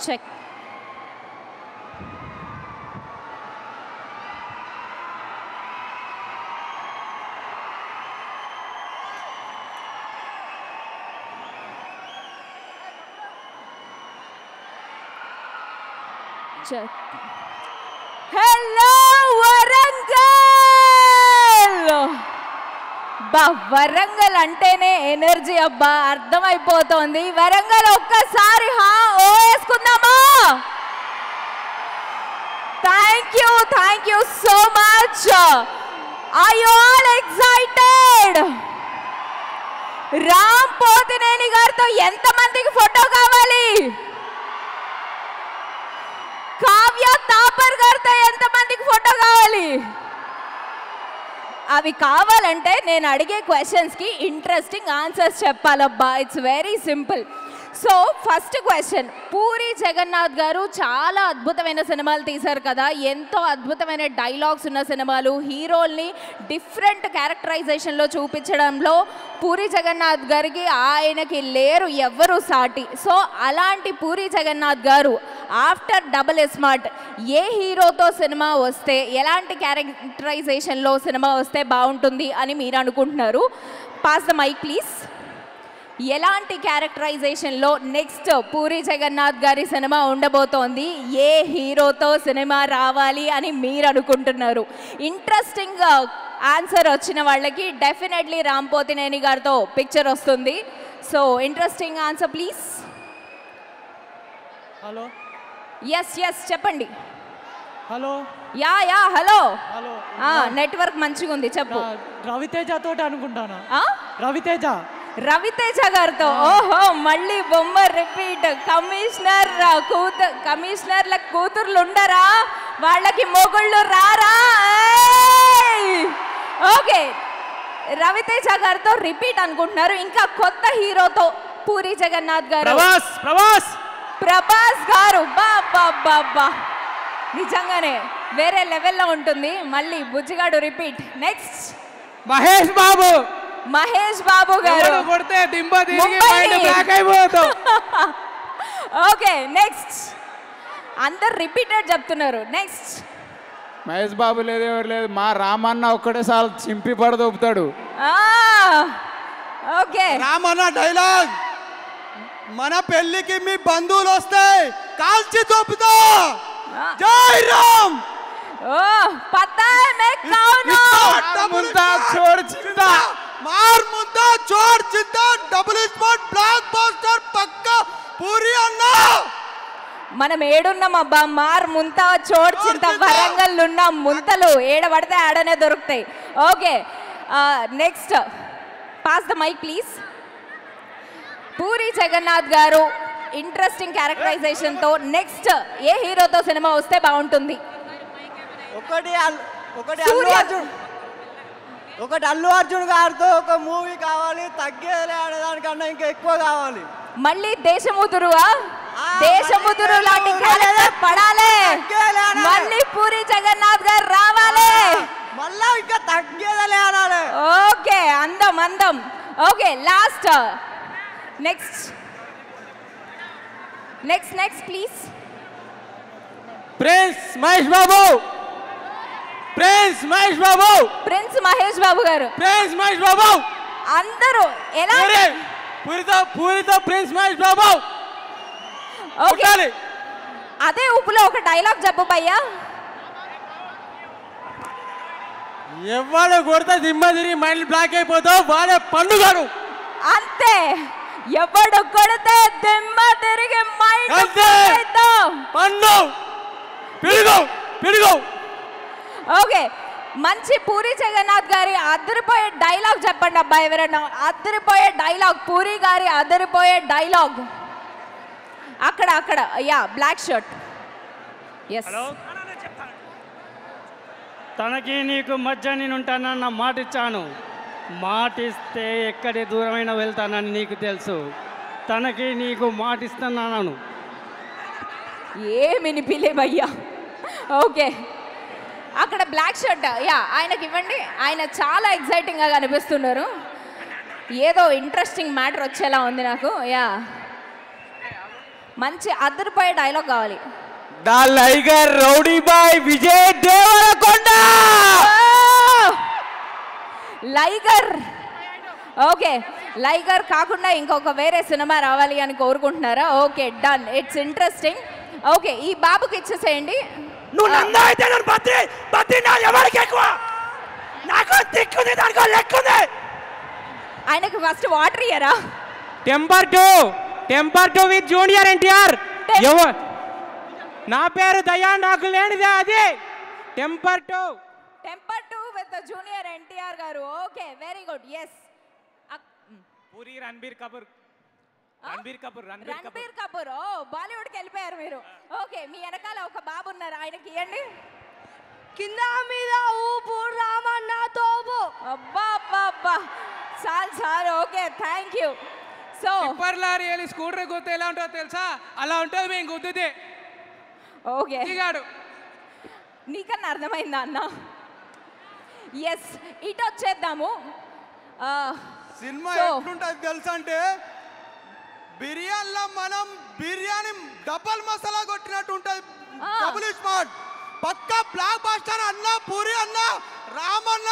Check. Check. Hello Warangal. బా వరంగల్ అంటేనే energy అబ్బా, అర్థమైపోతోంది. వరంగల్ ఒక్కసారి హా ఓ వేసుకుందామా? Thank you so much. Are you all excited? Ram Pothineni గారితో ఎంతమందికి ఫోటో కావాలి? కావ్య తాపర్ గారితో ఎంతమందికి ఫోటో కావాలి? అవి కావాలంటే నేను అడిగే క్వశ్చన్స్కి ఇంట్రెస్టింగ్ ఆన్సర్స్ చెప్పాలబ్బా. It's very simple. So first question, Puri Jagannadh గారు చాలా అద్భుతమైన సినిమాలు తీశారు కదా, ఎంతో అద్భుతమైన డైలాగ్స్ ఉన్న సినిమాలు, హీరోల్ని డిఫరెంట్ క్యారెక్టరైజేషన్లో చూపించడంలో పూరి జగన్నాథ్ గారికి ఆయనకి లేరు ఎవ్వరూ సాటి. సో అలాంటి పూరి జగన్నాథ్ గారు ఆఫ్టర్ డబుల్ స్మార్ట్ ఏ హీరోతో సినిమా వస్తే, ఎలాంటి క్యారెక్టరైజేషన్లో సినిమా వస్తే బాగుంటుంది అని మీరు అనుకుంటున్నారు? Pass the mic please. ఎలాంటి క్యారెక్టరైజేషన్లో నెక్స్ట్ పూరి జగన్నాథ్ గారి సినిమా ఉండబోతోంది? ఏ హీరోతో సినిమా రావాలి అని మీరు అనుకుంటున్నారు? ఇంట్రెస్టింగ్ ఆన్సర్ వచ్చిన వాళ్ళకి డెఫినెట్లీ రామ్ పోతినేని గారితో పిక్చర్ వస్తుంది. So interesting answer please. Hello. Yes చెప్పండి. Hello. Yeah hello. Hello. Network మంచిగా ఉంది, చెప్పు. రవితేజతో అనుకుంటానా? రవితేజ గారితో. ఓహో, మళ్ళీ బొమ్మ రిపీట్. కమిషనర్ల కూతుర్లు ఉండరా? వాళ్ళకి మొగుళ్ళు రారా? ఓకే, రవితేజ గారితో రిపీట్ అనుకుంటున్నారు. ఇంకా కొత్త హీరోతో పూరి జగన్నాథ్ గారు, ప్రభాస్ గారు. బాబా, నిజంగానే వేరే లెవెల్లో ఉంటుంది. మళ్ళీ బుజ్జిగాడు రిపీట్. నెక్స్ట్ మహేష్ బాబు గారు. Okay, next. అందరు రిపీటెడ్ చెప్తున్నారు. నెక్స్ట్ మహేష్ బాబు లేదు, ఎవరు లేదు, మా రామన్న ఒక్కడే సార్ చింపి పడదొప్పుతాడు. ఓకే, రామన్న డైలాగ్, మన పెళ్లికి మీ బంధువులు వస్తే కాల్చి దొప్పుతా. జై రామ్. पता है मैं कौन हूँ। मुद्दा छोड़ चिंता, मार मुद्दा छोड़ चिंता, डबल स्पॉट ब्लॉकबस्टर पक्का पूरी अन्ना। మనం ఏడున్నాం అబ్బా, మార్ ముంత చోడ్ చింత వరంగల్ ఉన్న ముంతలు ఏడ పడితే ఆడనే దొరుకుతాయి. Okay, next pass the mic please. Puri Jagannadh garu interesting క్యారెక్టరైజేషన్తో next ఏ హీరోతో సినిమా వస్తే బాగుంటుంది? ఒకటి అల్లు అర్జున్ గారితో ఒక మూవీ కావాలి, తగ్గేలే అనేదానికన్నా ఇంకా ఎక్కువ కావాలి. మళ్ళీ దేశముదురువా? దేశముదురు లాంటి క్యారెక్టర్ పడాలి, మళ్ళీ పూరి జగన్నాథ్ గారు రావాలి, మళ్ళా ఇంకా తగ్గేదలే అనాలి. ఓకే, అందం. Okay, last next please. Prince Mahesh Babu గారు. ప్రిన్స్ మహేష్ బాబు అందరూ ఎలా? పూరితో ప్రిన్స్ మహేష్ బాబు. ఓకే, అదే ఉప్పులో ఒక డైలాగ్ చెప్పు భయ్యా. ఎవడు కొడితే దిమ్మ తిరిగి మైండ్ బ్లాక్ అయిపోతావు, వాడే పండుగాడు. అంతే, ఎవడు కొడితే దిమ్మ తిరిగి మైండ్ పండు పిడుగు. ఓకే, మంచి పూరి జగన్నాథ్ గారి అదిరిపోయే డైలాగ్ చెప్పండి అబ్బా ఎవరైనా. అదిరిపోయే డైలాగ్, పూరి గారి అదిరిపోయే డైలాగ్. అక్కడ యా, బ్లాక్ షర్ట్. ఎస్. తనకి నీకు మధ్య నేను ఉంటానన్న మాట ఇచ్చాను. మాటిస్తే ఎక్కడి దూరమైనా వెళ్తానని నీకు తెలుసు. తనకి నీకు మాటిస్తున్నాను. ఏమిని పిలేవయ్యా. ఓకే, అక్కడ బ్లాక్ షర్ట్, యా, ఆయనకి ఇవ్వండి. ఆయన చాలా ఎక్సైటింగ్గా కనిపిస్తున్నారు. ఏదో ఇంట్రెస్టింగ్ మ్యాటర్ వచ్చేలా ఉంది నాకు. యా, మంచి అద్దరిపోయే డైలాగ్ కావాలి. The Liger rowdy boy Vijay Deverakonda. Liger. Okay, Liger కాకుండా ఇంకొక వేరే సినిమా రావాలి అని కోరుకుంటున్నారా? Okay, done. It's interesting. Okay, ఈ బాబుకి ఇచ్చేసేయండి. నువ్వు నన్ను అయితే నేను బద్రి నా ఎవరికి ఎక్కువ నాకు దిక్కుంది దానికో లెక్కుంది. ఆయనకి ఫస్ట్ వాటర్ ఇయ్యరా? Temper two with junior NTR. నా పేరు దయా, నాకు లేనిదే అది Temper two with junior NTR గారు. Okay, very good. Yes. Puri Ranbir Kapoor. ఓ బాలీవుడ్కి వెళ్ళిపోయారు మీరు. ఓకే, మీ వెనకాల ఒక బాబు ఉన్నారు, ఆయనకి ఇవ్వండి. కింద మీద ఊపు రామన్న తోపు. అబ్బా అబ్బా అబ్బా, చాలు. Okay, thank you. So tipper lorry వెళ్ళి స్కూటర్ గుర్తు ఎలా ఉంటుందో తెలుసా? అలా ఉంటుంది మేము గుద్దుతే. ఓకే, నీకన్నా అర్థమైందా అన్న? ఎస్, ఇటు వచ్చేద్దాము. సినిమా ఎట్లుంటుంది తెలుసా అంటే, బిర్యానీలో మనం బిర్యానీ డబల్ మసాలా కొట్టినట్టు ఉంటుంది. డబుల్ స్మార్ట్ పక్కా బ్లాక్ బాస్టర్ అన్న, పూరి అన్న, రామన్న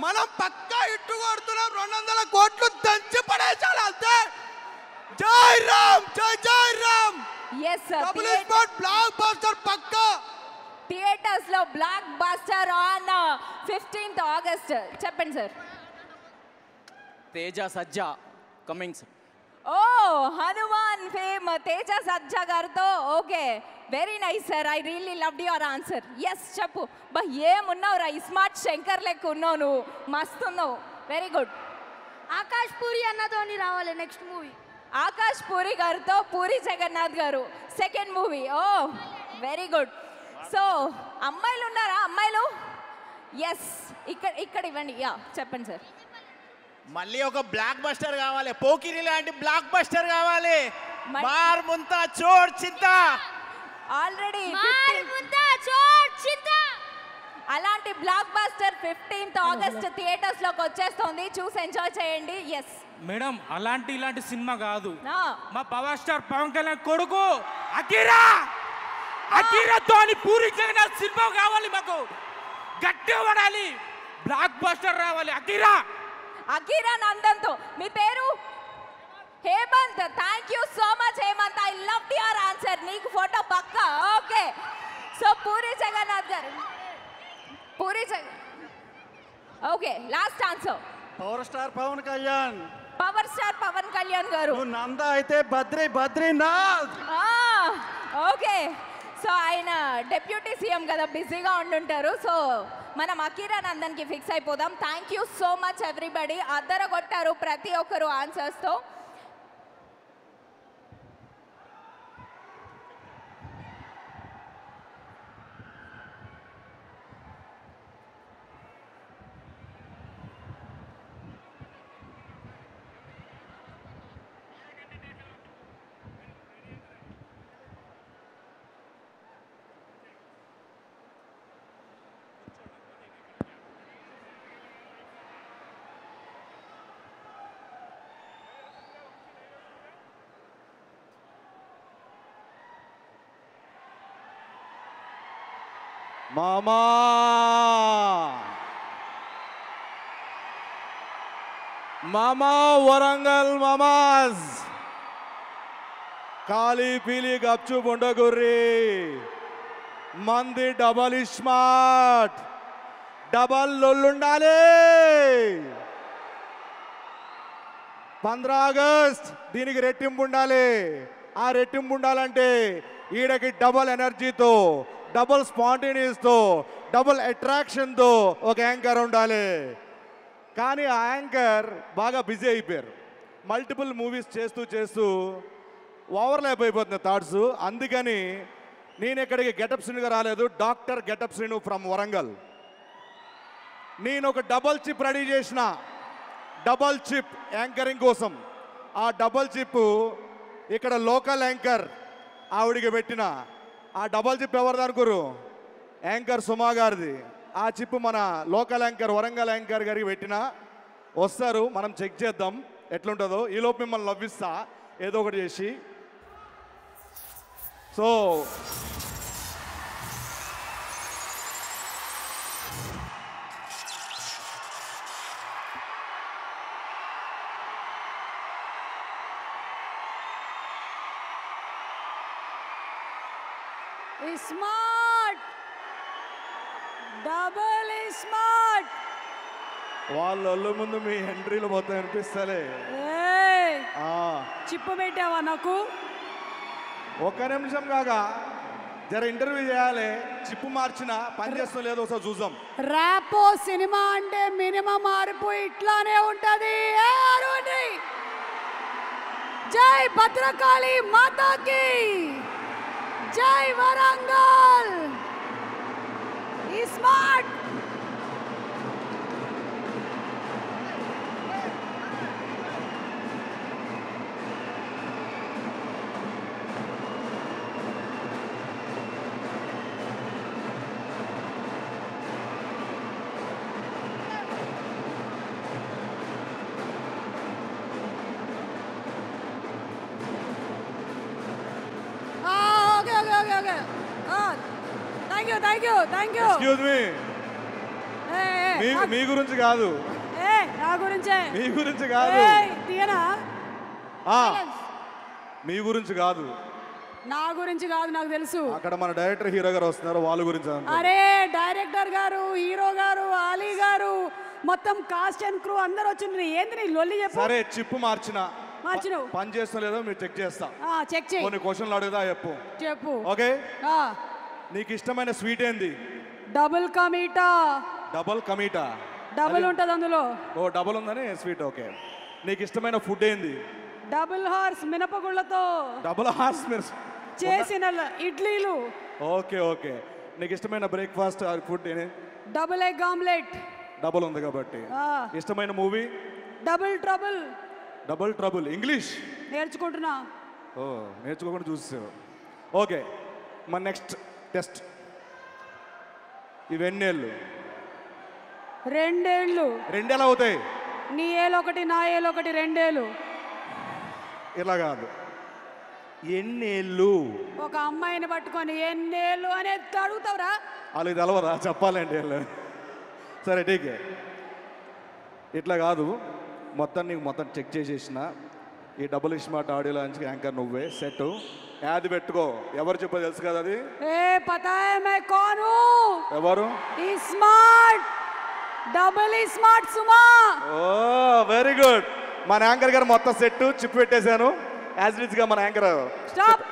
మనం పక్కా ఇట్టు కొడుతున్నాం. 200 కోట్లు దంచి పడేసాలి అంతే. జై రామ్, జై Ram. Yes, double smart blockbuster పక్కా. థియేటర్స్ లో blockbuster on 15th August. చెప్పండి సార్. తేజ సజ్జా కమింగ్స్. ఓ, హనుమాన్ ఫేమ్ తేజ సజ్జా గారితో. Okay, very nice sir. I really loved your answer. Yes, చెప్పు. బా ఏమున్నావురా, ఈ స్మార్ట్ శంకర్ లెక్క ఉన్నావు నువ్వు, మస్తు ఉన్నావు. Very good. ఆకాష్ పూరి అన్నతోని రావాలి నెక్స్ట్ మూవీ. ఆకాష్ పూరి గారితో పూరి జగన్నాథ్ గారు సెకండ్ మూవీ. ఓ, వెరీ గుడ్. సో అమ్మాయిలు ఉన్నారా? అమ్మాయిలు? ఎస్, ఇక్కడ ఇవ్వండి. యా, చెప్పండి సార్. మళ్ళీ ఒక బ్లాక్ బస్టర్ కావాలి, పోకిరి లాంటి బ్లాక్ బస్టర్ కావాలి. మార్ ముంతా చోర్ చింతా. ఆల్రెడీ చింత అలాంటి block buster 15th August theatres లోకి వచ్చేస్తుంది, చూసి ఎంజాయ్ చేయండి. ఎస్ మేడం, ఇలాంటి సినిమా కాదు. నా మా పవర్ స్టార్ పవన్ కళ్యాణ్ కొడుకు అకిరాతో పూరి జగన్నాథ్ సినిమా కావాలి. మాకు గట్టిగా పడాలి, బ్లాక్ బస్టర్ రావాలి. అకీరా నందన్తో. మీ పేరు? Hemanth. Thank you so much Hemanth. I love your answer. నీకు ఫోటో పక్కా. ఓకే, సో పూరి జగన్నాథ్ గారు. Okay, last answer. Power star Pawan Kalyan. Power star Pawan Kalyan గారు. నువ్వు నంద అయితే బద్రీనాథ్. ఓకే, సో ఆయన డెప్యూటీ సీఎం కదా, బిజీగా ఉండుంటారు. సో మనం అకీరా నందన్కి ఫిక్స్ అయిపోదాం. Thank you so much everybody. అద్దరగొట్టారు ప్రతి ఒక్కరు ఆన్సర్స్తో. మామా వరంగల్ మామాస్ కాళీ పీలి గప్చు బుండగుర్రి మంది డబల్ స్మార్ట్ డబల్ లొల్లుండాలి. 15 ఆగస్ట్ దీనికి రెట్టింపు ఉండాలి. ఆ రెట్టింపు ఉండాలంటే ఈడకి డబల్ ఎనర్జీతో, డబుల్ స్పాంటేనియస్తో, డబుల్ అట్రాక్షన్తో ఒక యాంకర్ ఉండాలి. కానీ ఆ యాంకర్ బాగా బిజీ అయిపోయారు. మల్టిపుల్ మూవీస్ చేస్తూ ఓవర్లాప్ అయిపోతుంది థాట్స్. అందుకని నేను ఇక్కడికి గెటప్ శ్రీనుగా రాలేదు. Doctor getup Srinu from Warangal. నేను ఒక డబల్ చిప్ రెడీ చేసిన, డబల్ చిప్ యాంకరింగ్ కోసం. ఆ డబల్ చిప్ ఇక్కడ లోకల్ యాంకర్ ఆవిడికి పెట్టిన. ఆ డబల్ చిప్ ఎవరిది అనుకోరు? యాంకర్ సుమా గారిది. ఆ చిప్ మన లోకల్ యాంకర్ వరంగల్ యాంకర్ గారికి పెట్టిన. వస్తారు, మనం చెక్ చేద్దాం ఎట్లుంటుందో. ఈలోపు మిమ్మల్ని నవ్విస్తా ఏదో ఒకటి చేసి. సో స్మార్ట్ డబుల్ స్మార్ట్ వాళ్ళ ముందు మీ ఎంట్రీలు మొత్తం అనిపిస్తలే. చిప్పు పెట్టావా నాకు? ఒక్క నిమిషం కాగా జర ఇంటర్వ్యూ చేయాలి. చిప్పు మార్చిన పని చేస్తాం లేదో ఒకసారి చూద్దాం. ర్యాపో సినిమా అంటే మినిమం మారిపోయి ఇట్లానే ఉంటది. జై భద్రకాళి మాతాకి, జై వరంగల్. ఈ స్మార్ట్ ఎక్స్క్యూజ్ మీ, మీ గురించి కాదు, నా గురించే. మీ గురించి కాదు, తీయనా? మీ గురించి కాదు, నా గురించి కాదు, నాకు తెలుసు. అక్కడ మన డైరెక్టర్ హీరో గారు వస్తున్నారు, వాళ్ళ గురించి. అరే డైరెక్టర్ గారు, హీరో గారు, అలీ గారు, మొత్తం కాస్ట్ అండ్ క్రూ అందరు వచ్చిండ్రు. ఏంది నీ లొల్లి చెప్పు. సరే చిప్పు మార్చిన పని చేస్తా లేదో మీరు చెక్ చేస్తా. చెక్ చేయి. కొన్ని క్వశ్చన్లు అడుగుదా చెప్పు. ఓకే, నీకు ఇష్టమైన స్వీట్ ఏంది? Double ka meetha. Double ka meetha, double ఉంటది అందులో. ఓ డబుల్ ఉందని స్వీట్. ఓకే, నీకు ఇష్టమైన ఫుడ్ ఏంది? డబుల్ హార్స్ మినపగుళ్ళతో డబుల్ హార్స్ చేసిన ఇడ్లీలు. ఓకే ఓకే, నీకు ఇష్టమైన బ్రేక్ఫాస్ట్ ఫుడ్ ఏంటి? Double egg omelette. డబుల్ ఉంది కాబట్టి. ఇష్టమైన movie? Double trouble. Double trouble English నేర్చుకుంటున్నా. ఓ నేర్చుకోకుండా చూసావు. ఓకే, మన నెక్స్ట్ టెస్ట్. ఇవెన్నేళ్ళు? 2 ఏళ్ళు. 2 ఎలా అవుతాయి? నీ ఏలొకటి, నా ఏలొకటి, 2 ఏళ్ళు. ఇలా కాదు, ఎన్నేళ్ళు? ఒక అమ్మాయిని పట్టుకొని ఎన్నేళ్ళు అని అడుగుతావురా? వాళ్ళకి తెలవదా చెప్పాలండి వాళ్ళు? సరే ఠీకే, ఇట్లా కాదు, మొత్తం నీకు మొత్తం చెక్ చేసేసిన. ఈ double smart audio launch anchor నువ్వే. సెట్ యాది పెట్టుకో. ఎవరు చెప్పో తెలుసు కదా అది? పతా హై మై కౌన్ హూ. ఎవరు? ఈ స్మార్ట్ డబుల్ స్మార్ట్ సుమా. ఓ వెరీ గుడ్. మన యాంకర్ గారు మొత్తం సెట్ చిప్ పెట్టేశాను. యాజ్ ఇట్ ఇస్ గా మన యాంకర్. స్టాప్.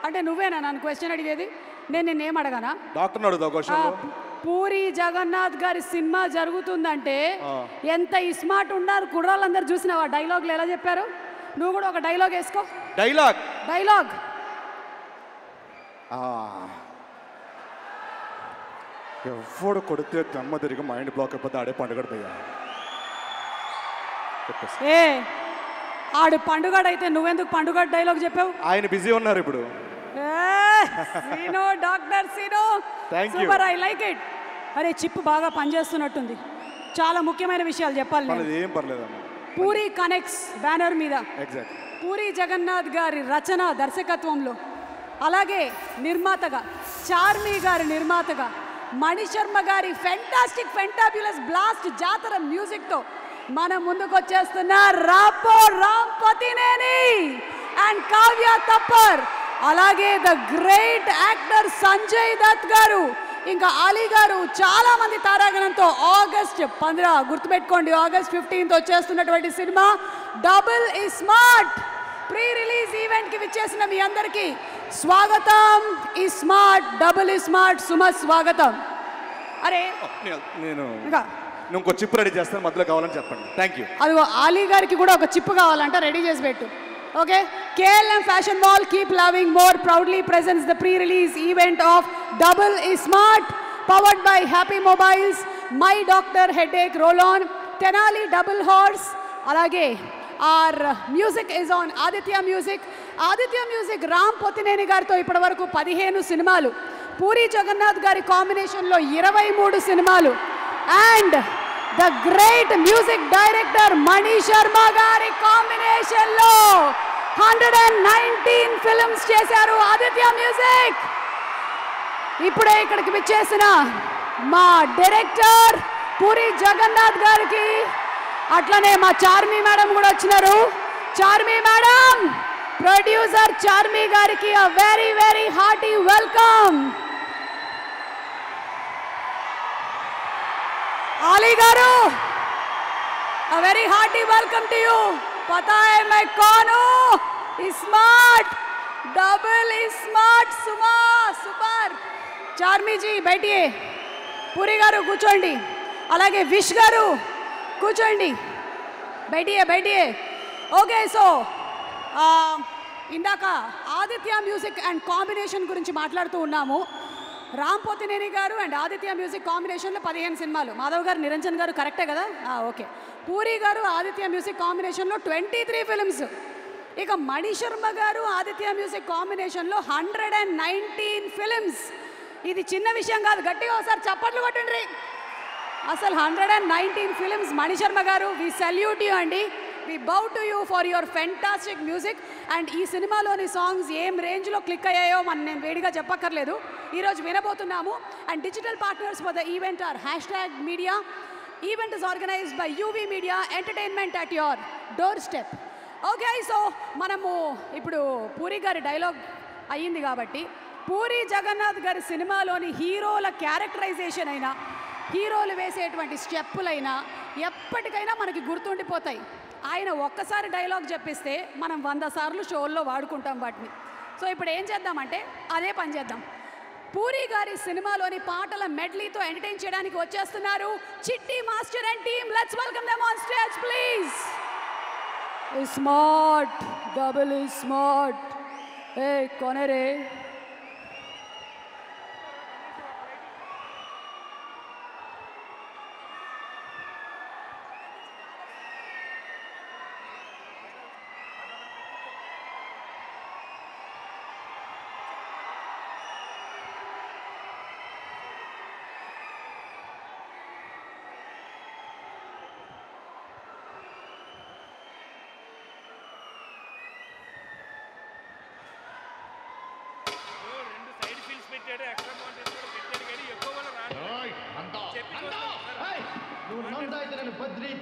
అంటే నువ్వేనా నన్ను క్వశ్చన్ అడిగేది? నేను నిన్నేం అడగానా? డాక్టర్ అడుగుతావు క్వశ్చన్. పూరి జగన్నాథ్ గారి సినిమా జరుగుతుందంటే ఎంత స్మార్ట్ ఉన్నారు కుర్రాళ్ళందరూ. చూసినావా డైలాగ్లు ఎలా చెప్పారు? నువ్వు కూడా ఒక డైలాగ్ వేసుకో. డైలాగ్ ఎవడు కొడితే అమ్మ తిరిగి మైండ్ బ్లాక్ అయిపోతే ఆడే పండుగ పోయా. ఆడు పండుగడైతే నువ్వెందుకు పండుగ డైలాగ్ చెప్పావు? ఆయన బిజీ ఉన్నారు ఇప్పుడు. Doctor Sino super, I like it. అరే చిప్ బాగా పనిచేస్తున్నట్టుంది. చాలా ముఖ్యమైన విషయాలు చెప్పాలి. ఏం పర్లేదమ్మా. పూరి కనెక్ట్స్ బ్యానర్ మీద ఎగ్జాక్ట్ పూరి జగన్నాథ్ గారి రచన దర్శకత్వంలో, అలాగే నిర్మాతగా చార్మి గారి నిర్మాతగా మణిశర్మ గారి ఫెంటాబ్యులస్ బ్లాస్ట్ జాతర మ్యూజిక్తో మన ముందుకు వచ్చేస్తున్న రాపో రామ్ పతినేని అండ్ కావ్య తప్పర్, అలాగే the great actor Sanjay Dutt గారు, ఇంకా అలీ గారు, చాలా మంది తారాగణంతో ఆగస్ట్ 15 గుర్తుపెట్టుకోండి, ఆగస్ట్ 15 వచ్చేస్తున్నటువంటి cinema double smart pre release event కి విచ్చేసిన మీ అందరికీ స్వాగతం. ఈ స్మార్ట్ డబుల్ స్మార్ట్ సుమ స్వాగతం. అరే నేను ఇంకో చిప్ రెడీ చేస్తాను, మధ్యలో కావాలని చెప్పండి. Thank you. అదిగో అలీ గారికి కూడా ఒక చిప్ కావాలంట, రెడీ చేసి పెట్టు. Okay, KLM Fashion Mall, keep loving more, proudly presents the pre-release event of Double Smart, powered by Happy Mobiles, My Doctor Headache Roll-On, Tenali Double Horse. Alage, our music is on Aditya Music. Aditya Music, Ram Potineni garto ippadi 15 సినిమాలు, పూరి జగన్నాథ్ గారి combination లో 23 సినిమాలు, and the great music director Mani Sharma గారి combination లో 119 films చేశారు Aditya music. ఇప్పుడే ఇక్కడికి విచ్చేసిన మా డైరెక్టర్ పూరి జగన్నాథ్ గారికి, అట్లనే మా చార్మి మేడం కూడా వచ్చినారు. చార్మి మేడం, ప్రొడ్యూసర్ చార్మి గారికి a very very hearty welcome. आली गारू, a very hearty welcome to you. पता है मैं कौन हूँ? स्मार्ट, डबल स्मार्ट सुमा सुपर. चार्मी जी बैठिए, पूरी गारू కూర్చోండి, అలాగే విష్ గారు కూర్చోండి, बैठिए बैठिए. ఓకే, సో ఇందాక ఆదిత్య మ్యూజిక్ అండ్ కాంబినేషన్ గురించి మాట్లాడుతూ ఉన్నాము. రామ్ పోతినేని గారు అండ్ ఆదిత్య మ్యూజిక్ కాంబినేషన్లో 15 సినిమాలు. మాధవ్ గారు, నిరంజన్ గారు కరెక్టే కదా? ఓకే. పూరి గారు ఆదిత్య మ్యూజిక్ కాంబినేషన్లో 23 ఫిల్మ్స్. ఇక మణిశర్మ గారు ఆదిత్య మ్యూజిక్ కాంబినేషన్లో 119 ఫిల్మ్స్. ఇది చిన్న విషయం కాదు, గట్టిగా ఒకసారి చప్పట్లు కొట్టండి. అసలు 119 ఫిల్మ్స్. మణిశర్మ గారు, వి సల్యూట్ యూ అండి. We bow to you for your fantastic music. And ఈ సినిమాలోని సాంగ్స్ ఏం రేంజ్లో క్లిక్ అయ్యాయో నేను వేడిగా చెప్పక్కర్లేదు, ఈరోజు వినబోతున్నాము. And digital partners for the event are #media. Event is organised by UV media entertainment at your doorstep. Okay, so మనము ఇప్పుడు పూరి గారి డైలాగ్ అయ్యింది కాబట్టి, పూరి జగన్నాథ్ గారి సినిమాలోని హీరోల క్యారెక్టరైజేషన్ అయినా, హీరోలు వేసేటువంటి స్టెప్పులైనా ఎప్పటికైనా మనకి గుర్తుండిపోతాయి. ఆయన ఒక్కసారి డైలాగ్ చెప్పిస్తే మనం 100 సార్లు షోల్లో వాడుకుంటాం వాటిని. సో ఇప్పుడు ఏం చేద్దామంటే అదే పని చేద్దాం. పూరి గారి సినిమాలోని పాటల మెడ్లీతో ఎంటర్టైన్ చేయడానికి వచ్చేస్తున్నారు Chitti master and team. Let's welcome them on stage please. Smart, double smart. ఏ కొనరే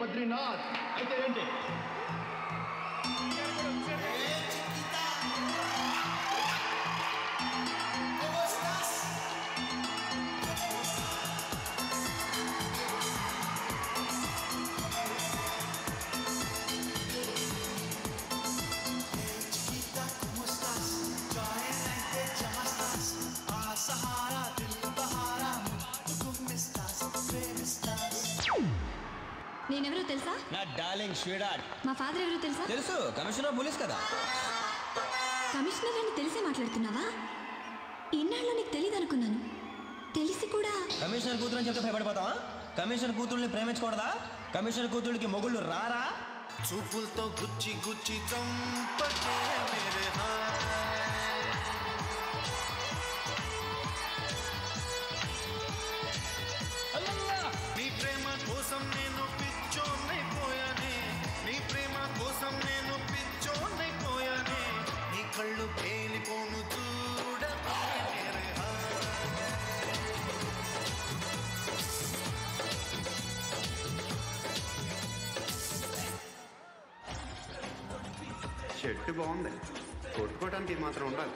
బద్రీనాథ్ అయితే ఏంటి? నేనెవరో తెలుసా? నా డార్లింగ్ స్వీడార్ట్. మా ఫాదర్ ఎవరో తెలుసా? తెలుసు, కమిషనర్ పోలీస్ కదా. కమిషనర్ అని తెలిసే మాట్లాడుతున్నావా? ఇన్నాళ్ళు నీకు తెలియదు అనుకున్నాను. తెలిసి కూడా కమిషనర్ కూతురు అని చెప్తే భయపడిపోతావా? కమిషనర్ కూతుర్ని ప్రేమించకూడదా? కమిషనర్ కూతుళ్ళకి మొగుళ్ళు రారా? చూపులతో గుచ్చి గుచ్చి చంపకే మేరే నీ ప్రేమ కోసం నేను పిచ్చోనైపోయానే, నీ ప్రేమ కోసం నేను పిచ్చోనైపోయానే, నీ కళ్ళు పేలిపోను చూడకే మేరే షర్ట్ బాగుంది, కొట్టుకోవడానికి మాత్రం ఉండాలి.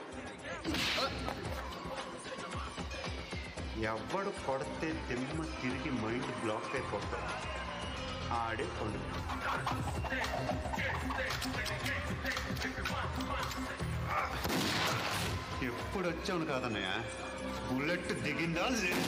ఎవడు కొడితే దిమ్మ తిరిగి మైండ్ బ్లాక్ అయిపోతాడు, ఆడే పడు. ఎప్పుడు వచ్చాను కాదన్నయ్య, బుల్లెట్ దిగిందా లేదు?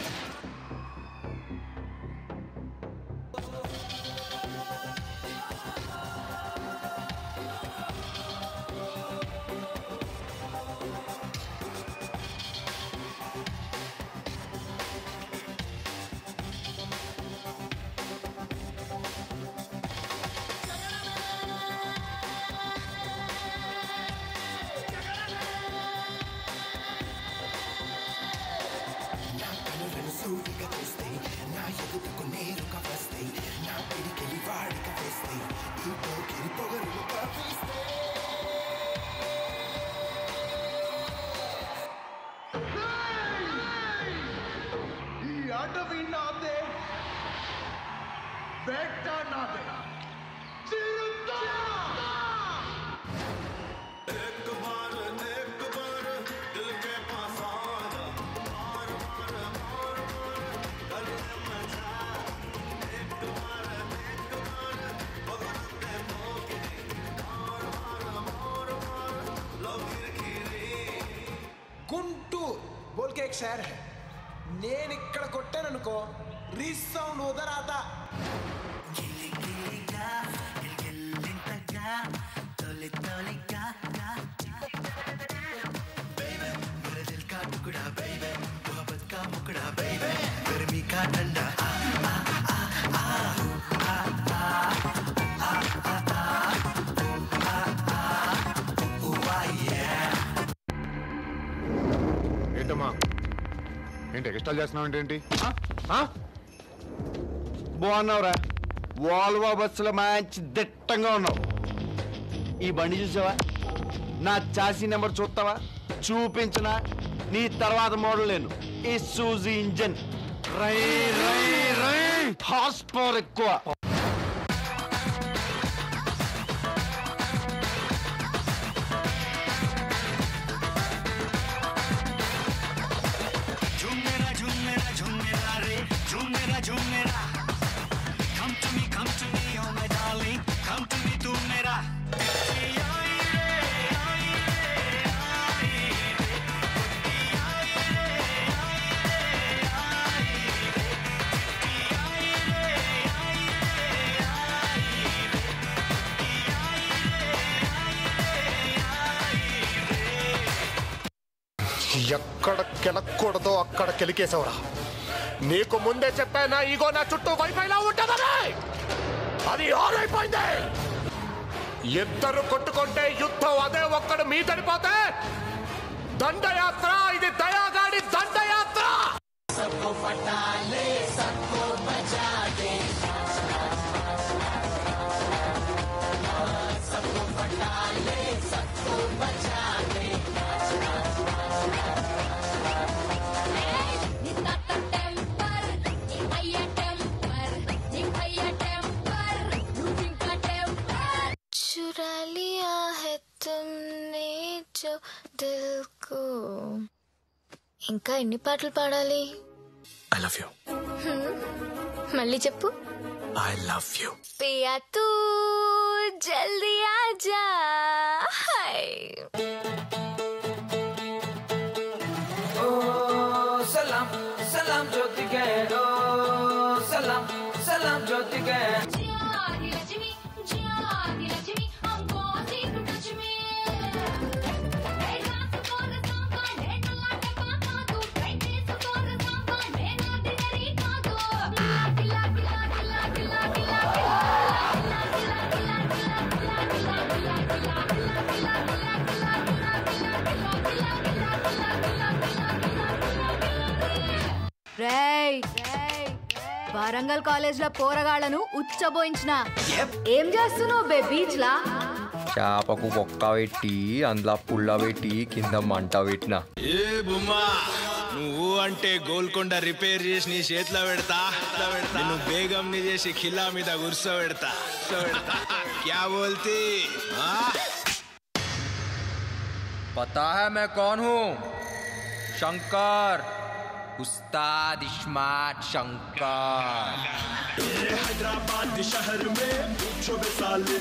Share high. నేను ఇక్కడ కొట్టాననుకో రీసౌండ్ ఉదర్ ఆతా. ఏంటమ్మా ఏంటి ఎక్స్ట్రాల్ చేస్తున్నావు ఏంటి? బాగున్నావురా, వాల్వో బస్సులో మంచి దిట్టంగా ఉన్నావు. ఈ బండి చూసావా? నా చాసీ నెంబర్ చూస్తావా? చూపించనా? నీ తర్వాత మోడల్ నేను ఈ సూజీ ఇంజన్. రై రై రై హార్స్ పవర్ ఎక్కువ. ఎక్కడ కెలక్కూడదో అక్కడ కెలికేసావురా. నీకు ముందే చెప్పానా ఈగో నా చుట్టూ వైఫైలా ఉంటుందని? అది ఆన్ అయిపోయింది. ఇద్దరు కొట్టుకుంటే యుద్ధం అదే ఒక్కడు మీదడిపోతే దండయాత్ర. ఇది దయాగాడి దండయాత్ర. సబ్కో ఫటాలే సబ్కో బజా దే, సబ్కో ఫటాలే సబ్కో బజా దే. चुरा लिया है तुमने जो दिल को. ఇంకా ఎన్ని పాటలు పాడాలి? I love you. మళ్ళీ చెప్పు. I love you. पिया तू जल्दी आजा. हाय ओ सलाम सलाम ज्योति के. ओ सलाम सलाम ज्योति के. రేయ్ వరంగల్ కాలేజ్ లో పోరగాళ్లను ఉచ్చబోయించిన ఏం చేస్తున్నావు బే బీచ్ లా? చేపకు బొక్క పెట్టి అందులో పుల్ల పెట్టి కింద మంట పెట్టిన. ఏ బుమ్మా, నువ్వు అంటే గోల్కొండ రిపేర్ చేసి నీ చేతిలో పెడతా. నేను బేగం ని చేసి ఖిల్లా మీద కూర్చోబెడతా. క్యా బోల్తీ? पता है मैं कौन हूँ? शंकर, उस्ताद स्मार्ट शंकर. हैदराबाद शहर में पूछो साले,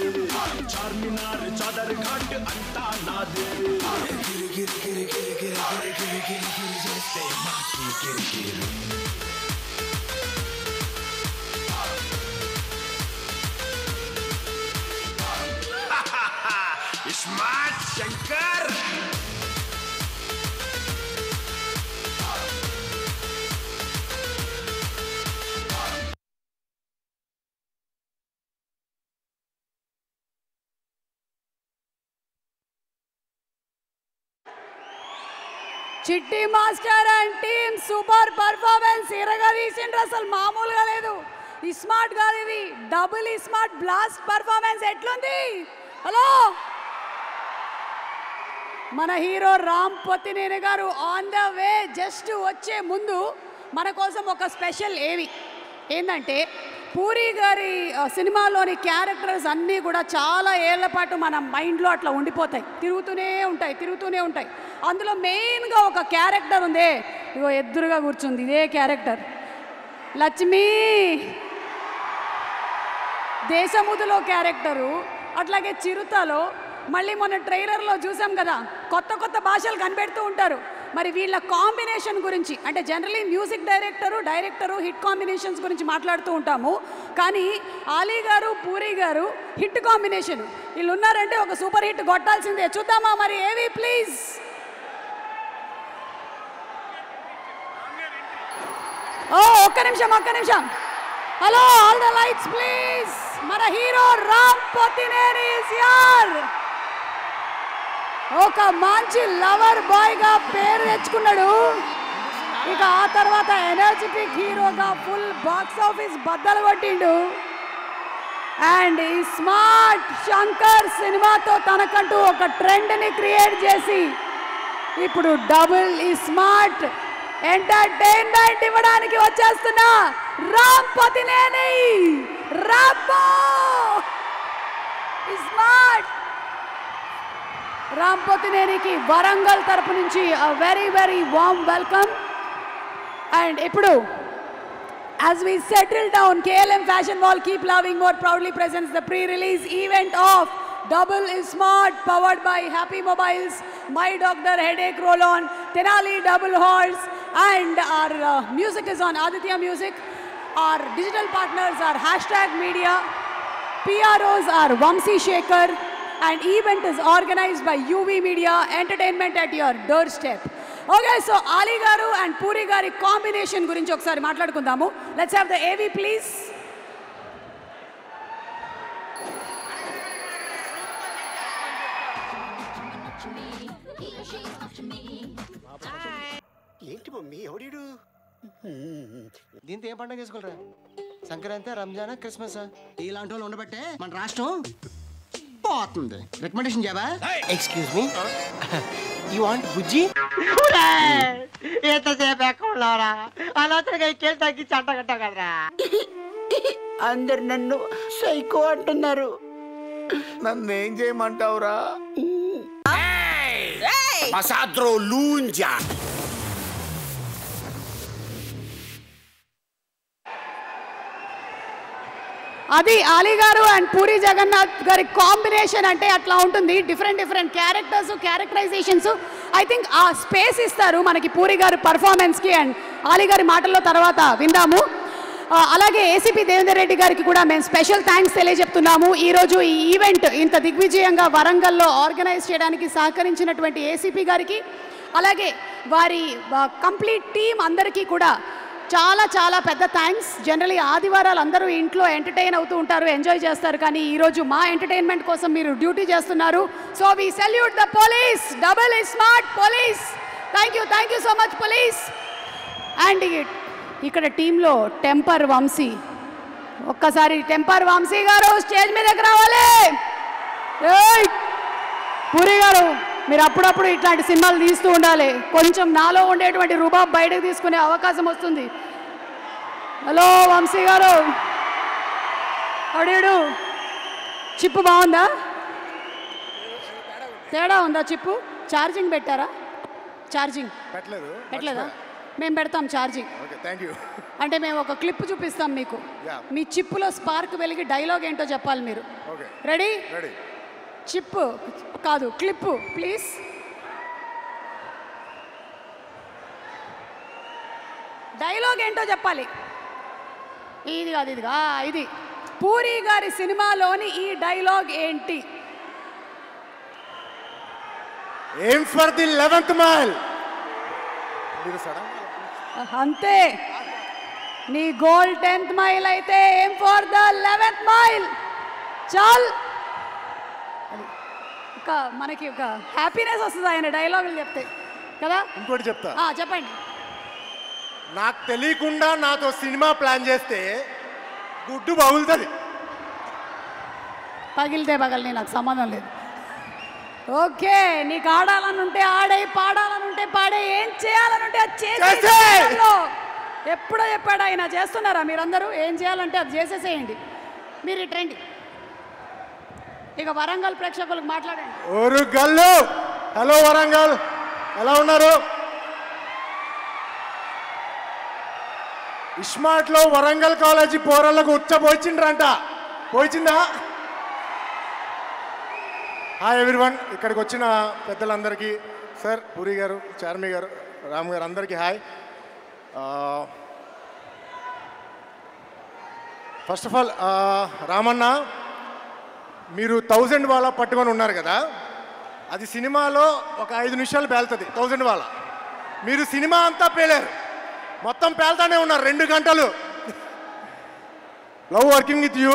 चार मीनार चादर घाट अंता ना दे. गिर गिर गिर गिर गिर गिर गिर गिर गिर जैसे माटी गिर गिर. Smart Shankar. Chitti master and team super performance ఇరగదీసిండ్రు, అసలు మామూలుగా లేదు. స్మార్ట్ కాదు ఇది, డబుల్ స్మార్ట్ బ్లాస్ట్ పర్ఫార్మెన్స్. ఎట్లుంది? హలో, మన హీరో రామ్ పొత్తినేని గారు ఆన్ ద వే. జస్ట్ వచ్చే ముందు మన కోసం ఒక స్పెషల్ ఏంటంటే పూరి గారి సినిమాలోని క్యారెక్టర్స్ అన్నీ కూడా చాలా ఏళ్ల పాటు మన మైండ్లో అట్లా ఉండిపోతాయి, తిరుగుతూనే ఉంటాయి. అందులో మెయిన్గా ఒక క్యారెక్టర్ ఉంది, ఇగో ఎదురుగా కూర్చుంది ఇదే క్యారెక్టర్, లక్ష్మి. దేశముదులో క్యారెక్టరు, అట్లాగే చిరుతలో, మళ్ళీ మొన్న ట్రైలర్లో చూసాం కదా, కొత్త భాషలు కనిపెడుతూ ఉంటారు. మరి వీళ్ళ కాంబినేషన్ గురించి అంటే generally music director hit combinations గురించి మాట్లాడుతూ ఉంటాము. కానీ ఆలీ గారు పూరి గారు హిట్ కాంబినేషన్ వీళ్ళు ఉన్నారంటే ఒక సూపర్ హిట్ కొట్టాల్సిందే. చూద్దామా మరి ఏవి ప్లీజ్. ఒక్క నిమిషం. Hello, all the lights please. మన hero Ram Pothineni is here. ఒక మంచి లవర్ బాయ్ గా పేరు తెచ్చుకున్నాడు. ఇక ఆ తర్వాత ఎనర్జెటిక్ హీరోగా ఫుల్ బాక్స్ ఆఫీస్ బద్దలు కొట్టిండు. అండ్ ఈ స్మార్ట్ శంకర్ సినిమాతో తనకంటూ ఒక ట్రెండ్ని క్రియేట్ చేసి ఇప్పుడు డబుల్ ఈ స్మార్ట్ ఎంటర్టైన్మెంట్ ఇవ్వడానికి వచ్చేస్తున్న రామ్ పోతినేని. స్మార్ట్ రామ్ పోతినేనికి వరంగల్ తరపు నుంచి very very warm welcome. And ఇప్పుడు as we settle down, KLM Fashion Mall Keep Loving More proudly presents the pre-release event of Double is Smart, powered by Happy Mobiles, My Doctor Headache Roll-On, Tenali Double Horse, and our music is on Aditya Music. Our digital partners are #media, PROs are Vamsi Shekhar, and event is organized by UV Media, entertainment at your doorstep. Okay, so Ali గారు and puri గారి combination గురించి ఒకసారి మాట్లాడుకుందాము. Let's have the ఏవి please. ఏంటి mummy ఎవడు దీంతో ఏం పండుగ చేసుకోలేరా? సంక్రాంతి, రంజానా, క్రిస్మస్ ఇలాంటి వాళ్ళు ఉండబట్టే మన రాష్ట్రం పోతుంది. రికమెండేషన్ చేయవా? ఎక్స్క్యూజ్ మీ, యూ వాంట్ బుజ్జి? ఎంతసేపు ఎక్కడా అనవసరంగా కేసు తగ్గించి అంటగట్టావు కదరా. అందరు నన్ను సైకో అంటున్నారు. నన్ను ఏం చేయమంటావురా? మసాద్రో లూంజా. అది ఆలీ గారు అండ్ పూరి జగన్నాథ్ గారి కాంబినేషన్ అంటే అట్లా ఉంటుంది. Different characters, characterisations. I think ఆ స్పేస్ ఇస్తారు మనకి పూరి గారు పర్ఫార్మెన్స్కి. అండ్ ఆలీ గారి మాటల్లో తర్వాత విందాము. అలాగే ఏసీపీ దేవేందర్ రెడ్డి గారికి కూడా మేము స్పెషల్ థ్యాంక్స్ తెలియజెప్తున్నాము. ఈరోజు ఈ ఈవెంట్ ఇంత దిగ్విజయంగా వరంగల్లో ఆర్గనైజ్ చేయడానికి సహకరించినటువంటి ఏసీపీ గారికి, అలాగే వారి కంప్లీట్ టీం అందరికీ కూడా చాలా పెద్ద థ్యాంక్స్. జనరలీ ఆదివారాలు అందరూ ఇంట్లో ఎంటర్టైన్ అవుతూ ఉంటారు, ఎంజాయ్ చేస్తారు. కానీ ఈరోజు మా ఎంటర్టైన్మెంట్ కోసం మీరు డ్యూటీ చేస్తున్నారు. So we salute the police. Double is smart police. Thank you so much police. And ఇక్కడ టీంలో టెంపర్ వంశీ, ఒక్కసారి టెంపర్ వంశీ గారు స్టేజ్ మీదకి రావాలి. పూరి గారు, మీరు అప్పుడప్పుడు ఇట్లాంటి సినిమాలు తీస్తూ ఉండాలి. కొంచెం నాలో ఉండేటువంటి రుబాబ్ బయటకు తీసుకునే అవకాశం వస్తుంది. హలో వంశీ గారు, అడియుడు చిప్పు బాగుందా? తేడా ఉందా చిప్పు? ఛార్జింగ్ పెట్టారా? ఛార్జింగ్ పెట్టలేదా? మేము పెడతాం ఛార్జింగ్. అంటే మేము ఒక క్లిప్ చూపిస్తాం మీకు. మీ చిప్పులో స్పార్క్ వెలిగి డైలాగ్ ఏంటో చెప్పాలి మీరు. రెడీ? చిప్పు కాదు, క్లిప్పు ప్లీజ్. డైలాగ్ ఏంటో చెప్పాలి. ఇది కాదు, ఇది పూరి గారి సినిమాలోని ఈ డైలాగ్ ఏంటి? ఏం ఫర్ ది 11th మైల్. అంతే, నీ గోల్ 10th మైల్ అయితే ఏం ఫర్ ద 11th మైల్. చాల్, మనకి ఒక హ్యాపీనెస్ వస్తుంది ఆయన డైలాగులు చెప్తే కదా. ఇంకోటి చెప్తా, చెప్పండి. నాకు తెలియకుండా నాతో సినిమా ప్లాన్ చేస్తే గుడ్డు పగులుతుంది. పగిలితే పగలని నాకు సంబంధం లేదు. ఓకే, నీకు ఆడాలని ఉంటే ఆడే, పాడాలని ఉంటే పాడే, ఏం చేయాలని ఉంటే అది చేసే. ఎప్పుడో చెప్పాడు ఆయన. చేస్తున్నారా మీరందరూ? ఏం చేయాలంటే అది చేసేసేయండి. మీరు ఇట్రండి. ఇక వరంగల్ ప్రేక్షకులకు మాట్లాడండి. ఓరు గల్లు, హలో వరంగల్, ఎలా ఉన్నారు? ఇస్మార్ట్లో వరంగల్ కాలేజీ పోరళ్ళకు పోయించిండ్రంట. పోయించిందా? హాయ్ ఎవ్రీవన్, ఇక్కడికి వచ్చిన పెద్దలందరికీ, సార్, పూరి గారు, చార్మి గారు, రామ్ గారు అందరికీ hi. First of all Ramanna, మీరు 1000 వాళ్ళ పట్టుకొని ఉన్నారు కదా, అది సినిమాలో ఒక 5 నిమిషాలు పేలుతుంది. 1000 వాళ్ళ మీరు సినిమా అంతా పేలారు, మొత్తం పేలుతానే ఉన్నారు 2 గంటలు. Love working with you,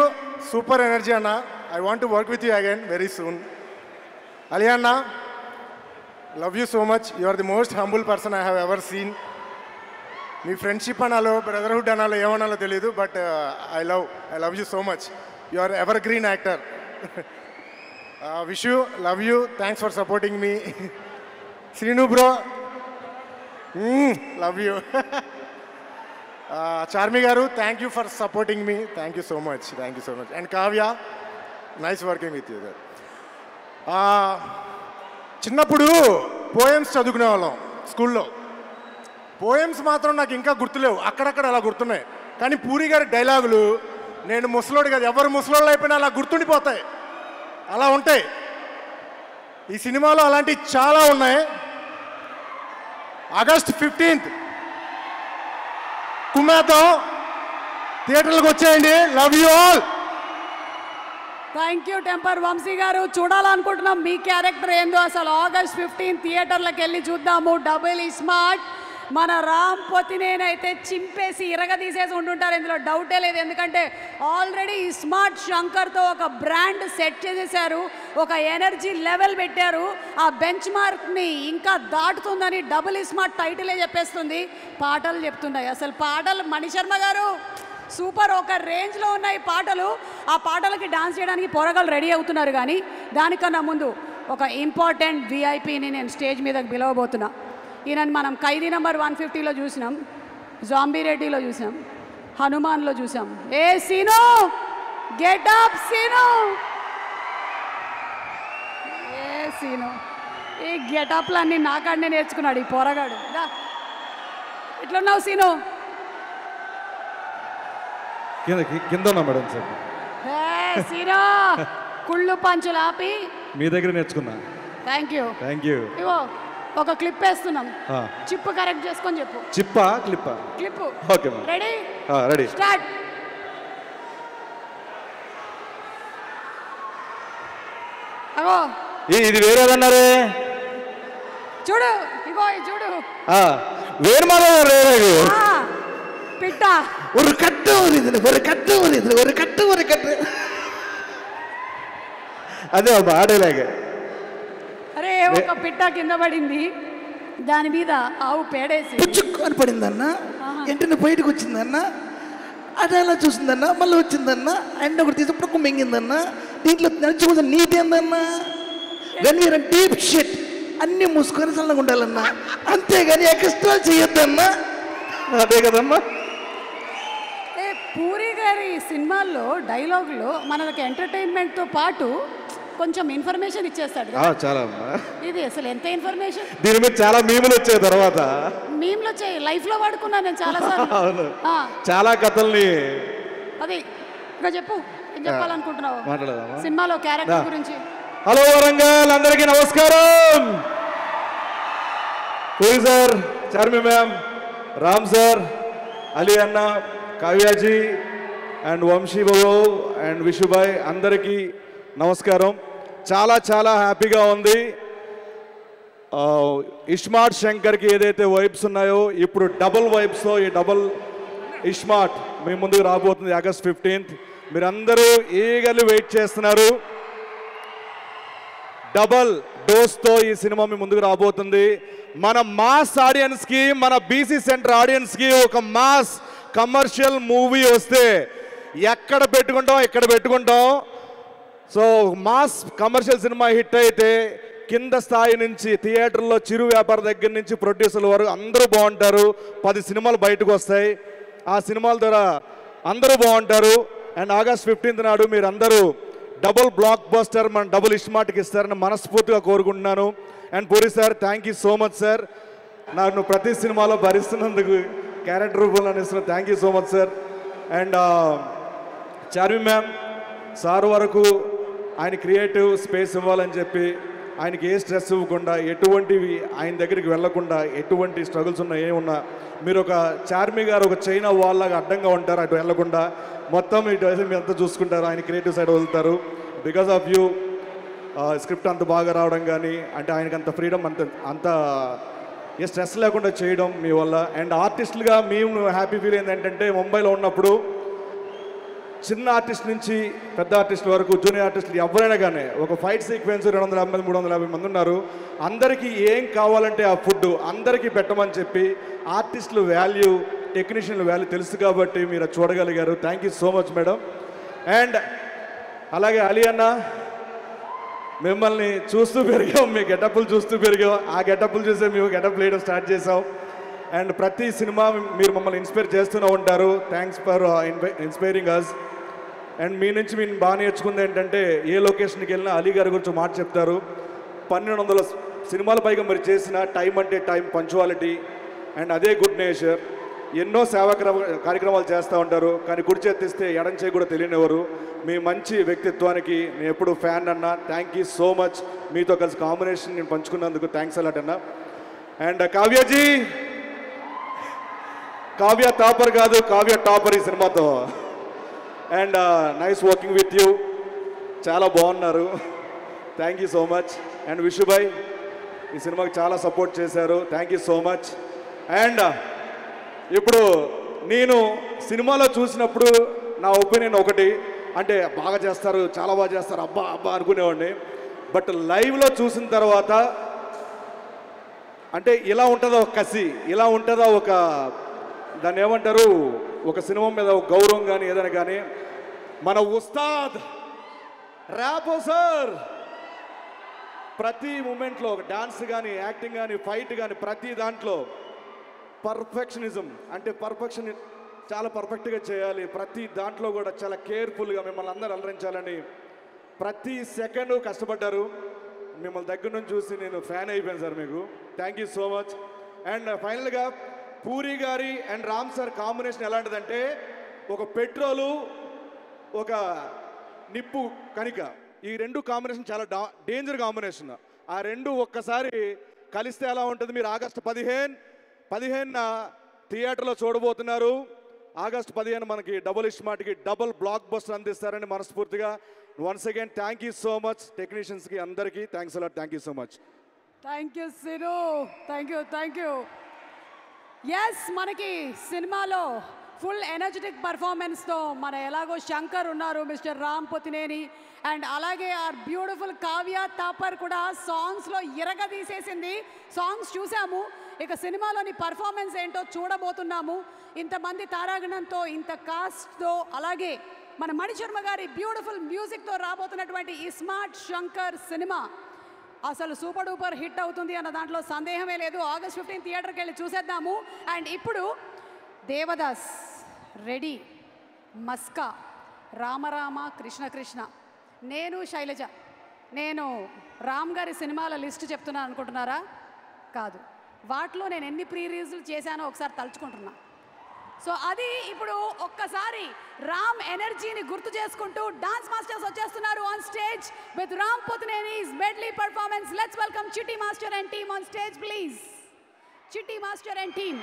super energy అన్న. I want to work with you again very soon. Ali అన్న, love you so much. You are the most humble person I have ever seen. మీ ఫ్రెండ్షిప్ అనాలో brotherhood అనాలో ఏమనాలో తెలియదు, but I love you so much. You are evergreen actor. Wish you, love you, thanks for supporting me. Srinu bro, love you. Charmi గారు, thank you for supporting me, thank you so much, thank you so much. And Kavya, nice working with you. చిన్నప్పుడు poems చదువుకునే వాళ్ళం స్కూల్లో. Poems మాత్రం నాకు ఇంకా గుర్తులేవు, అక్కడక్కడ అలా గుర్తున్నాయి. కానీ పూరి గారి డైలాగులు నేను ముసలోడు కాదు, ఎవరు ముసలోళ్ళు అయిపోయినా అలా గుర్తుండిపోతాయి, అలా ఉంటాయి. ఈ సినిమాలో అలాంటివి చాలా ఉన్నాయి. ఆగస్ట్ 15th కుమ్మేద్దాం, థియేటర్లకు వచ్చేయండి. Love you all. Thank you Temper Vamsi garu. చూడాలనుకుంటున్నాం మీ క్యారెక్టర్ ఏందో అసలు. ఆగస్ట్ 15 థియేటర్లకు వెళ్ళి చూద్దాము. డబుల్ స్మార్ట్ మన రామ్ పొతినేనైతే చింపేసి ఇరగదీసేసి ఉంటుంటారు, ఇందులో డౌటే లేదు. ఎందుకంటే ఆల్రెడీ స్మార్ట్ శంకర్తో ఒక బ్రాండ్ సెట్ చేసేసారు, ఒక ఎనర్జీ లెవెల్ పెట్టారు. ఆ బెంచ్ మార్క్ని ఇంకా దాటుతుందని డబుల్ స్మార్ట్ టైటిలే చెప్పేస్తుంది. పాటలు చెప్తున్నాయి, అసలు పాటలు మణిశర్మ గారు సూపర్, ఒక రేంజ్లో ఉన్నాయి పాటలు. ఆ పాటలకి డాన్స్ చేయడానికి పోరగాళ్ళు రెడీ అవుతున్నారు. కానీ దానికన్నా ముందు ఒక ఇంపార్టెంట్ విఐపిని నేను స్టేజ్ మీదకి పిలవబోతున్నా. ఈయనని మనం ఖైదీ నెంబర్ 150లో చూసినాం, జాంబీ రెడ్డిలో చూసాం, హనుమాన్లో చూసాం. ఏ సీను, గెటప్ సీను, ఏ సీను. ఈ గెటప్లన్నీ నాకాడనే నేర్చుకున్నాడు ఈ పోరగాడు. ఎట్లున్నావు సీను? కింద ఉన్నా మేడం సార్. సీను కుళ్ళు పంచులు ఆపి మీ దగ్గర నేర్చుకున్నా. Thank you. ఇగో ఒక క్లిప్ వేస్తున్నాం, చిప్ కరెక్ట్ చేసుకొని చెప్పు. చిప్పా క్లిప్పా? Clip. Okay madam. Ready? Ready. Start. అగో ఇది వేరేదన్నారే, చూడు, ఇగో చూడు. వేరు మాధవ్ పిట్ట ஒரு கட்டு ஒரு இதுல ஒரு கட்டு ஒரு இதுல ஒரு கட்டு ஒரு கட்டு అదే ఆడేలాగే. అరే ఒక పిట్ట కింద పడింది, దాని మీద ఆవు పేడేసి పుచ్చుకొని పడిందన్న, వెంటనే బయటకు వచ్చిందన్న, అది ఎలా చూసిందన్న, మళ్ళీ వచ్చిందన్న, అండ్ ఒకటి తీసుకుప్పుడు మింగిందన్న. దీంట్లో నడిచి నీతి ఏందన్న, వెన్ యూర్ డీప్ షిట్ అన్ని మూసుకొని చల్లగా ఉండాలన్నా, అంతేగాని ఎక్స్ట్రా చేయొద్దన్నా. అదే కదమ్మా. పూరి గారి సినిమాల్లో డైలాగులు మనకి ఎంటర్టైన్మెంట్తో పాటు కొంచెం ఇన్ఫర్మేషన్ ఇచ్చేస్తాడు. చాలా ఇది అసలు ఎంత ఇన్ఫర్మేషన్. దీని మీద చాలా మీములు వచ్చాయి, తర్వాత మీమ్లు వచ్చాయి, లైఫ్ లో వాడుకున్నాను నేను చాలా సార్లు. చాలా కథల్ని. అది ఇంకా చెప్పు, ఏం చెప్పాలనుకుంటున్నావు మాట్లాడదామా సినిమాలో క్యారెక్టర్ గురించి? హలో వరంగల్, అందరికీ నమస్కారం. Puri sir, Charmi ma'am, Ram sir, Ali అన్న, కావ్యాజీ అండ్ వంశీ బాబు అండ్ విషుభాయ్, అందరికీ నమస్కారం. చాలా చాలా హ్యాపీగా ఉంది. ఇస్మార్ట్ శంకర్కి ఏదైతే వైబ్స్ ఉన్నాయో ఇప్పుడు డబుల్ వైబ్స్తో ఈ డబుల్ ఇస్మార్ట్ మీ ముందుకు రాబోతుంది ఆగస్ట్ 15th. మీరందరూ ఈగర్లీ వెయిట్ చేస్తున్నారు. డబల్ డోస్తో ఈ సినిమా మీ ముందుకు రాబోతుంది. మన మాస్ ఆడియన్స్కి, మన బీసీ సెంటర్ ఆడియన్స్కి ఒక మాస్ కమర్షియల్ మూవీ వస్తే ఎక్కడ పెట్టుకుంటాం. So mass commercial cinema hit అయితే కింద స్థాయి నుంచి థియేటర్లో చిరు వ్యాపార దగ్గర నుంచి ప్రొడ్యూసర్ల వరకు అందరూ బాగుంటారు. 10 సినిమాలు బయటకు వస్తాయి. ఆ సినిమాల ద్వారా అందరూ బాగుంటారు. అండ్ ఆగస్ట్ 15th నాడు మీరు అందరూ డబుల్ బ్లాక్ బస్టర్ మన డబుల్ ఇస్మార్ట్కి ఇస్తారని మనస్ఫూర్తిగా కోరుకుంటున్నాను. And puri sir, thank you so much sir. నన్ను ప్రతి సినిమాలో భరిస్తున్నందుకు, క్యారెక్టర్ రూపంలో ఇస్తున్నా, thank you so much sir. And Charmi ma'am, sir వరకు ఆయన క్రియేటివ్ స్పేస్ ఇవ్వాలని చెప్పి ఆయనకి ఏ స్ట్రెస్ ఇవ్వకుండా ఎటువంటివి ఆయన దగ్గరికి వెళ్లకుండా ఎటువంటి స్ట్రగుల్స్ ఉన్నా ఏమున్నా మీరు ఒక చార్మి గారు ఒక చైనా వాల్ లాగా అడ్డంగా ఉంటారు, అటు వెళ్లకుండా మొత్తం ఇటు మీరు అంతా చూసుకుంటారు, ఆయన క్రియేటివ్ సైడ్ వదులుతారు. బికాస్ ఆఫ్ యూ స్క్రిప్ట్ అంత బాగా రావడం కానీ అంటే ఆయనకి అంత ఫ్రీడమ్ అంత ఏ స్ట్రెస్ లేకుండా చేయడం మీ వల్ల. అండ్ ఆర్టిస్టులుగా మేము హ్యాపీ ఫీల్ ఏంటంటే ముంబైలో ఉన్నప్పుడు చిన్న ఆర్టిస్ట్ నుంచి పెద్ద ఆర్టిస్టుల వరకు జూనియర్ ఆర్టిస్టులు ఎవరైనా కానీ ఒక ఫైట్ సీక్వెన్స్ 250 350 మంది ఉన్నారు. అందరికీ ఏం కావాలంటే ఆ ఫుడ్ అందరికీ పెట్టమని చెప్పి ఆర్టిస్టులు వాల్యూ టెక్నీషియన్ల వాల్యూ తెలుసు కాబట్టి మీరు చూడగలిగారు. Thank you so much madam. And అలాగే అలీ అన్న మిమ్మల్ని చూస్తూ పెరిగాం, మీ గెటప్లు చూస్తూ పెరిగాం, ఆ గెటప్లు చూసే మేము గెటప్ వేయడం స్టార్ట్ చేసాం. అండ్ ప్రతి సినిమా మీరు మమ్మల్ని ఇన్స్పైర్ చేస్తూనే ఉంటారు. Thanks for inspiring us. And మీ నుంచి మేము బాగా నేర్చుకుంది ఏంటంటే ఏ లొకేషన్కి వెళ్ళినా అలీ గారి గురించి మాట చెప్తారు. 1200 సినిమాల పైగా మరి చేసిన టైం అంటే టైం, పంచువాలిటీ అండ్ అదే గుడ్ నేచర్. ఎన్నో సేవా కార్యక్రమాలు చేస్తూ ఉంటారు, కానీ కుడి చేతిస్తే ఎడం చేయి కూడా తెలియనివ్వరు. మీ మంచి వ్యక్తిత్వానికి నేను ఎప్పుడు ఫ్యాన్ అన్న. Thank you so much. మీతో కలిసి కాంబినేషన్ నేను పంచుకున్నందుకు థ్యాంక్స్ అలాట్ అన్న. అండ్ కావ్యజీ, కావ్య టాపర్ కాదు, కావ్య టాపర్ ఈ సినిమాతో. And nice working with you, చాలా బాగున్నారు. Thank you so much. And Vishubhai ఈ సినిమాకి చాలా సపోర్ట్ చేశారు, thank you so much. And ఇప్పుడు నేను సినిమాలో చూసినప్పుడు నా ఒపీనియన్ ఒకటి, అంటే బాగా చేస్తారు, చాలా బాగా చేస్తారు, అబ్బా అబ్బా అనుకునేవాడిని. బట్ లైవ్లో చూసిన తర్వాత అంటే ఇలా ఉంటుందా ఒక కసి, ఇలా ఉంటుందా ఒక దాన్ని ఏమంటారు ఒక సినిమా మీద ఒక గౌరవం కానీ ఏదైనా కానీ. మన ఉస్తాద్ ర్యాపో సార్ ప్రతి మూమెంట్లో ఒక డాన్స్ కానీ యాక్టింగ్ కానీ ఫైట్ కానీ ప్రతి దాంట్లో పర్ఫెక్షనిజం, అంటే పర్ఫెక్షన్ చాలా పర్ఫెక్ట్గా చేయాలి. ప్రతి దాంట్లో కూడా చాలా కేర్ఫుల్గా మిమ్మల్ని అందరూ అలరించాలని ప్రతి సెకండ్ కష్టపడ్డారు. మిమ్మల్ని దగ్గర నుంచి చూసి నేను ఫ్యాన్ అయిపోయాను సార్, మీకు thank you so much. And ఫైనల్గా పూరి గారి అండ్ రామ్ సార్ కాంబినేషన్ ఎలాంటిదంటే ఒక పెట్రోలు ఒక నిప్పు కనిక, ఈ రెండు కాంబినేషన్ చాలా డేంజర్ కాంబినేషన్. ఆ రెండు ఒక్కసారి కలిస్తే ఎలా ఉంటుంది మీరు ఆగస్టు 15 థియేటర్లో చూడబోతున్నారు. ఆగస్టు 15 మనకి డబుల్ ఇస్మార్ట్కి డబుల్ బ్లాక్ బస్టర్ అందిస్తారని మనస్ఫూర్తిగా once again thank you so much. టెక్నీషియన్స్కి అందరికీ thanks a lot, thank you so much. Thank you sir, thank you. Yes, మనకి సినిమాలో ఫుల్ ఎనర్జెటిక్ పర్ఫార్మెన్స్తో మన ఎలాగో శంకర్ ఉన్నారు, మిస్టర్ రామ్ పొతినేని, అండ్ అలాగే ఆర్ బ్యూటిఫుల్ కావ్య తాపర్ కూడా సాంగ్స్లో ఇరగదీసేసింది. సాంగ్స్ చూసాము, ఇక సినిమాలోని పర్ఫార్మెన్స్ ఏంటో చూడబోతున్నాము. ఇంతమంది తారాగణంతో, ఇంత కాస్ట్తో, అలాగే మన మణిశర్మ గారి బ్యూటిఫుల్ మ్యూజిక్తో రాబోతున్నటువంటి ఈ స్మార్ట్ శంకర్ సినిమా అసలు సూపర్ డూపర్ హిట్ అవుతుంది అన్న దాంట్లో సందేహమే లేదు. ఆగస్ట్ 15 థియేటర్కి వెళ్ళి చూసేద్దాము. అండ్ ఇప్పుడు దేవదాస్, రెడీ, మస్కా, రామరామ, కృష్ణ కృష్ణ, నేను శైలజ. నేను రామ్ గారి సినిమాల లిస్ట్ చెప్తున్నాను అనుకుంటున్నారా? కాదు, వాటిలో నేను ఎన్ని ప్రీ రిలీజులు చేశానో ఒకసారి తలుచుకుంటున్నా. సో అది ఇప్పుడు ఒక్కసారి రామ్ ఎనర్జీని గుర్తు చేసుకుంటూ డాన్స్ మాస్టర్స్ వచ్చేస్తున్నారు on stage with Ram Pothineni's medley performance. Let's welcome Chitti Master and team on stage, please. Chitti Master and team.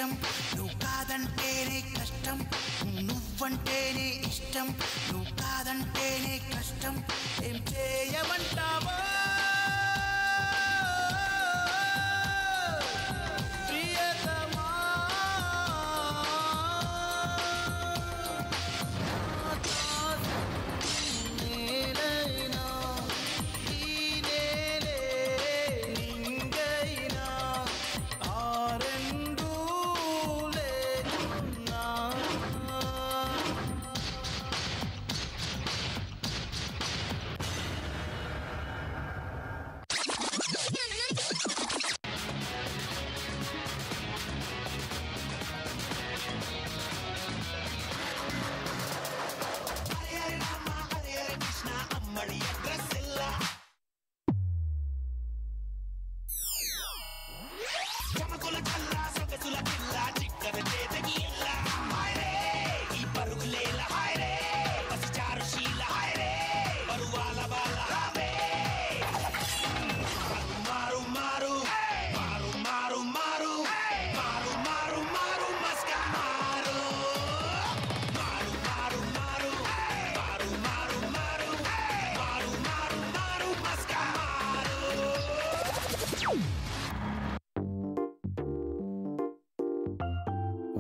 ఇష్టం నువ్వు కాదంటేనే కష్టం నువ్వంటేనే ఇష్టం నువ్వు కాదంటేనే కష్టం ఏం చేయమంటావో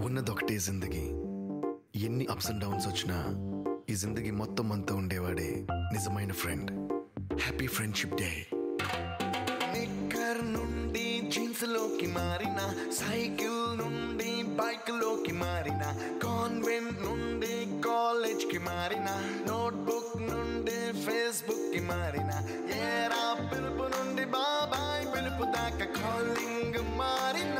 ఉన్నదొకటే జిందగీ ఎన్ని అప్స్ అండ్ డౌన్స్ వచ్చినా ఈ జిందగీ మొత్తం అంతా ఉండేవాడే నిజమైన ఫ్రెండ్. Happy friendship day. నిక్కర్ నుండి జీన్స్ లోకి మారిన, సైకిల్ నుండి బైక్ లోకి మారిన, కాన్వెంట్ నుండి కాలేజ్ కి మారిన, నోట్బుక్ నుండి ఫేస్బుక్ కి మారిన, ఏరా పిలుపు నుండి బాబాయ్ పిలుపు దాకా కాలింగ్ మారిన,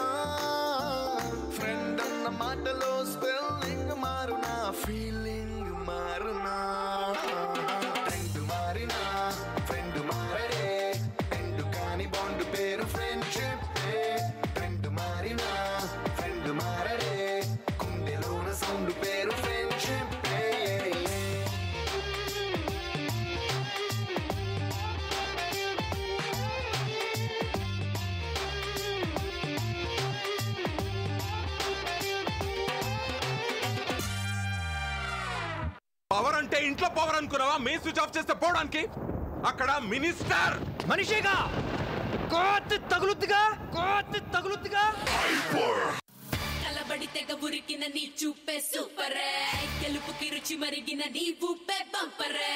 ఫ్రెండ్ అన్న మాటలో స్పెల్లింగ్ మారునా, ఫీలింగ్ మారునా, ట్రెండ్ మారినా ఫ్రెండ్ మారడే, ట్రెండ్ కాని బాండ్ పేరు ఫ్రెండ్షిప్. ట్రెండ్ మారినా ఫ్రెండ్ మారడే, గుండెలోన సౌండ్ పేరు ఫ్రెండ్షిప్. పవర్ అంటే ఇంట్లో పవర్ అనుకున్నావా? మెయిన్ స్విచ్ ఆఫ్ చేస్తే పోవడానికి. అక్కడ మినిస్టర్ మనిషిగా కోతి తగులుద్దుగా, కోతి తగులుద్దుగా. తలబడి తెగ ఉరికిన నీ చూపే సూపరే, గెలుపుకి రుచి మరిగిన నీ ఊపే బంపరే,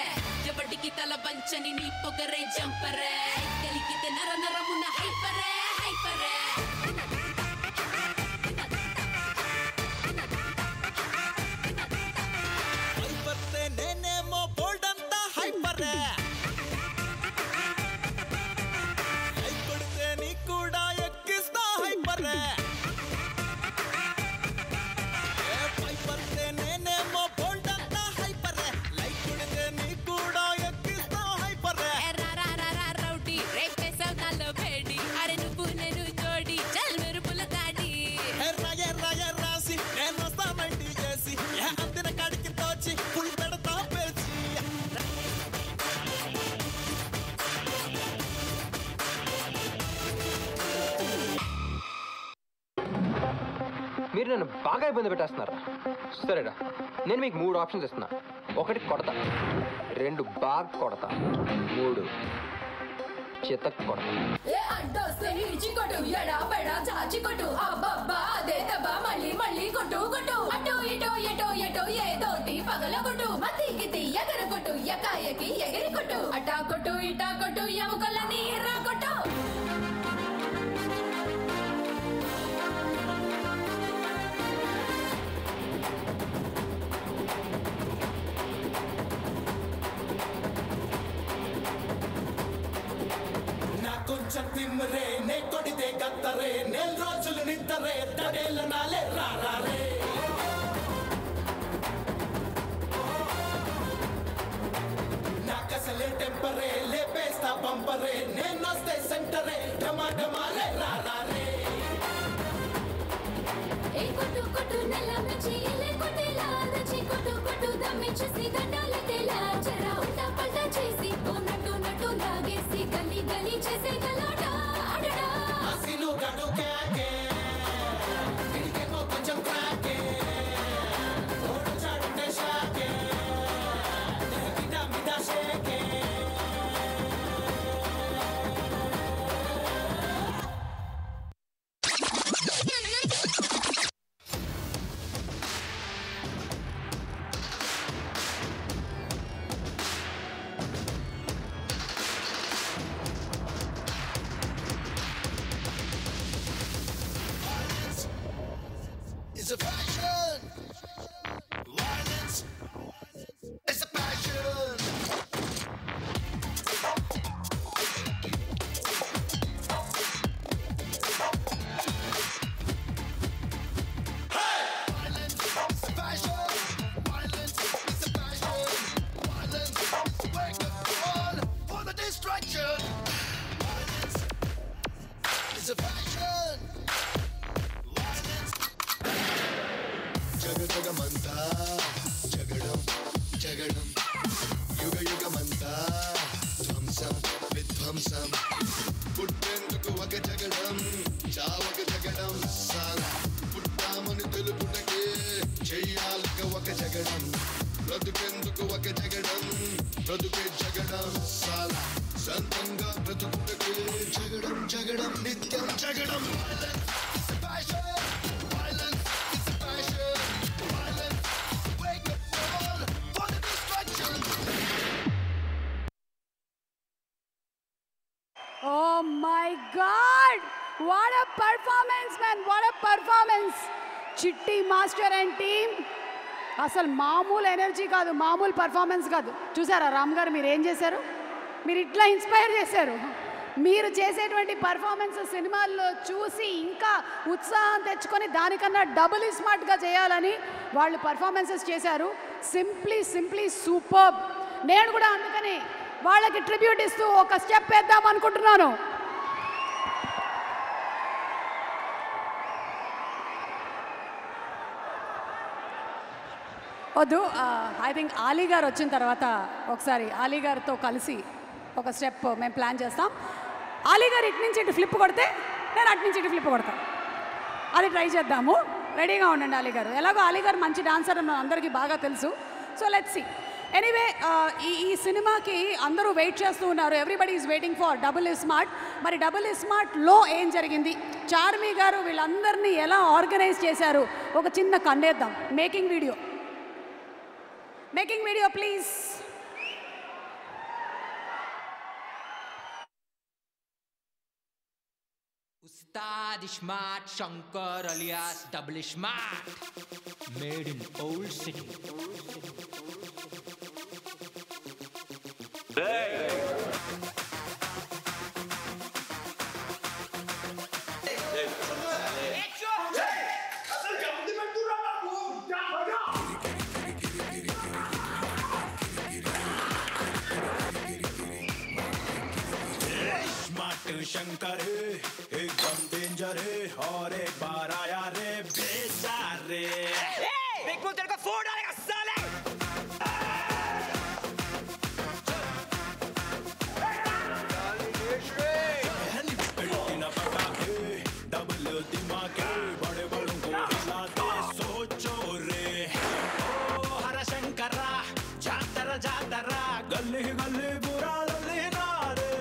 ఎవడికి తల వంచని నీ పొగరే జంపరే, గెలికితే నర నరమున హైపరే హైపరే. నేనేమో బోల్డ్ అంతా హైపరే, లైక్ కొడితే నీ కూడా ఎక్కిస్తా హైపరే. హైపర్తే నేనేమో బోల్డ్ అంతా హైపరే, లైక్ కొడితే నీ కూడా ఎక్కిస్తా హైపరే. రౌడీ రేపేసావు నాలో వేడి, అరే నువ్వు నేను జోడి చల్ మెరుపుల దాడి. రాసి నేను వస్తానండి చేసి అందిన కాడికి తోచి పుల్ పెడతా పేచి. మీరు నన్ను బాగా ఇబ్బంది పెట్టేస్తున్నారా? సరేరా, నేను మీకు 3 ఆప్షన్స్ ఇస్తున్నా. 1 కొడతా, 2 బాగా కొడతా, 3 చితక్ కొడతా. ఏ అంటొస్తే ఇచ్చి కొట్టు, ఎడా పెడా చాచి కొట్టు, అబ్బబ్బా అదే దబ్బా మళ్ళీ మళ్ళీ కొట్టు కొట్టు, అటు ఇటు ఎటో ఎటో ఏదోటి పగల కొట్టు, మతికి ఎగర కొట్టు, ఎకాయకి ఎగిరి కొట్టు, అటా కొట్టు ఇటా కొట్టు, ఎముకలని రా కొట్టు. కొంచెం తిమ్మరే నే కొడితే గత్తరే, నెల రోజులు నిద్దరే దడేళ్ళ నాలే రారే. నాకసలే టెంపరే లేపేస్తా పంపరే, నేనొస్తే సెంటరే టమాటమాలే రారే. ఏ కొట్టు కొట్టు నెల మించి ఇలే కొట్టేలా నచ్చి కొట్టు కొట్టు దమ్మించేసి దండాలెట్టేలా, జరా ఉల్టా పల్టా చేసి ఓ నట్టు నట్టు లాగేసి గల్లీ గల్లీ చేసే గలాట అడడా. అసిను గడు క్యాకే ఇడికేమో is a fashion. Violence is a passion. జగమంతా జగడం జగడం యుగ యుగమంతా ధ్వంసం విధ్వంసం పుట్టేందుకు ఒక జగడం చావక జగడం సాలా పుట్టామని తెలుపుటకే చెయ్యాలిక ఒక జగడం బ్రతుకెందుకు ఒక జగడం బ్రతుకే జగడం సాలా సంతంగా బ్రతుకుటకే జగడం జగడం నిత్యం జగడం Oh my God! What a performance, man! What a performance! చిట్టి మాస్టర్ అండ్ టీమ్ అసలు మామూలు ఎనర్జీ కాదు, మామూలు పర్ఫార్మెన్స్ కాదు. చూసారా రామ్ గారు మీరు ఏం చేశారు? మీరు ఇట్లా ఇన్స్పైర్ చేశారు. మీరు చేసేటువంటి పర్ఫార్మెన్స్ సినిమాల్లో చూసి ఇంకా ఉత్సాహం తెచ్చుకొని దానికన్నా డబుల్ స్మార్ట్గా చేయాలని వాళ్ళు పర్ఫార్మెన్సెస్ చేశారు. Simply superb. నేను కూడా అందుకని వాళ్ళకి ట్రిబ్యూట్ ఇస్తూ ఒక స్టెప్ వేద్దాం అనుకుంటున్నాను. వద్దు, ఐ థింక్ ఆలీ గారు వచ్చిన తర్వాత ఒకసారి ఆలీ గారితో కలిసి ఒక స్టెప్ మేము ప్లాన్ చేస్తాం. ఆలీ గారు ఇటు నుంచి ఇటు ఫ్లిప్ కొడితే నేను అటు నుంచి ఇటు ఫ్లిప్ కొడతాను. అది ట్రై చేద్దాము. రెడీగా ఉండండి ఆలీ గారు. ఎలాగో ఆలీ గారు మంచి డాన్సర్ అని అందరికీ బాగా తెలుసు. So let's see. ఎనీవే, ఈ సినిమాకి అందరూ వెయిట్ చేస్తూ ఉన్నారు. Everybody is waiting for double smart. మరి డబుల్ స్మార్ట్లో ఏం జరిగింది, చార్మి గారు వీళ్ళందరినీ ఎలా ఆర్గనైజ్ చేశారు, ఒక చిన్న కండేద్దాం. Making video please. Ustad Smart Shankar alias Double Smart, made in Old City. Shankar एकदम डेंजर है और एक बार आया रे बेजार रे। बिग बुल तेरे को फोड़ डालेगा साले। डबल दिमाग बड़े बड़ों को हिलाते सोचो रे। ओ हर शंकरा जातरा जातरा गली गली बुरा लली ना रे।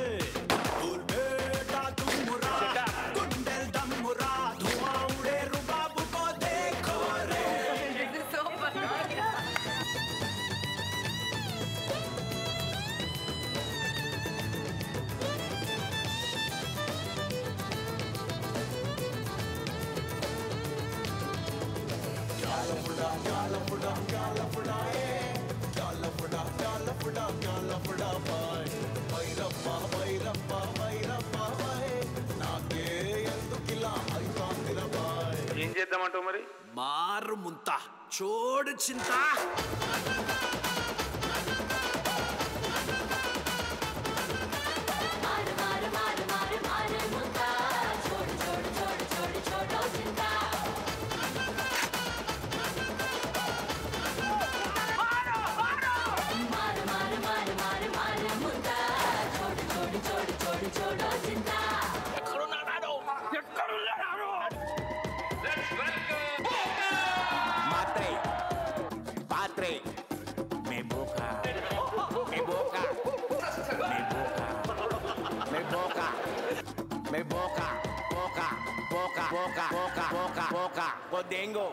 ఏం చేద్దామంటావు మరి? మారు ముంత చోడు చింత boca, podengo.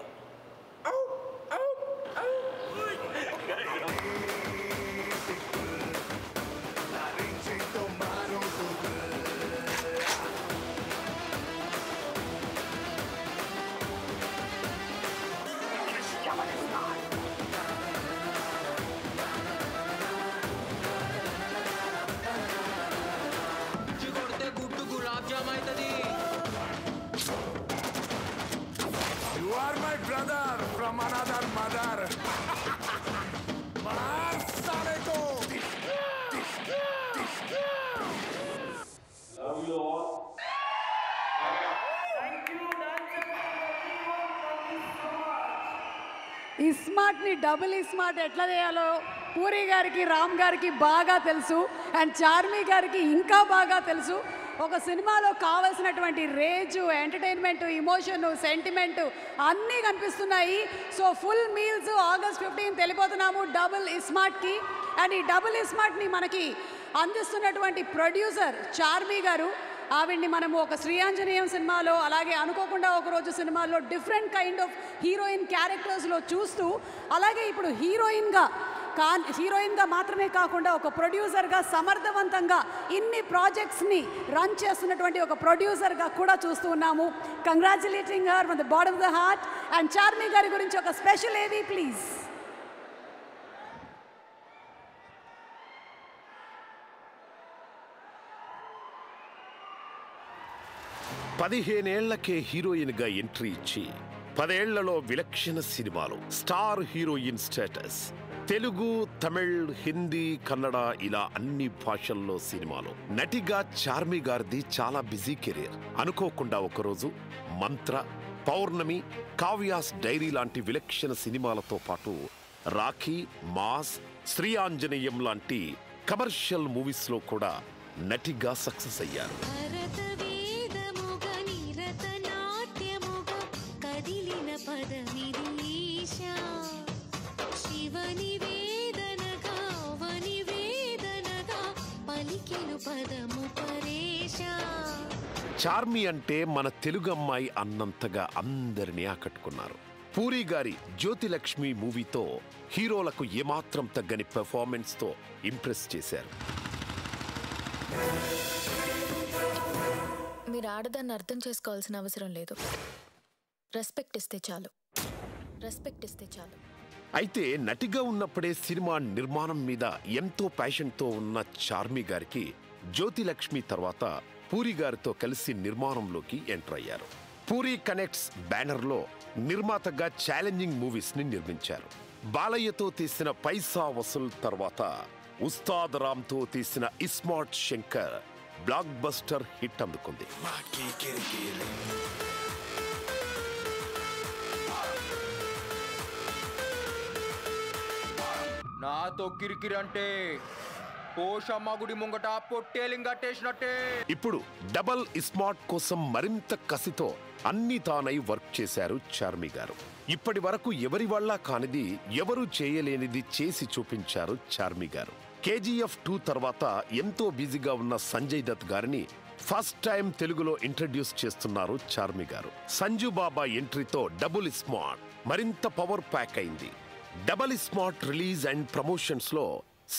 జమైతది. You are my brother from another mother. मार साले को. Love you all. ఇస్మార్ట్ని డబుల్ ఇస్మార్ట్ ఎట్లా చేయాలో పూరి గారికి రామ్ గారికి బాగా తెలుసు అండ్ చార్మి గారికి ఇంకా బాగా తెలుసు. ఒక సినిమాలో కావాల్సినటువంటి రేంజు, ఎంటర్టైన్మెంట్, ఇమోషన్, సెంటిమెంట్ అన్నీ కనిపిస్తున్నాయి. సో ఫుల్ మీల్స్ ఆగస్ట్ 15 వెళ్ళిపోతున్నాము డబుల్ ఇస్మార్ట్కి. అండ్ ఈ డబుల్ ఇస్మార్ట్ని మనకి అందిస్తున్నటువంటి ప్రొడ్యూసర్ చార్మి గారు. ఆవిడ్ని మనము ఒక శ్రీయాంజనేయం సినిమాలో, అలాగే అనుకోకుండా ఒకరోజు సినిమాలో డిఫరెంట్ కైండ్ ఆఫ్ హీరోయిన్ క్యారెక్టర్స్లో చూస్తూ, అలాగే ఇప్పుడు హీరోయిన్గా మాత్రమే కాకుండా ఒక ప్రొడ్యూసర్గా సమర్థవంతంగా ఇన్ని ప్రాజెక్ట్స్ని రన్ చేస్తున్నటువంటి ఒక ప్రొడ్యూసర్గా కూడా చూస్తూ ఉన్నాము. Congratulating her from the bottom of the heart. And Charmi గారి గురించి ఒక స్పెషల్ ఏవి ప్లీజ్. పదిహేనేళ్లకే హీరోయిన్గా ఎంట్రీ ఇచ్చి 10 ఏళ్లలో విలక్షణ సినిమాలు, star heroine status, Telugu, Tamil, Hindi, Kannada ఇలా అన్ని భాషల్లో సినిమాలు. నటిగా చార్మి గారిది చాలా బిజీ కెరీర్. అనుకోకుండా ఒకరోజు మంత్ర, పౌర్ణమి, కావ్యాస్ డైరీ లాంటి విలక్షణ సినిమాలతో పాటు రాఖీ, మాస్, శ్రీ ఆంజనేయం లాంటి కమర్షియల్ మూవీస్లో కూడా నటిగా సక్సెస్ అయ్యారు. చార్మి అంటే మన తెలుగు అమ్మాయి అన్నంతగా అందరినీ ఆకట్టుకున్నారు. పూరి గారి జ్యోతిలక్ష్మి మూవీతో హీరోలకు ఏమాత్రం తగ్గని పెర్ఫార్మెన్స్తో ఇంప్రెస్ చేశారు. మీరు ఆడదాన్ని అర్థం చేసుకోవాల్సిన అవసరం లేదు. రెస్పెక్ట్ ఇస్తే చాలు. అయితే నటిగా ఉన్నప్పుడే సినిమా నిర్మాణం మీద ఎంతో ప్యాషన్తో ఉన్న చార్మి గారికి జ్యోతిలక్ష్మి తర్వాత పూరి గారితో కలిసి నిర్మాణంలోకి ఎంటర్ అయ్యారు. పూరి కనెక్ట్స్ బ్యానర్లో నిర్మాతగా ఛాలెంజింగ్ మూవీస్ ని నిర్మించారు. బాలయ్యతో తీసిన పైసా వసూల్ తర్వాత ఉస్తాద్ రామ్తో తీసిన iSmart Shankar block buster hit అందుకుంది. నాతో కిరికిరి అంటే పోషమ్మ గుడి ముంగట పొట్టేలింగట్టేసినట్టే. ఇప్పుడు డబల్ ఇస్మార్ట్ కోసం మరింత కసితో అన్ని తానై వర్క్ చేశారు చార్మి గారు. ఇప్పటి వరకు ఎవరి వల్ల కానిది, ఎవరు చేయలేనిది చేసి చూపించారు చార్మి గారు. KGF 2 తర్వాత ఎంతో బిజీగా ఉన్న సంజయ్ దత్ గారిని ఫస్ట్ టైం తెలుగులో ఇంట్రడ్యూస్ చేస్తున్నారు చార్మి గారు. సంజు బాబా ఎంట్రీతో డబుల్ ఇస్మార్ట్ మరింత పవర్ ప్యాక్ అయింది. Double iSmart release and promotions లో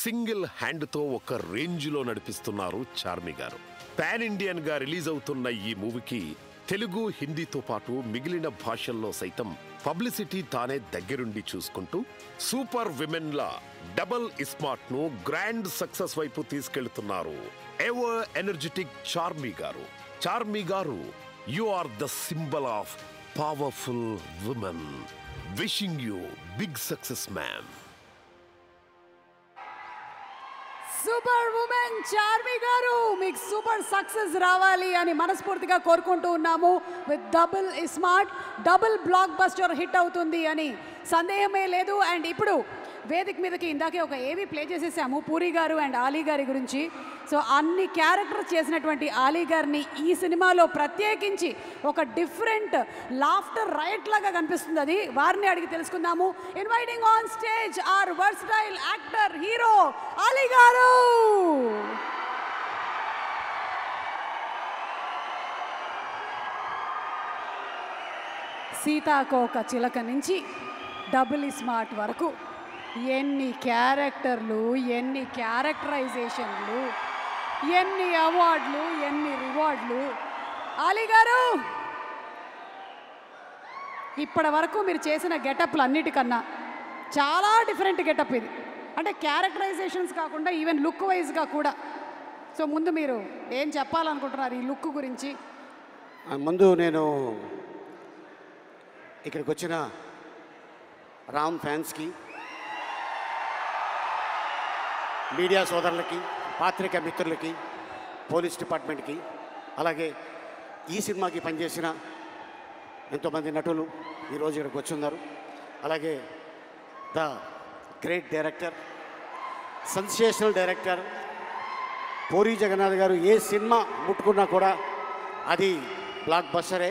సింగిల్ హ్యాండ్ తో ఒక రేంజ్ లో నడిపిస్తున్నారు చార్మి గారు. పాన్ ఇండియన్ గా రిలీజ్ అవుతున్న ఈ మూవీకి తెలుగు, హిందీతో పాటు మిగిలిన భాషల్లో సైతం పబ్లిసిటీ తానే దగ్గరుండి చూసుకుంటూ సూపర్ విమెన్ లా డబల్ ఇస్మార్ట్ ను గ్రాండ్ సక్సెస్ వైపు తీసుకెళ్తున్నారు ever energetic Charmi garu. Charmi garu, you are the symbol of powerful women. Wishing you big success ma'am. Super women Charmi garu, మీకు సూపర్ సక్సెస్ రావాలి అని మనస్ఫూర్తిగా కోరుకుంటూ ఉన్నాము. With double ismart double blockbuster hit అవుతుంది అని సందేహమే లేదు. అండ్ ఇప్పుడు వేదిక మీదకి ఇందాకే ఒక ఏవి ప్లే చేసేసాము పూరి గారు అండ్ ఆలీ గారి గురించి. సో అన్ని క్యారెక్టర్స్ చేసినటువంటి ఆలీ గారిని ఈ సినిమాలో ప్రత్యేకించి ఒక డిఫరెంట్ లాఫ్టర్ రైట్ లాగా కనిపిస్తుంది. అది వారిని అడిగి తెలుసుకుందాము. Inviting on stage our versatile actor hero Ali garu. సీతాకోక చిలక నుంచి డబుల్ స్మార్ట్ వరకు ఎన్ని క్యారెక్టర్లు, ఎన్ని క్యారెక్టరైజేషన్లు, ఎన్ని అవార్డులు, ఎన్ని రివార్డులు. ఆలీ గారు, ఇప్పటి వరకు మీరు చేసిన గెటప్లు అన్నిటికన్నా చాలా డిఫరెంట్ గెటప్ ఇది. అంటే క్యారెక్టరైజేషన్స్ కాకుండా ఈవెన్ లుక్ వైజ్గా కూడా సో ముందు మీరు ఏం చెప్పాలనుకుంటున్నారు ఈ లుక్ గురించి? ముందు నేను ఇక్కడికి వచ్చిన రామ్ ఫ్యాన్స్కి, మీడియా సోదరులకి, పాత్రికా మిత్రులకి, పోలీస్ డిపార్ట్మెంట్కి, అలాగే ఈ సినిమాకి పనిచేసిన ఎంతోమంది నటులు ఈరోజు ఇక్కడికి వచ్చున్నారు. అలాగే the great director, sensational director Puri Jagannadh garu ఏ సినిమా ముట్టుకున్నా కూడా అది బ్లాక్ బస్టరే.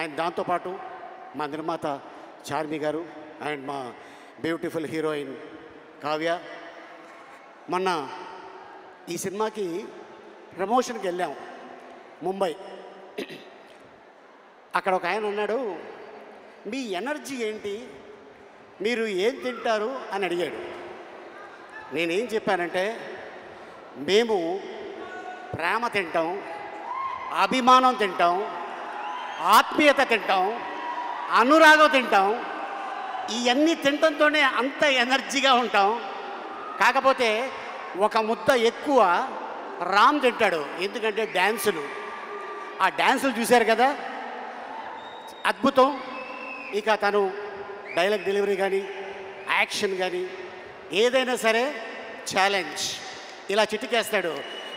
అండ్ దాంతోపాటు మా నిర్మాత చార్మి గారు అండ్ మా బ్యూటిఫుల్ హీరోయిన్ కావ్య. మొన్న ఈ సినిమాకి ప్రమోషన్కి వెళ్ళాం ముంబై. అక్కడ ఒక ఆయన అన్నాడు, మీ ఎనర్జీ ఏంటి, మీరు ఏం తింటారు అని అడిగాడు. నేనేం చెప్పానంటే, మేము ప్రేమ తింటాం, అభిమానం తింటాం, ఆత్మీయత తింటాం, అనురాగం తింటాం. ఇవన్నీ తినటంతోనే అంత ఎనర్జీగా ఉంటాం. కాకపోతే ఒక ముద్ద ఎక్కువ రామ్ తింటాడు, ఎందుకంటే డ్యాన్సులు. ఆ డ్యాన్సులు చూశారు కదా, అద్భుతం. ఇక తను డైలాగ్ డెలివరీ కానీ, యాక్షన్ కానీ, ఏదైనా సరే ఛాలెంజ్. ఇలా చిటికేస్తాడు,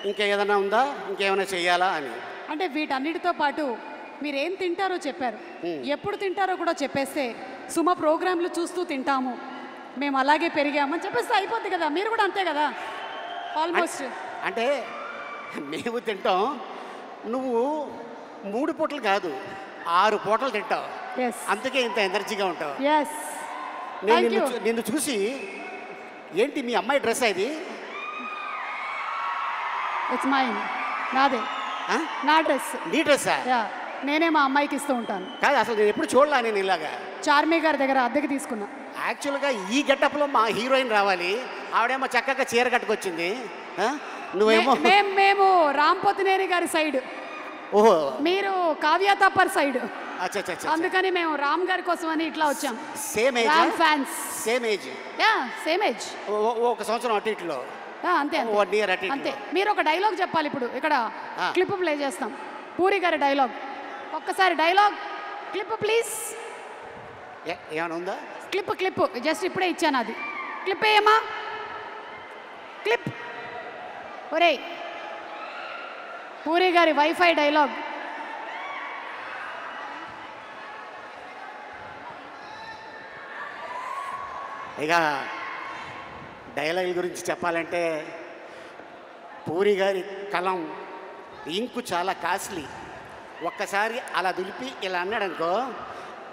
ఇంకేదైనా ఉందా, ఇంకేమైనా చేయాలా అని. అంటే వీటన్నిటితో పాటు మీరు ఏం తింటారో చెప్పారు, ఎప్పుడు తింటారో కూడా చెప్పేస్తే సుమ ప్రోగ్రాంలు చూస్తూ తింటాము, మేము అలాగే పెరిగామని చెప్పేస్తే అయిపోద్ది కదా. మీరు కూడా అంతే కదా ఆల్మోస్ట్. అంటే మేము తింటాం, నువ్వు 3 పూటలు కాదు 6 పూటలు తింటావు, అందుకే ఇంత ఎనర్జీగా ఉంటావు. నేను నిన్ను చూసి, ఏంటి మీ అమ్మాయి డ్రెస్ ఇది? ఇట్స్ మైన్, నాదే, నా డ్రెస్. నీ డ్రెస్సా? నేనే మా అమ్మాయికి ఇస్తూ ఉంటాను. కాదు, అసలు నేను ఎప్పుడు చూడలా నేను ఇలాగా. చార్మి గారి దగ్గర అద్దెకి తీసుకున్నా. యాక్చువల్గా ఈ గెటప్లో మా హీరోయిన్ రావాలి, ఆవిడేమో చక్కగా చీర కట్టుకొచ్చింది, నువ్వేమో మేము రాంపోతినేని గారి సైడ్, ఓహో మీరు కావ్య తప్పర్ సైడ్. అచ్చా, అందుకని మేము రామ్ గారి కోసం అని ఇట్లా వచ్చాం. Same age, Ram fans. Same age, same age, ఒక సంవత్సరం అటు ఇట్లో. అంతే 1 year అటు అంతే. మీరు ఒక డైలాగ్ చెప్పాలి ఇప్పుడు. ఇక్కడ క్లిప్ ప్లే చేస్తాం, పూరి గారి డైలాగ్. ఒక్కసారి డైలాగ్ క్లిప్ ప్లీజ్. ఏమైనా ఉందా? క్లిప్ జస్ట్ ఇప్పుడే ఇచ్చాను, అది క్లిప్ ఏమా, క్లిప్. ఒరే పూరి గారి వైఫై డైలాగ్. ఇక డైలాగ్ గురించి చెప్పాలంటే, పూరి గారి కలం ఇంకు చాలా కాస్ట్లీ. ఒక్కసారి అలా దులిపి ఇలా అన్నాడనుకో,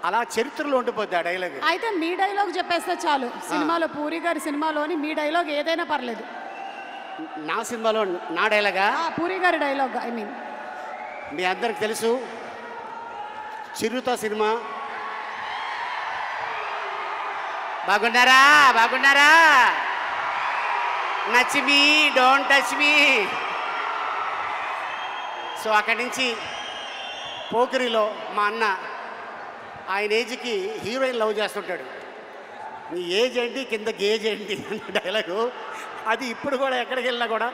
అలా చరిత్రలో ఉండిపోద్ది ఆ డైలాగ్. అయితే మీ డైలాగ్ చెప్పేస్తే చాలు. సినిమాలో పూరి గారి సినిమాలోని మీ డైలాగ్ ఏదైనా పర్లేదు. నా సినిమాలో నా డైలాగా? పూరి గారి డైలాగ్. ఐ మీన్ మీ అందరికి తెలుసు, చిరుత సినిమా. బాగున్నారా? నచ్ మీ, డోంట్ టచ్ మీ. సో అక్కడి నుంచి పోకిరిలో మా అన్న ఆయన ఏజ్కి హీరోయిన్ లవ్ చేస్తుంటాడు. నీ ఏజ్ ఏంటి, కింద గేజ్ ఏంటి అన్న డైలాగు. అది ఇప్పుడు కూడా ఎక్కడికి వెళ్ళినా కూడా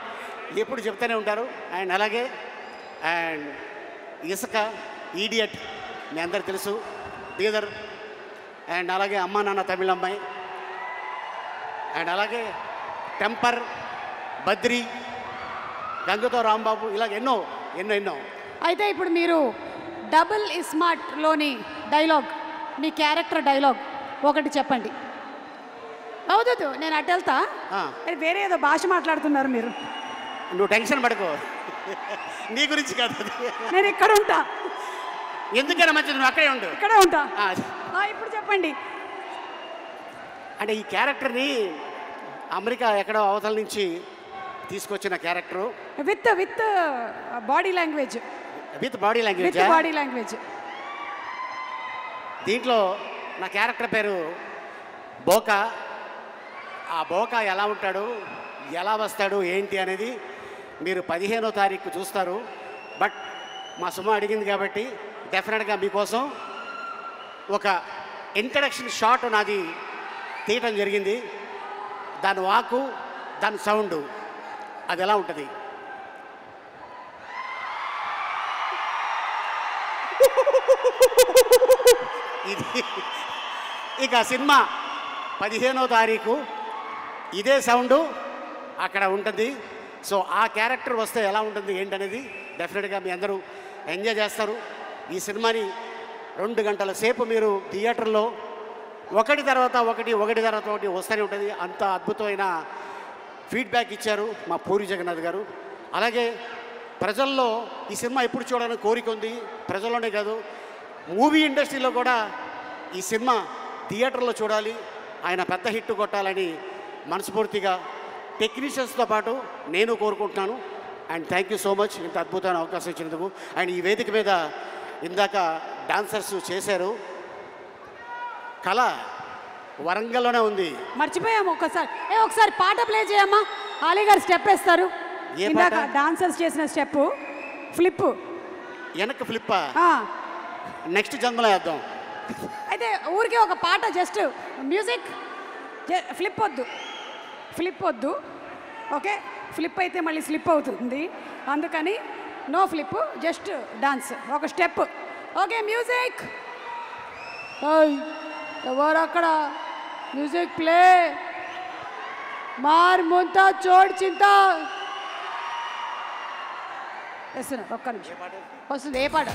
ఎప్పుడు చెప్తూనే ఉంటారు. అండ్ అలాగే అండ్ ఇసుక, ఈడియట్ మీ అందరికి తెలుసు, బీదర్. అండ్ అలాగే అమ్మా నాన్న తమిళ అమ్మాయి. అండ్ అలాగే టెంపర్, బద్రి, గంగతో రాంబాబు, ఇలాగ ఎన్నో. అయితే ఇప్పుడు మీరు డబుల్ ఇస్మార్ట్లోని డైలాగ్, మీ క్యారెక్టర్ డైలాగ్ ఒకటి చెప్పండి. అవుతుంది, నేను అటు వెళ్తా. వేరే ఏదో భాష మాట్లాడుతున్నారు మీరు. నువ్వు టెన్షన్ పడుకో, నీ గురించి కాదు, నేను ఇక్కడ ఉంటా. ఎందుకైనా మంచిది, నువ్వు అక్కడే ఉండు. ఇక్కడే ఉంటా. ఇప్పుడు చెప్పండి. అంటే ఈ క్యారెక్టర్ని అమెరికా ఎక్కడో అవతల నుంచి తీసుకొచ్చిన character. With body language. With body language. దీంట్లో నా క్యారెక్టర్ పేరు బోకా. ఆ బోకా ఎలా ఉంటాడు, ఎలా వస్తాడు, ఏంటి అనేది మీరు 15వ తారీఖు చూస్తారు. బట్ మా సుమ అడిగింది కాబట్టి డెఫినెట్గా మీకోసం ఒక ఇంట్రడక్షన్ షాట్ నాది తీయటం జరిగింది. దాని వాకు, దాని సౌండ్, అది ఎలా ఉంటుంది ఇది ఇక సినిమా 15వ తారీఖు ఇదే సౌండు అక్కడ ఉంటుంది. సో ఆ క్యారెక్టర్ వస్తే ఎలా ఉంటుంది ఏంటనేది డెఫినెట్గా మీ అందరూ ఎంజాయ్ చేస్తారు. ఈ సినిమాని 2 గంటల సేపు మీరు థియేటర్లో ఒకటి తర్వాత ఒకటి వస్తూనే ఉంటుంది. అంత అద్భుతమైన ఫీడ్బ్యాక్ ఇచ్చారు మా పూరి జగన్నాథ్ గారు. అలాగే ప్రజల్లో ఈ సినిమా ఎప్పుడు చూడాలని కోరిక ఉంది. ప్రజల్లోనే కాదు, మూవీ ఇండస్ట్రీలో కూడా ఈ సినిమా థియేటర్లో చూడాలి, ఆయన పెద్ద హిట్ కొట్టాలని మనస్ఫూర్తిగా టెక్నీషియన్స్తో పాటు నేను కోరుకుంటున్నాను. And thank you so much ఇంత అద్భుతమైన అవకాశం ఇచ్చినందుకు. అండ్ ఈ వేదిక మీద ఇందాక డాన్సర్స్ చేశారు. కళ వరంగల్లోనే ఉంది. మర్చిపోయాము ఒకసారి పాట ప్లే చేయమ్మా. ఆలీ గారు స్టెప్ వేస్తారు. ఇందాక డాన్సర్స్ చేసిన స్టెప్ ఫ్లిప్, వెనక్కి ఫ్లిప్పా? నెక్స్ట్ జన్మలో వేద్దాం. అయితే ఊరికే ఒక పాట, జస్ట్ మ్యూజిక్, ఫ్లిప్ వద్దు. ఓకే, ఫ్లిప్ అయితే మళ్ళీ స్లిప్ అవుతుంది, అందుకని నో ఫ్లిప్, జస్ట్ డాన్స్, ఒక స్టెప్. Okay, music. ఎవరు అక్కడ? Music play. మార్ ముంతా చోడ్ చింతా వేస్తున్నారు. ఒక్క నిమిషం వస్తుంది. ఏ పాట?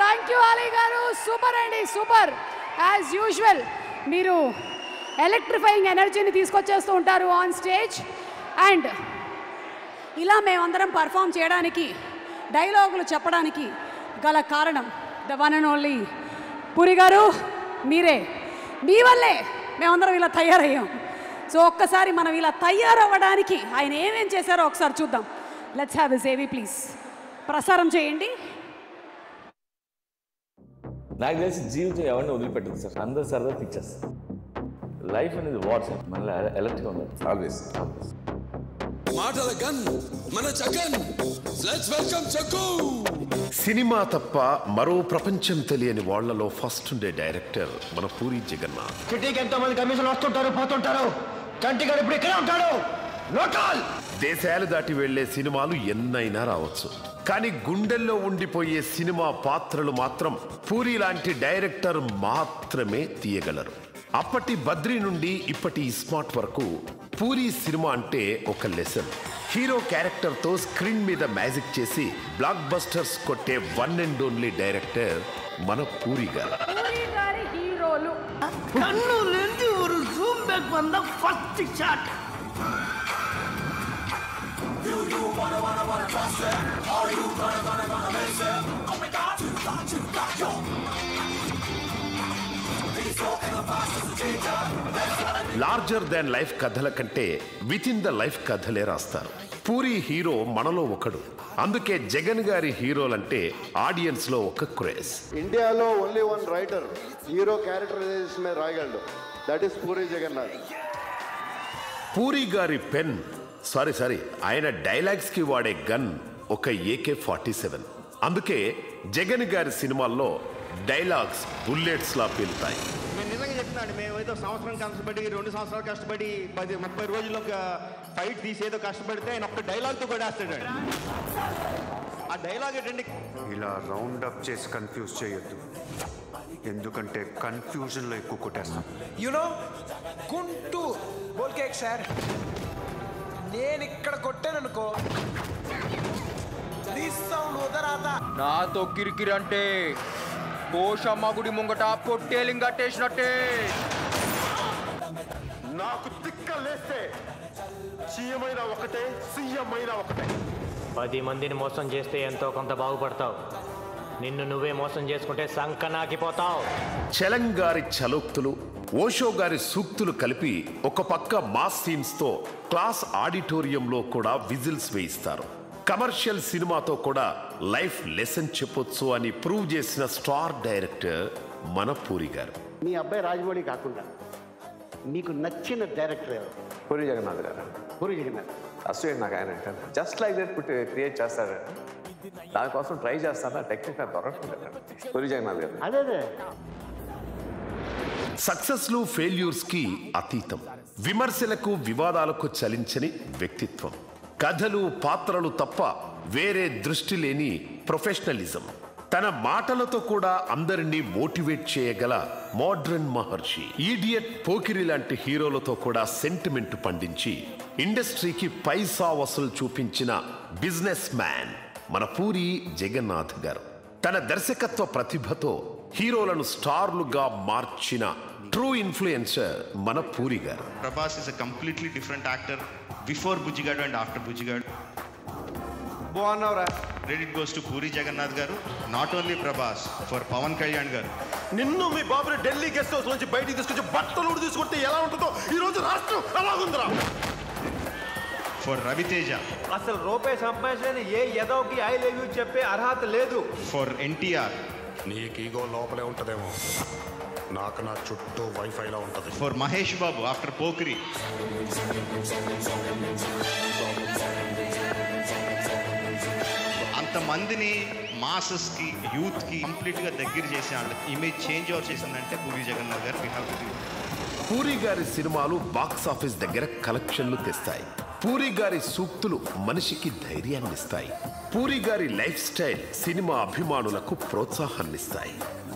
థ్యాంక్ యూ అలీ గారు. సూపర్ అండి, సూపర్. యాజ్ యూజువల్ మీరు ఎలక్ట్రిఫైయింగ్ ఎనర్జీని తీసుకొచ్చేస్తూ ఉంటారు ఆన్ స్టేజ్. అండ్ ఇలా మేమందరం పర్ఫామ్ చేయడానికి, డైలాగులు చెప్పడానికి గల కారణం the one and only puri గారు. మీరే, మీ వల్లే మేమందరం ఇలా తయారయ్యాం. సో ఒక్కసారి మనం ఇలా తయారవ్వడానికి ఆయన ఏమేం చేశారో ఒకసారి చూద్దాం. లెట్స్ హ్యావ్ హిస్ ఏవి ప్లీజ్. ప్రసారం చేయండి. నాకు తెలిసి జీవితం ఎవరిని వదిలిపెట్టదు సార్, అందరూ సరదా పిక్చర్స్. లైఫ్ అనేది వాట్సాప్, మళ్ళీ ఎలక్ట్గా ఉండదు ఆల్వేస్. మాటల గన్ మన జగన్. Let's welcome Jaggu. సినిమా తప్ప మరో ప్రపంచం తెలియని వాళ్లలో ఫస్ట్ ఉండే డైరెక్టర్ మన పూరి జగన్నాథ్. సిటీకి ఎంతో మంది కమిషన్లు వస్తుంటారు పోతుంటారు, చంటిగాడు ఇప్పుడు ఇక్కడే ఉంటాడు. లోకల్ దేశాలు దాటి వెళ్లే సినిమాలు ఎన్నైనా రావచ్చు, కానీ గుండెల్లో ఉండిపోయే సినిమా పాత్రలు మాత్రం పూరి లాంటి డైరెక్టర్ మాత్రమే తీయగలరు. అప్పటి బద్రి నుండి ఇప్పటి ఇస్మార్ట్ వరకు పూరి సినిమా అంటే ఒక లెసన్. హీరో క్యారెక్టర్ తో స్క్రీన్ మీద మ్యాజిక్ చేసి బ్లాక్ బస్టర్స్ కొట్టే వన్ అండ్ ఓన్లీ డైరెక్టర్ మన పూరి గారు. హీరోలు కన్నులేంటి ஒரு Zoom back one the first shot. You wanna trust it? Are you gonna miss it? Oh my God, you got yo. Larger than life కథల కంటే with in the life కథలే రాస్తారు. Puri hero మనలో ఒకడు, అందుకే జగన్ గారి హీరోలంటే ఆడియన్స్ లో ఒక క్రేజ్. ఇండియాలో only one writer hero characterization మీద రాయగలడు, దట్ ఈస్ పూరి జగన్నాథ్. పూరి గారి పెన్ సారీ ఆయన డైలాగ్స్ కి వాడే గన్ ఒక AK-47. అందుకే జగన్ గారి సినిమాల్లో డైలాగ్స్ బుల్లెట్స్ లా పేలుతాయి. నేను నిజంగా చెప్తున్నాను, మేము ఏదో సంవత్సరం కష్టపడి 2 సంవత్సరాలు కష్టపడి 10-30 రోజుల్లో ఫైట్ తీసి ఏదో కష్టపడితే ఆయన ఒక్క డైలాగ్తో కూడా వేస్తాడు. ఆ డైలాగ్ ఏంటండి, ఇలా రౌండ్ అప్ చేసి కన్ఫ్యూజ్ చేయొద్దు. ఎందుకంటే కన్ఫ్యూజన్లో ఎక్కువ కొట్టేస్తాం. యునో కుంటూ బోల్కేక్ సార్, నేను ఇక్కడ కొట్టాననుకో సౌండ్ వదరాతా. నాతో కిరికిరి అంటే పోషమ్మ గుడి ముంగట పొట్టేలింగ్ కట్టేసినట్టే. నాకు తిక్కలేస్తే సీఎం అయినా ఒకటే, సీఎం అయినా ఒకటే. 10 మందిని మోసం చేస్తే ఎంతో కొంత బాగుపడతావు. నిన్ను నువ్వే మోసం చేసుకుంటే సంకనాకిపోతావు. చలంగారి చలోక్తులు, ఓషో గారి సూక్తులు కలిపి ఒక పక్క మాస్ సీన్స్ తో క్లాస్ ఆడిటోరియంలో కూడా విజిల్స్ వేయిస్తారు. కమర్షియల్ సినిమాతో కూడా లైఫ్ లెసన్ చెప్పొచ్చు అని ప్రూవ్ చేసిన స్టార్ డైరెక్టర్ మన పూరి గారు. మీ అబ్బాయి రాజమౌళి కాకుండా మీకు నచ్చిన డైరెక్టర్ ఎవరు? పూరి జగన్నాథ్ గారు. పూరి జగన్నాథ్ అసూయండి నాకు ఆయన. జస్ట్ లైక్ దట్ క్రియేట్ చేస్తాడు. దానికోసం ట్రై చేస్తాను, టెక్నిక్ దొరకట్లేదు. పూరి జగన్నాథ్ గారు. అదే సక్సెస్లు ఫెయిల్యూర్స్ కి అతీతం, విమర్శలకు వివాదాలకు చలించని వ్యక్తిత్వం, కథలు పాత్రలు తప్ప వేరే దృష్టి లేని ప్రొఫెషనలిజం, తన మాటలతో కూడా అందరినీ మోటివేట్ చేయగల మోడ్రన్ మహర్షి, ఈడియట్, పోకిరి లాంటి హీరోలతో కూడా సెంటిమెంట్ పండించి ఇండస్ట్రీకి పైసా వసూలు చూపించిన బిజినెస్ మ్యాన్ మన పూరి జగన్నాథ్ గారు. తన దర్శకత్వ ప్రతిభతో హీరోలను స్టార్లుగా మార్చిన ట్రూ ఇన్ఫ్లుయెన్సర్ మన పూరి గారు. Prabhas is a completely different actor before Bujjigadu and after Bujjigadu. బాగున్నావురా. Credit goes to Puri Jagannadh గారు, not only Prabhas, for Pawan Kalyan గారు. నిన్ను మీ బాబుని ఢిల్లీ గెస్ట్ హౌస్ నుంచి బయటికి తీసుకొచ్చి బట్టలు తీసుకొస్తే ఎలా ఉంటుందో ఈ రోజు రాష్ట్రం అలాగుందిరా. ఫర్ రవితేజ, అసలు రూపాయి సంపాదించిన ఏ ఎదోకి ఐ లవ్ యూ చెప్పే అర్హత లేదు. ఫర్ ఎన్టీఆర్, నీకు ఈగో లోపలే ఉంటదేమో, నాకు నా చుట్టూ వైఫైలా ఉంటది. For Mahesh Babu after Pokiri. అంతమందిని మాసెస్కి, యూత్కి కంప్లీట్గా దగ్గర చేసే ఇమేజ్ చేంజ్ ఓవర్ చేసిందంటే పూరి జగన్నాథ్ గారు. పూరి గారి సినిమాలు బాక్స్ ఆఫీస్ దగ్గర కలెక్షన్లు తెస్తాయి. పూరి గారి సూక్తులు మనిషికి ధైర్యాన్ని ఇస్తాయి. పూరి గారి లైఫ్ స్టైల్ సినిమా అభిమానులకు ప్రోత్సాహాన్నిస్తాయి.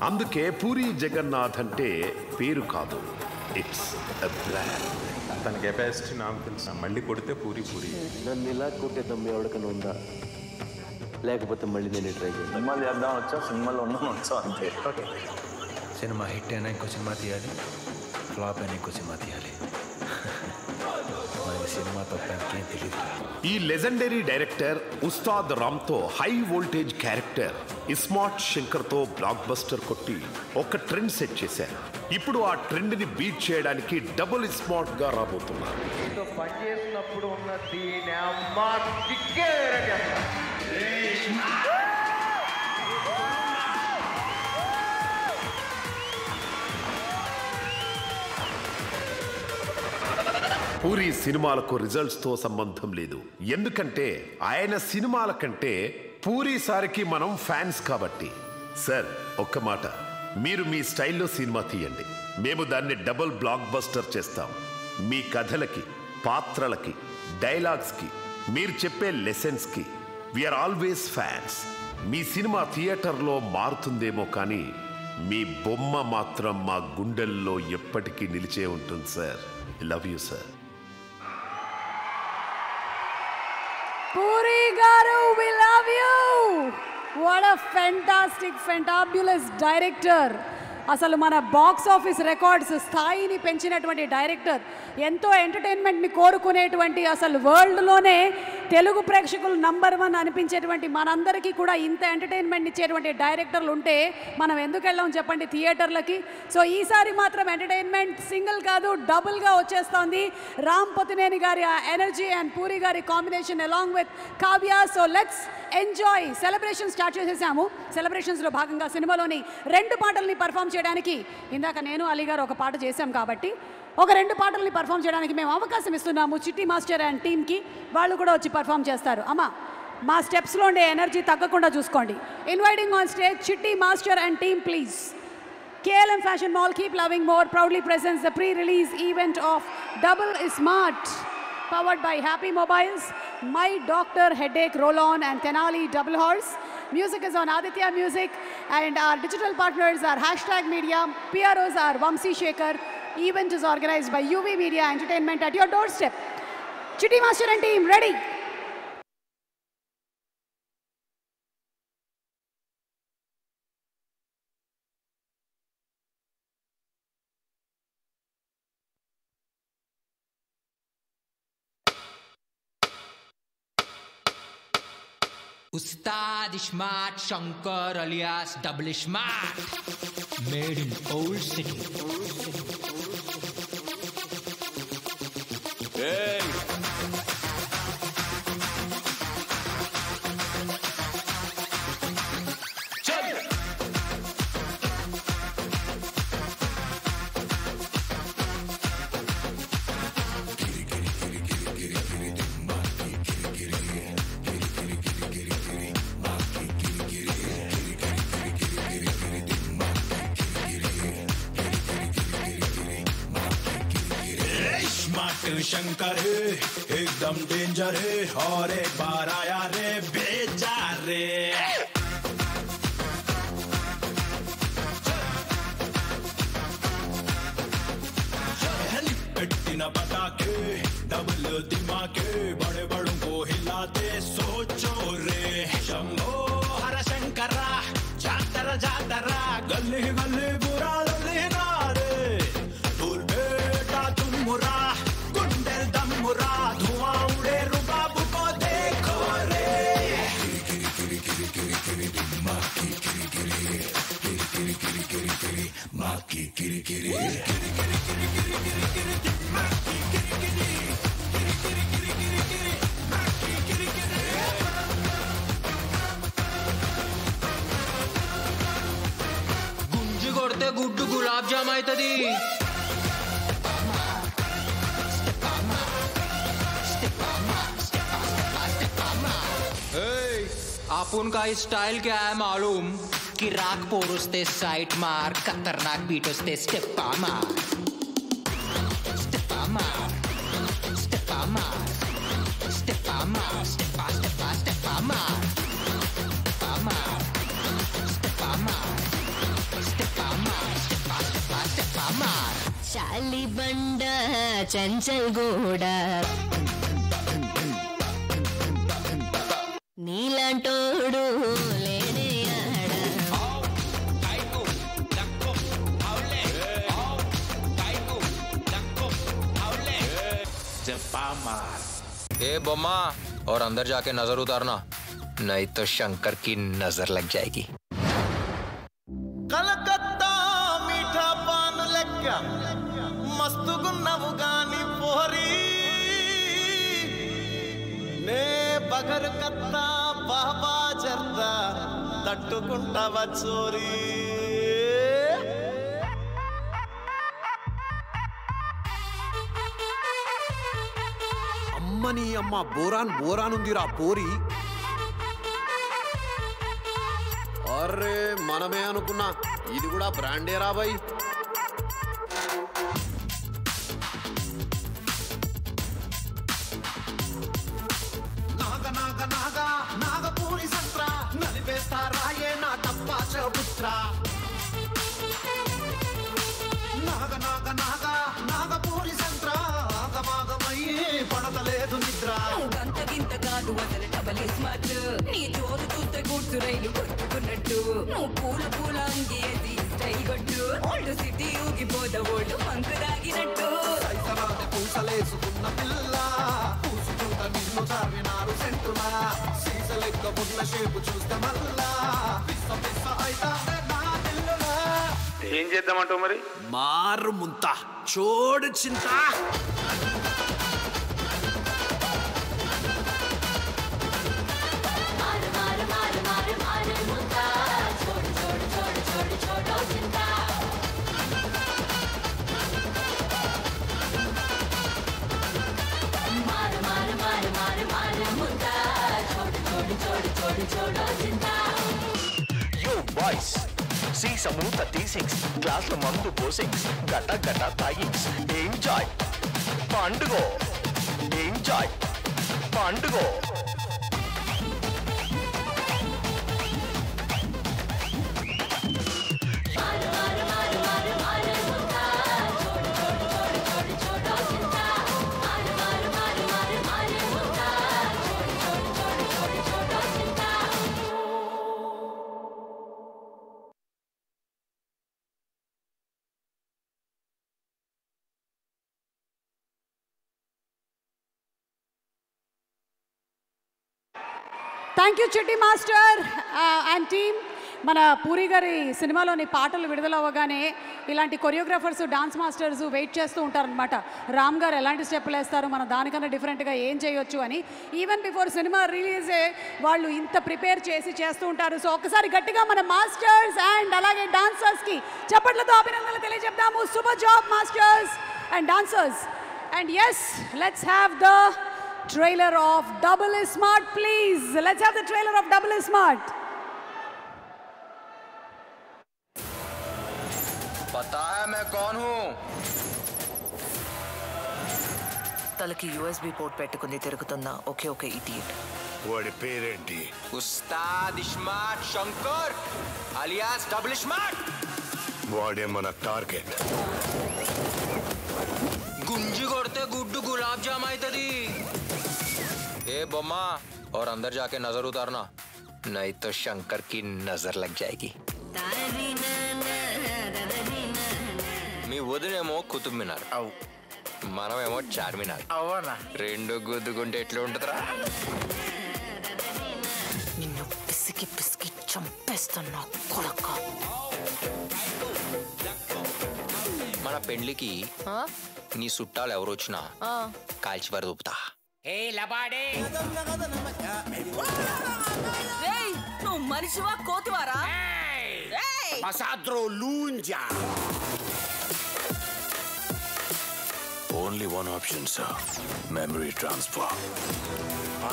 అందుకే పూరి జగన్నాథ్ అంటే పేరు కాదు, ఇట్స్ ఎ బ్రాండ్. తన కెపాసిటీ నాకు తెలుసు. మళ్ళీ కొడితే పూరి పూరి. నన్ను ఇలా కొట్టే తమ్మి ఎవరికైనా ఉందా? లేకపోతే మళ్ళీ నేను ట్రై చేయాలి. సినిమాలు చేద్దాం వచ్చా, సినిమాలో ఉన్నాం వచ్చా, అంతే. ఓకే, సినిమా హిట్ అయినా ఇంకో సినిమా తీయాలి, ఫ్లాప్ అయినా ఇంకో సినిమా తీయాలి. సినిమా తప్పకేం తెలియదు. ఈ లెజెండరీ డైరెక్టర్ ఉస్తాద్ రామ్తో హై వోల్టేజ్ క్యారెక్టర్ ఇస్మార్ట్ శంకర్తో బ్లాక్ బస్టర్ కొట్టి ఒక ట్రెండ్ సెట్ చేశారు. ఇప్పుడు ఆ ట్రెండ్ ని బీట్ చేయడానికి డబుల్ స్మార్ట్ గా రాబోతున్నారు. పని చేసినప్పుడు ఉన్న దీని పూరి సినిమాలకు రిజల్ట్స్ తో సంబంధం లేదు. ఎందుకంటే ఆయన సినిమాల కంటే పూరి సార్కి మనం ఫ్యాన్స్ కాబట్టి. సార్, ఒక్క మాట, మీరు మీ స్టైల్లో సినిమా తీయండి, మేము దాన్ని డబుల్ బ్లాక్ బస్టర్ చేస్తాం. మీ కథలకి, పాత్రలకి, డైలాగ్స్కి, మీరు చెప్పే లెసన్స్కి వీఆర్ ఆల్వేస్ ఫ్యాన్స్. మీ సినిమా థియేటర్లో మారుతుందేమో కానీ మీ బొమ్మ మాత్రం మా గుండెల్లో ఎప్పటికీ నిలిచే ఉంటుంది sir. Love you sir. Puri Garu, we love you. What a fantastic, fantabulous director. అసలు మన బాక్స్ ఆఫీస్ రికార్డ్స్ స్థాయిని పెంచినటువంటి డైరెక్టర్, ఎంతో ఎంటర్టైన్మెంట్ని కోరుకునేటువంటి, అసలు వరల్డ్లోనే తెలుగు ప్రేక్షకులు #1 అనిపించేటువంటి మనందరికీ కూడా ఇంత ఎంటర్టైన్మెంట్ ఇచ్చేటువంటి డైరెక్టర్లు ఉంటే మనం ఎందుకు వెళ్ళాం చెప్పండి థియేటర్లకి. సో ఈసారి మాత్రం ఎంటర్టైన్మెంట్ సింగిల్ కాదు, డబుల్గా వచ్చేస్తోంది. రామ్ పొతినేని గారి ఎనర్జీ అండ్ పూరి గారి combination along with Kavya. So let's enjoy. Celebration start చేసేసాము. సెలబ్రేషన్స్లో భాగంగా సినిమాలోని 2 పాటల్ని పర్ఫామ్ చేయడానికి, ఇందాక నేను అలీ గారు ఒక పాట చేశాం కాబట్టి ఒక 2 పాటల్ని పర్ఫామ్ చేయడానికి మేము అవకాశం ఇస్తున్నాము చిట్టి మాస్టర్ అండ్ టీమ్కి. వాళ్ళు కూడా వచ్చి పర్ఫామ్ చేస్తారు. అమ్మా, మా స్టెప్స్లో ఉండే ఎనర్జీ తగ్గకుండా చూసుకోండి. ఇన్వైటింగ్ ఆన్ స్టేజ్ చిట్టి master and team please. KLM Fashion Mall, keep loving more, proudly presents the pre-release event of Double Smart, powered by Happy Mobiles, My Doctor Headache Roll-On and Tenali Double Horse. Music is on Aditya Music, and our digital partners are #media. PROs are Vamsi Shekhar. Event is organized by UV Media Entertainment at your doorstep. Chitti Master and team, ready? Ustad Smart Shankar alias Double Smart, made in Old City. Hey. Shankar है एकदम danger है और एक बार आया रे बेचा रे patty न बता के डबल दिमागे बड़े बड़ों को हिलाते सोचो रे शंभो हर शंकरा जातरा जातरा गले गले बुरा लले ना रे दूर बेटा तुम मुरा धुआं उड़े रुबाब को देखो रे माँ की किरी किरी గుంజి కొడితే గుడ్డు గులాబ్ జామ్ అవుతుంది आपण का स्टाइल क्या है मालूम कि राग पोरुस्ते साइट मार खतरनाक बीटोस्ते स्टेप्पा मार स्टेप्पा मार स्टेप्पा मार स्टेप्पा मार स्टेप्पा स्टेप्पा स्टेप्पा मार स्टेप्पा मार स्टेप्पा मार स्टेप्पा मार स्टेप्पा स्टेप्पा स्टेप्पा मार चाली बंडा चंचल गोड़ा నీలాంటోడు లేనే ए बम्मा और अंदर जाके नजर उतारना नहीं तो शंकर की नजर लग जाएगी कलकत्ता मीठा पान लग्गा मस्तुगुन्नवु गानी पोरी నే బగర్ కత్తా బాబా జర్దా తట్టుకుంటావా చోరీ అమ్మని అమ్మ బోరాన్ ఉందిరా పోరి అరే మనమే అనుకున్నా ఇది కూడా బ్రాండే రా బాయ్ నాగపూరి సంత్ర నలిపేస్తారాయే నా తప్పాచ పుత్ర నాగపూరి సంత్ర ఆగమాగమయ్యే పడతలేదు నిద్ర గంత గింత కాదు అసలు డబల్ స్మార్ట్ నీ జోరు చూస్తే గుర్తు రైలు కొట్టుకున్నట్టు నువ్వు పూల అంగేసి స్టైల్ కొట్టు ఓల్డ్ సిటీ ఊగిపోద ఓల్డ్ మంకు దాగినట్టు పూసలేసుకున్న పిల్ల పూసుకుంట నిన్ను చార్మినారు సెంటులా సీసలెక్క బుడ్ల షేపు చూస్తే మల్లా పిస్స పిస్స అయితా నా పిల్లలా ఏం చేద్దామంటావు మరి మారు ముంత చోడు చింత Yo boys, see some 36 glass లో మందు పోసింగ్స్ గట గట తాగింగ్స్ ఎంజాయ్ పండుగ ఎంజాయ్ పండుగ థ్యాంక్ యూ చిట్టి మాస్టర్ అండ్ టీమ్. మన పూరి గారి సినిమాలోని పాటలు విడుదల అవ్వగానే ఇలాంటి కొరియోగ్రాఫర్స్ డాన్స్ మాస్టర్స్ వెయిట్ చేస్తూ ఉంటారనమాట. రామ్ గారు ఎలాంటి స్టెప్పులు వేస్తారు, మనం దానికన్నా డిఫరెంట్గా ఏం చేయొచ్చు అని. ఈవెన్ బిఫోర్ సినిమా రిలీజే వాళ్ళు ఇంత ప్రిపేర్ చేస్తూ ఉంటారు. సో ఒక్కసారి గట్టిగా మన మాస్టర్స్ అండ్ అలాగే డాన్సర్స్కి చప్పట్లతో అభినందనలు తెలియజెప్తాము. Super job masters and dancers. And yes, let's have the trailer of Double is Smart, please. Let's have the trailer of Double is Smart. पता है मैं कौन हूँ? తలకి USB పోర్ట్ పెట్టుకుని తిరుగుతున్న ఒకే ఒక ఇడియట్. వాడి పేరేంటి? Ustaad ismart Shankar alias double smart. వాడే మన టార్గెట్. గుంజి కొడితే గుడ్డు గులాబ్ జామ్ అవుతుంది. ए बम्मा, और अंदर जाके नजर उतारना, नहीं तो शंकर की नजर लग जाएगी. మీ వదినేమో కుతుబ్ మినార్, మనమేమో చార్మినార్. రెండు గుద్దుకుంటే ఎట్లా ఉంటుందిరా? నిన్ను పిసికి పిసికి చంపేస్తున్నా కొడక. మన పెండ్లికి నీ చుట్టాలు ఎవరు వచ్చినా కాల్చి వరదూపుతా. నువ్వు మనిషివా కోతివారా? Only one option, sir. Memory transfer.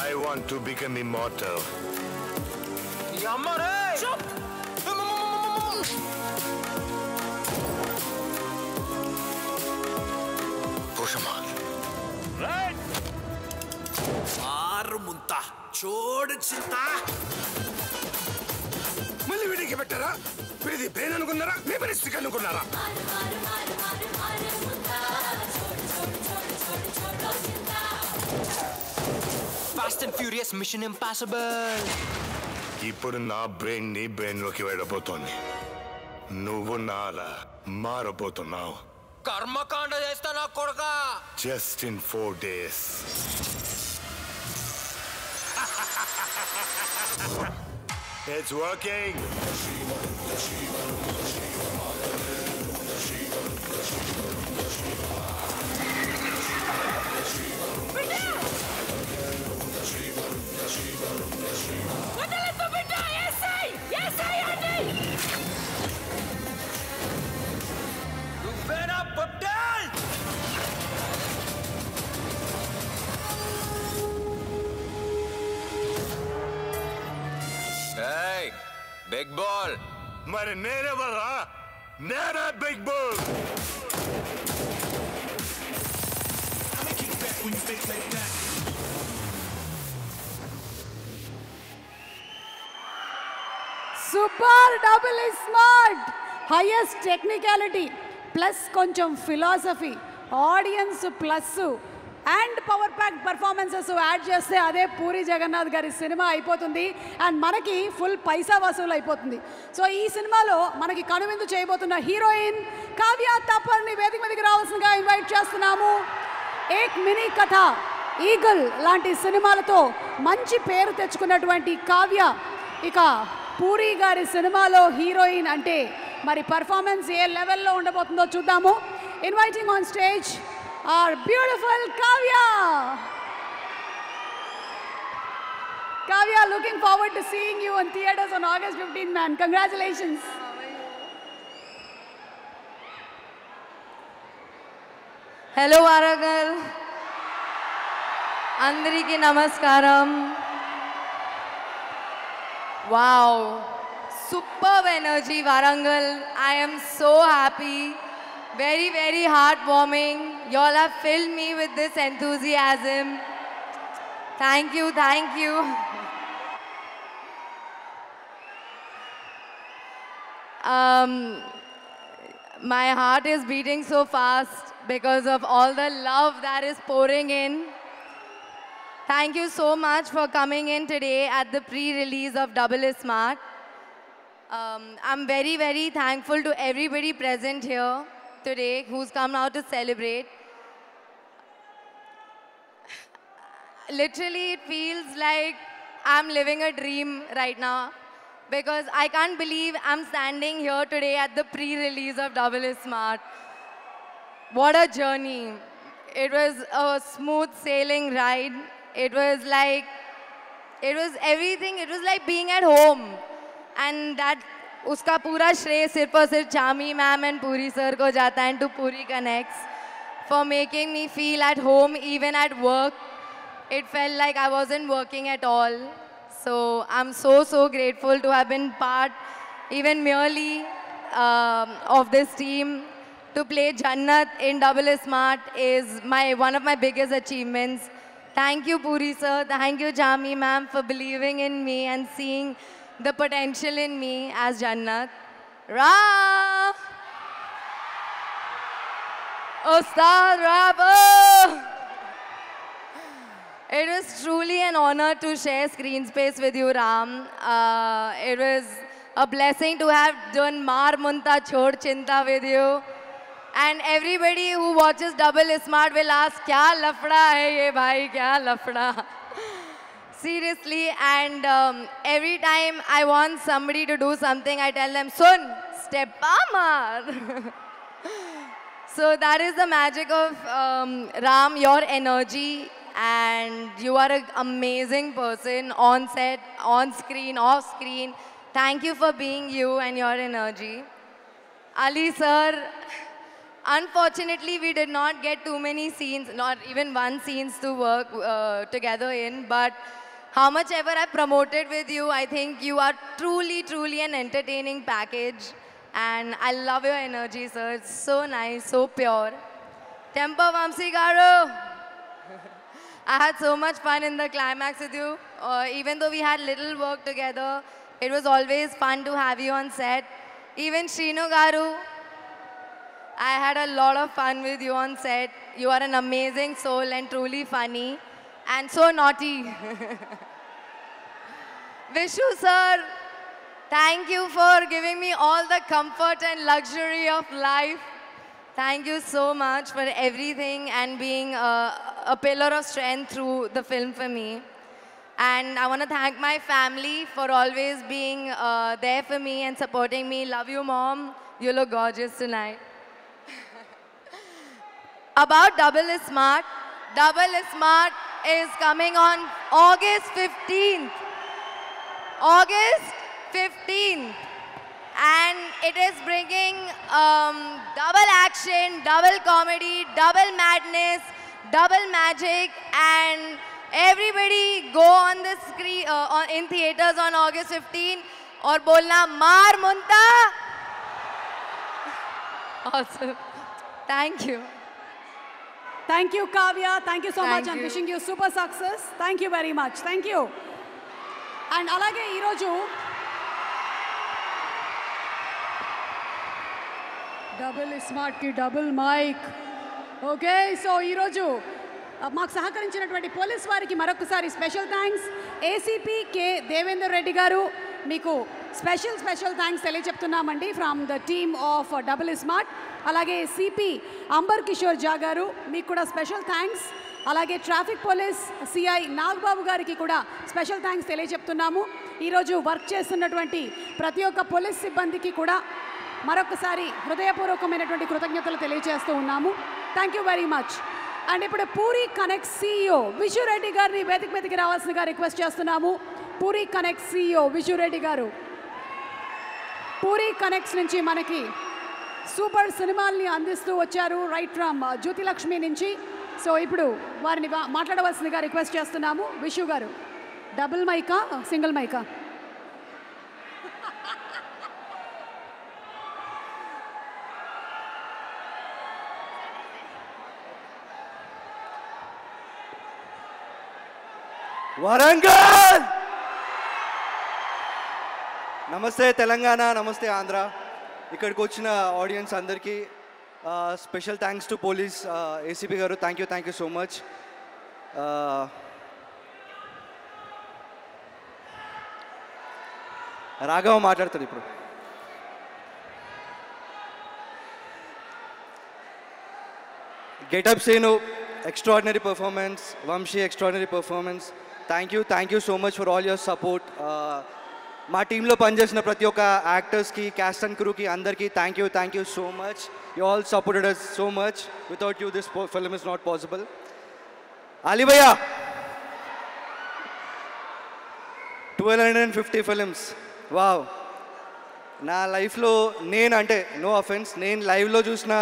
I want to become immortal. Yamare! Chup! Pushamal. Right! ఆరు ముంత చూడు చింత. మళ్ళీ వీడికి పెట్టారా? వీడిది బ్రెయిన్ అనుకున్నారా? మెమరిస్టిక్ అనుకున్నారా? Fast and Furious Mission Impossible. ఇప్పుడు నా బ్రెయిన్ నీ బ్రెయిన్ లోకి వెళ్ళబోతోంది. నువ్వు నాలా మారబోతున్నావు. కర్మకాండ చేస్తా నా కొడుక. Just in 4 days. It's working. Big ball మరి నేనే వల్ల నేనే big ball. Super double iSmart. Highest technicality plus కొంచెం philosophy, audience plus and power pack performances add చేస్తే అదే పూరి జగన్నాథ్ గారి సినిమా అయిపోతుంది. అండ్ మనకి ఫుల్ పైసా వసూలు అయిపోతుంది. సో ఈ సినిమాలో మనకి కనువిందు చేయబోతున్న హీరోయిన్ కావ్య తాపర్ని వేదిక మీదకి రావాల్సిందిగా ఇన్వైట్ చేస్తున్నాము. ఏక్ మినీ కథ, ఈగల్ లాంటి సినిమాలతో మంచి పేరు తెచ్చుకున్నటువంటి కావ్య ఇక పూరి గారి సినిమాలో హీరోయిన్ అంటే మరి పర్ఫార్మెన్స్ ఏ లెవెల్లో ఉండబోతుందో చూద్దాము. Inviting on stage our beautiful Kavya. Kavya, looking forward to seeing you in theaters on August 15th, man. Congratulations. Hello, Warangal. Andariki namaskaram. Wow. Superb energy, Warangal. I am so happy. Very, very heartwarming. You all have filled me with this enthusiasm. Thank you, thank you. My heart is beating so fast because of all the love that is pouring in. Thank you so much for coming in today at the pre-release of Double is Smart. I'm very, very thankful to everybody present here today who's come out to celebrate. Literally, it feels like I'm living a dream right now because I can't believe I'm standing here today at the pre-release of Double is Smart. What a journey. It was a smooth sailing ride. It was everything. It was like being at home. And that, uska pura shray sirf aur sirf Chami ma'am and Puri sir ko jata hai, and to Puri Connects for making me feel at home even at work. It felt like I wasn't working at all. So I'm so grateful to have been part, even merely, of this team. To play Jannat in Double is Smart is one of my biggest achievements. Thank you, Puri sir. Thank you, Chami ma'am, for believing in me and seeing the potential in me as Jannat. Ra! Ustad Rapper! It was truly an honor to share screen space with you, Ram. It was a blessing to have done Mar Munta Chhod Chinta with you. And everybody who watches Double is Smart will ask, kya lafda hai ye bhai, kya lafda? Seriously, and every time I want somebody to do something, I tell them, Sun, step Mar. So that is the magic of Ram, your energy, and you are an amazing person on set, on screen, off screen. Thank you for being you and your energy. Ali sir, unfortunately, we did not get too many scenes, not even one scenes to work together in, but how much ever I promoted with you, I think you are truly an entertaining package. And I love your energy, sir. It's so nice, so pure. Tempo Vamsi Garu. I had so much fun in the climax with you. Even though we had little work together, it was always fun to have you on set. Even Shrinu Garu, I had a lot of fun with you on set. You are an amazing soul and truly funny and so naughty. Vishu sir, thank you for giving me all the comfort and luxury of life. Thank you so much for everything and being a pillar of strength through the film for me. And I want to thank my family for always being there for me and supporting me. Love you, Mom. You look gorgeous tonight. About Double is Smart. Double is Smart is coming on August 15th. August 15th. And it is bringing double action, double comedy, double madness, double magic, and everybody go on the screen in theaters on August 15 और बोलना मार मुंता. Awesome. Thank you. Thank you, Kavya. Thank you so Thank much. I'm you. wishing you super success. Thank you very much. Thank you. And alage ఈరోజు double smart కి double mic. Okay, so ఈరోజు మాకు సహకరించినటువంటి police వారికి మరొకసారి special thanks. ACP K Devender Reddy గారు, మీకు special thanks తెలియజెప్తున్నామండి from the team of double smart. అలాగే సిపి అంబర్ కిషోర్ జా గారు, మీకు కూడా స్పెషల్ థ్యాంక్స్. అలాగే ట్రాఫిక్ పోలీస్ సిఐ నాగబాబు గారికి కూడా స్పెషల్ థ్యాంక్స్ తెలియజెప్తున్నాము. ఈరోజు వర్క్ చేస్తున్నటువంటి ప్రతి ఒక్క పోలీస్ సిబ్బందికి కూడా మరొకసారి హృదయపూర్వకమైనటువంటి కృతజ్ఞతలు తెలియజేస్తూ ఉన్నాము. Thank you very much. And ఇప్పుడు పూరి కనెక్ట్ సిఇఓ విజు రెడ్డి గారిని వేదిక మీదకి రావాల్సిందిగా రిక్వెస్ట్ చేస్తున్నాము. పూరి కనెక్ట్ సిఇఓ విజు రెడ్డి గారు పూరి కనెక్ట్స్ నుంచి మనకి సూపర్ సినిమాల్ని అందిస్తూ వచ్చారు, రైట్ ఫ్రమ్ జ్యోతిలక్ష్మి నుంచి. సో ఇప్పుడు వారిని మాట్లాడవలసిందిగా రిక్వెస్ట్ చేస్తున్నాము. విషు గారు, డబుల్ మైకా సింగిల్ మైకా? వరంగల్. నమస్తే తెలంగాణ, నమస్తే ఆంధ్ర. ఇక్కడికి వచ్చిన ఆడియన్స్ అందరికీ special thanks to police ACP గారు. Thank you so much. Raghava మాట్లాడతాడు ఇప్పుడు. Getup Seenu extraordinary performance, Vamshi extraordinary performance. Thank you so much for all your support. మా టీంలో పనిచేసిన ప్రతి ఒక్క యాక్టర్స్కి, క్యాస్ట్ అండ్ క్రూకి అందరికీ thank you so much. You all supported us so much. Without you this film is not possible. Ali భయ్యా 1250 films, wow. నా లైఫ్లో నేను, అంటే నో అఫెన్స్, నేను లైవ్లో చూసిన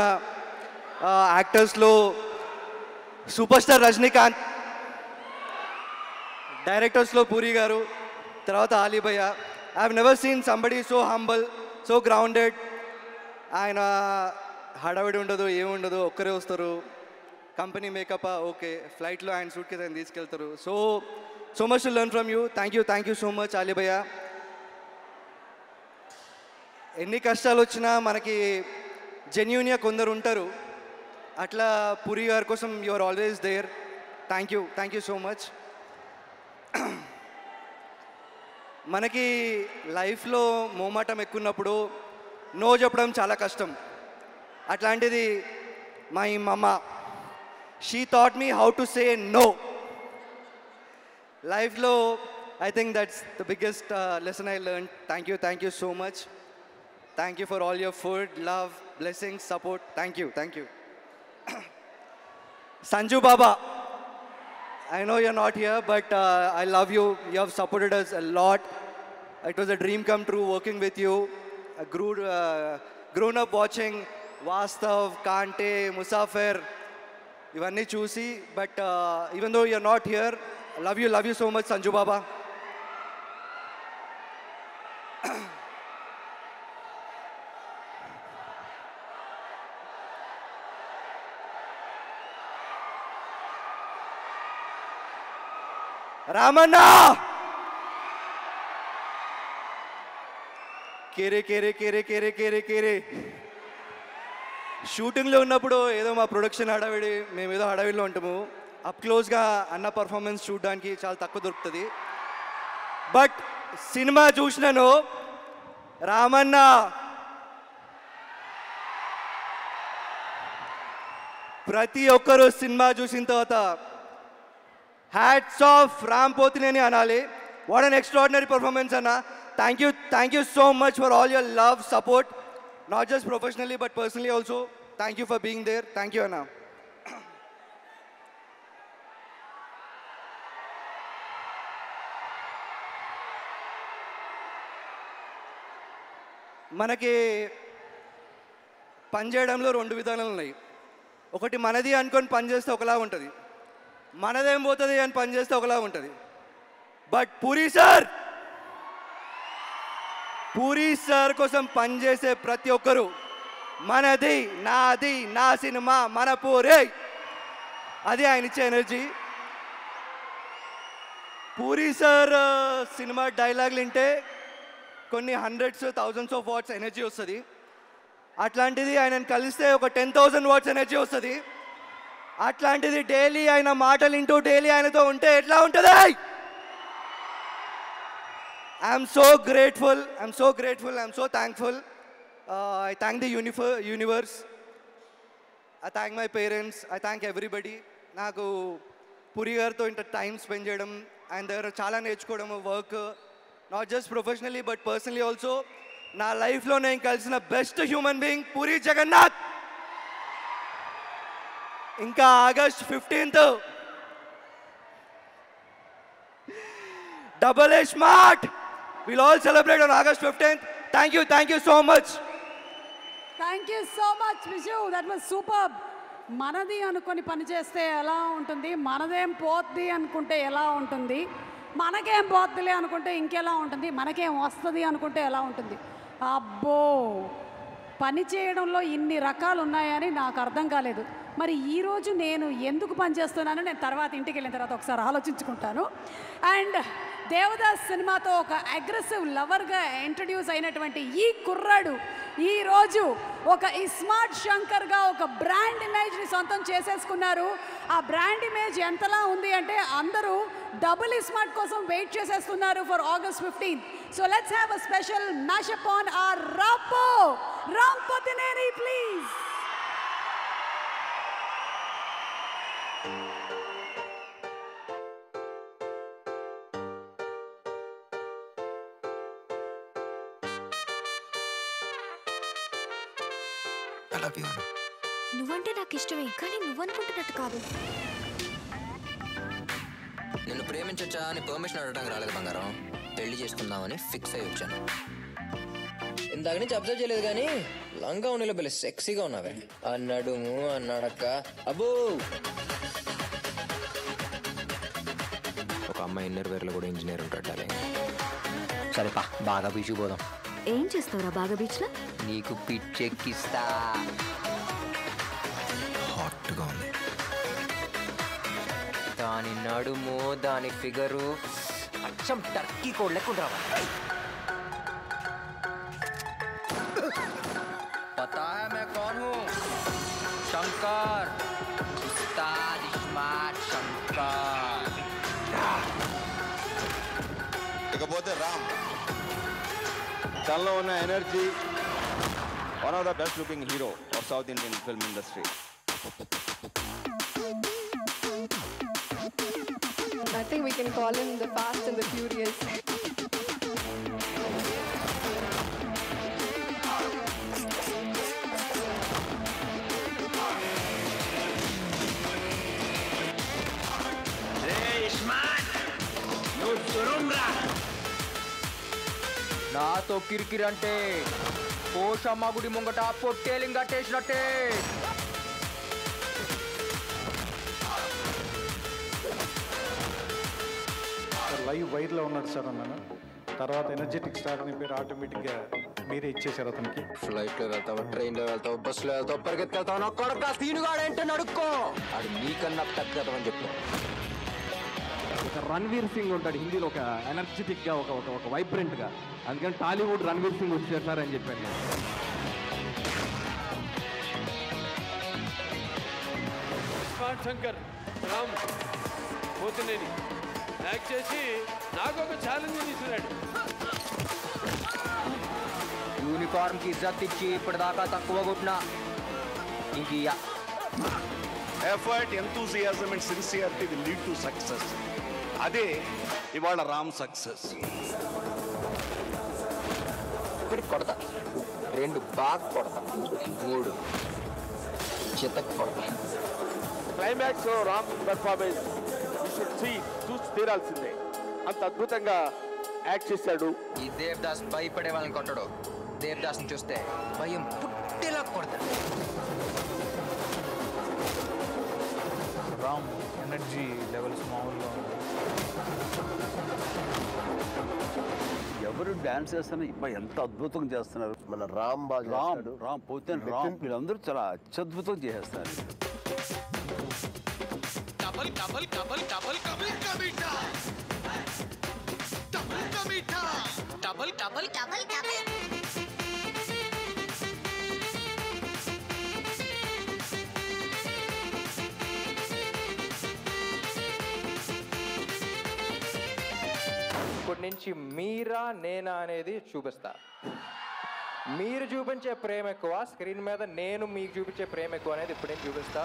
యాక్టర్స్లో సూపర్ స్టార్ రజనీకాంత్, డైరెక్టర్స్లో పూరి గారు, తర్వాత అలీ భయ్య. I have never seen somebody so humble, so grounded. ఆయన హడావిడి ఉండదు, ఏముండదు, ఒక్కరే వస్తారు. కంపెనీ మేకప్ ఓకే, ఫ్లైట్లో ఆయన సూట్ కేసు ఆయన తీసుకెళ్తారు. So much to learn from you. Thank you so much Ali భయ్య. ఎన్ని కష్టాలు వచ్చినా మనకి జెన్యూన్గా కొందరు ఉంటారు. అట్లా పూరి గారి కోసం you are always there. Thank you so much. మనకి లైఫ్లో మోమాటం ఎక్కున్నప్పుడు నో చెప్పడం చాలా కష్టం. అట్లాంటిది my mama, she thought me how to say no. లైఫ్లో I think that's the biggest lesson I learn. Thank you so much. Thank you for all your food, love, blessings, support. Thank you. Sanju Baba, I know you're not here, but I love you. You have supported us a lot. It was a dream come true working with you. I grown up watching Vastav, Kante, Musafir, ivanni chusi. But even though you're not here, I love you so much, Sanju Baba. Ramanna, కేరే షూటింగ్లో ఉన్నప్పుడు ఏదో మా production హడావిడి, మేమేదో హడావిడిలో ఉంటాము. Up క్లోజ్గా అన్న పర్ఫార్మెన్స్ చూడడానికి చాలా తక్కువ దొరుకుతుంది. బట్ సినిమా చూసినాను, రామన్న ప్రతి ఒక్కరు సినిమా చూసిన తర్వాత హ్యాట్స్ ఆఫ్ రామ్ పోతినేని అనాలి. వాట్ అన్ ఎక్స్ట్రాడినరీ పర్ఫార్మెన్స్ అన్న. Thank you so much for all your love, support, not just professionally but personally also. Thank you for being there. Thank you అన్న. మనకి పనిచేయడంలో రెండు విధానాలు ఉన్నాయి. ఒకటి మనది అనుకొని పనిచేస్తే ఒకలా ఉంటుంది, మనదేం పోతుంది అని పనిచేస్తే ఒకలా ఉంటుంది. బట్ పూరి సార్ కోసం పనిచేసే ప్రతి ఒక్కరు మనది, నాది, నా సినిమా, మన పూరే, అది ఆయన ఇచ్చే ఎనర్జీ. పూరి సార్ సినిమా డైలాగులు వింటే కొన్ని hundreds, thousands of watts energy వస్తుంది. అట్లాంటిది ఆయనను కలిస్తే ఒక 10,000 వాట్స్ ఎనర్జీ వస్తుంది. అట్లాంటిది డైలీ ఆయన మాటలు వింటూ డైలీ ఆయనతో ఉంటే ఎట్లా ఉంటుంది? I'm so grateful, I'm so thankful. I thank the universe, I thank my parents, I thank everybody. నాకు పూరి గారితో ఇంత టైం స్పెండ్ చేయడం, ఆయన దగ్గర చాలా నేర్చుకోవడం, work not just professionally but personally also. నా లైఫ్లో నేను కలిసిన best human being Puri Jagannadh. ఇంకా August 15th Double A Smart. We'll all celebrate on August 15th. Thank you so much. Thank you so much, Vishu. That was superb. మనది అనుకొని పని చేస్తే ఎలా ఉంటుంది, మనదేం పోద్ది అనుకుంటే ఎలా ఉంటుంది, మనకేం పోద్దిలే అనుకుంటే ఇంకెలా ఉంటుంది, మనకేం వస్తుంది అనుకుంటే ఎలా ఉంటుంది. అబ్బో, పని చేయడంలో ఇన్ని రకాలు ఉన్నాయని నాకు అర్థం కాలేదు. మరి ఈరోజు నేను ఎందుకు పనిచేస్తున్నానో నేను తర్వాత ఇంటికి వెళ్ళిన తర్వాత ఒకసారి ఆలోచించుకుంటాను. అండ్ దేవదాస్ సినిమాతో ఒక అగ్రెసివ్ లవర్గా ఇంట్రడ్యూస్ అయినటువంటి ఈ కుర్రాడు ఈరోజు ఒక ఇస్మార్ట్ శంకర్గా ఒక బ్రాండ్ ఇమేజ్ని సొంతం చేసేసుకున్నారు. ఆ బ్రాండ్ ఇమేజ్ ఎంతలా ఉంది అంటే అందరూ డబుల్ ఇస్మార్ట్ కోసం వెయిట్ చేసేస్తున్నారు for August 15th. So let's have a special mashup on our Ram Pothineni please. I love you. నువ్వంటే నాకు ఇష్టమే, కానీ నువ్వనుకుంటున్నట్టు కాదు. నిన్ను ప్రేమించొచ్చా అని పర్మిషన్ అడగడానికి రాలేదు బంగారం, పెళ్లి చేసుకుందామని ఫిక్స్ అయ్యి వచ్చాను. ఇందాక నుంచి అబ్జర్వ్ చేయలేదు కానీ లంగా ఉన్నలో పెళ్లి సెక్సీగా ఉన్నావే. అన్నాడు అన్నాడక్క. అబ్బో ఒక అమ్మాయి ఇన్నర్ వేర్లో కూడా ఇంజనీర్ ఉంటాడు. సరేపా బాగా బీచ్ పోదాం. ఏం చేస్తావురా బాగా బీచ్ లో? నీకు పిచ్చెక్కిస్తా. హాట్గా ఉంది. దాని నడుము, దాని ఫిగరు అచ్చం టర్కీ కోడ్ లెక్క రావాలి. पता है मैं कौन हूँ? शंकर, उस्ताद इस्मार्ट शंकर. ఇకపోతే రామ్, తనలో ఉన్న energy one of the best looking hero of south Indian film industry. I think we can call him the Fast and the Furious. నాతో కిరికిరి అంటే పోషమ్మ గుడి ముంగట పొట్టేలింగ్ కట్టేసినట్టే. లైవ్ వైర్లో ఉన్నాడు సార్ అన్నాను. తర్వాత ఎనర్జెటిక్ స్టార్ అని పేరు ఆటోమేటిక్గా మీరే ఇచ్చేశారు అతనికి. ఫ్లైట్లో వెళ్తావు, ట్రైన్లో వెళ్తావు, బస్సులో వెళ్తావు, పరిగెత్తుకెళ్తావు. నా కొడుకు సీనుగాడంటే నడుక్కో. అది నీకన్నా పెద్దదని చెప్పు. ఒక రణ్వీర్ సింగ్ ఉంటాడు హిందీలో, ఒక ఎనర్జెటిక్గా, ఒక వైబ్రెంట్గా. అందుకని టాలీవుడ్ రణ్వీర్ సింగ్ వచ్చేసారు అని చెప్పాను నేను. ఇస్మార్ట్ శంకర్ రామ్ పోతునేని యాక్ట్ చేసి నాకు ఒక ఛాలెంజ్ తీసుకున్నాడు. యూనిఫామ్ కి ఇజ్జత్ ఇచ్చి ఇప్పటిదాకా తక్కువ కొట్టినా ఇంక effort, enthusiasm and sincerity will lead to success. అదే ఇవాళ రామ్ సక్సెస్. ఒకటి కొడతా, రెండు బాగా కొడతా, మూడు చితక్ కొడతా. క్లైమాక్స్ రామ్ పర్ఫార్మెన్స్ చూసి తీరాల్సిందే. అంత అద్భుతంగా యాక్ట్ చేశాడు. ఈ దేవదాస్ భయపడే వాళ్ళని కొట్టడు. దేవదాస్ చూస్తే భయం పుట్టేలా కొడతాడు. రామ్ ఎనర్జీ లెవెల్స్ మామూలుగా ఉంది. ఎవరు డాన్స్ చేస్తున్నా ఎంత అద్భుతంగా చేస్తున్నారు. మన రామ్ బాగా రామ్ పోతే రామ్ వీళ్ళందరూ చాలా అత్యద్భుతం చేసేస్తారు. Double double double double double का मीठा डबल का मीठा डबल डबल डबल डबल ఇప్పటి నుంచి మీరా నేనా అనేది చూపిస్తా. మీరు చూపించే ప్రేమ ఎక్కువ స్క్రీన్ మీద, నేను మీకు చూపించే ప్రేమ ఎక్కువ అనేది ఇప్పుడు నేను చూపిస్తా.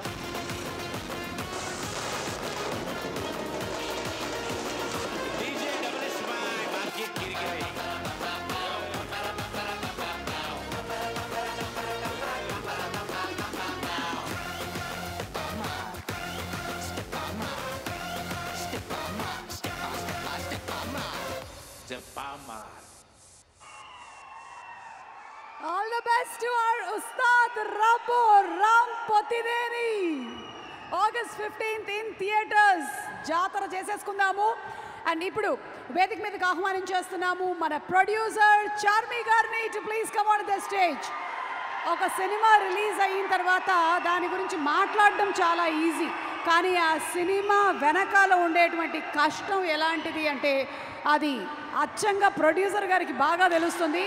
All the best to our Ustad Rambo Ram Potineni. August 15th in theaters. జాతర చేసేసుకుందాము. అండ్ ఇప్పుడు వేదిక మీదకి ఆహ్వానించేస్తున్నాము మన ప్రొడ్యూసర్ చార్మి గారిని to please come on the stage. ఒక సినిమా రిలీజ్ అయిన తర్వాత దాని గురించి మాట్లాడడం చాలా ఈజీ, కానీ ఆ సినిమా వెనకాల ఉండేటువంటి కష్టం ఎలాంటిది అంటే అది అచ్చంగా ప్రొడ్యూసర్ గారికి బాగా తెలుస్తుంది.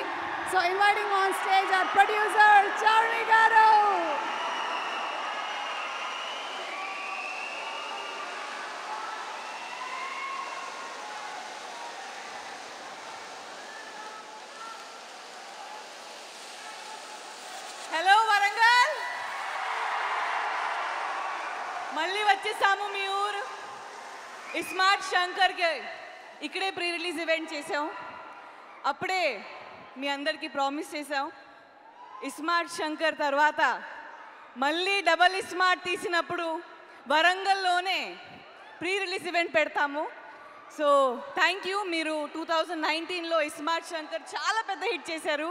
So inviting on stage our producer Charmi Garu. Hello Warangal, మళ్ళీ వచ్చేసాము మీ ఊరు ఇస్మార్ట్ శంకర్కి. ఇక్కడే ప్రీ రిలీజ్ ఈవెంట్ చేసాం. అప్పుడే మీ అందరికీ ప్రామిస్ చేసాం, ఇస్మార్ట్ శంకర్ తర్వాత మళ్ళీ డబల్ స్మార్ట్ తీసినప్పుడు వరంగల్లోనే ప్రీ రిలీజ్ ఈవెంట్ పెడతాము. So thank you. మీరు 2019లో స్మార్ట్ శంకర్ చాలా పెద్ద హిట్ చేశారు.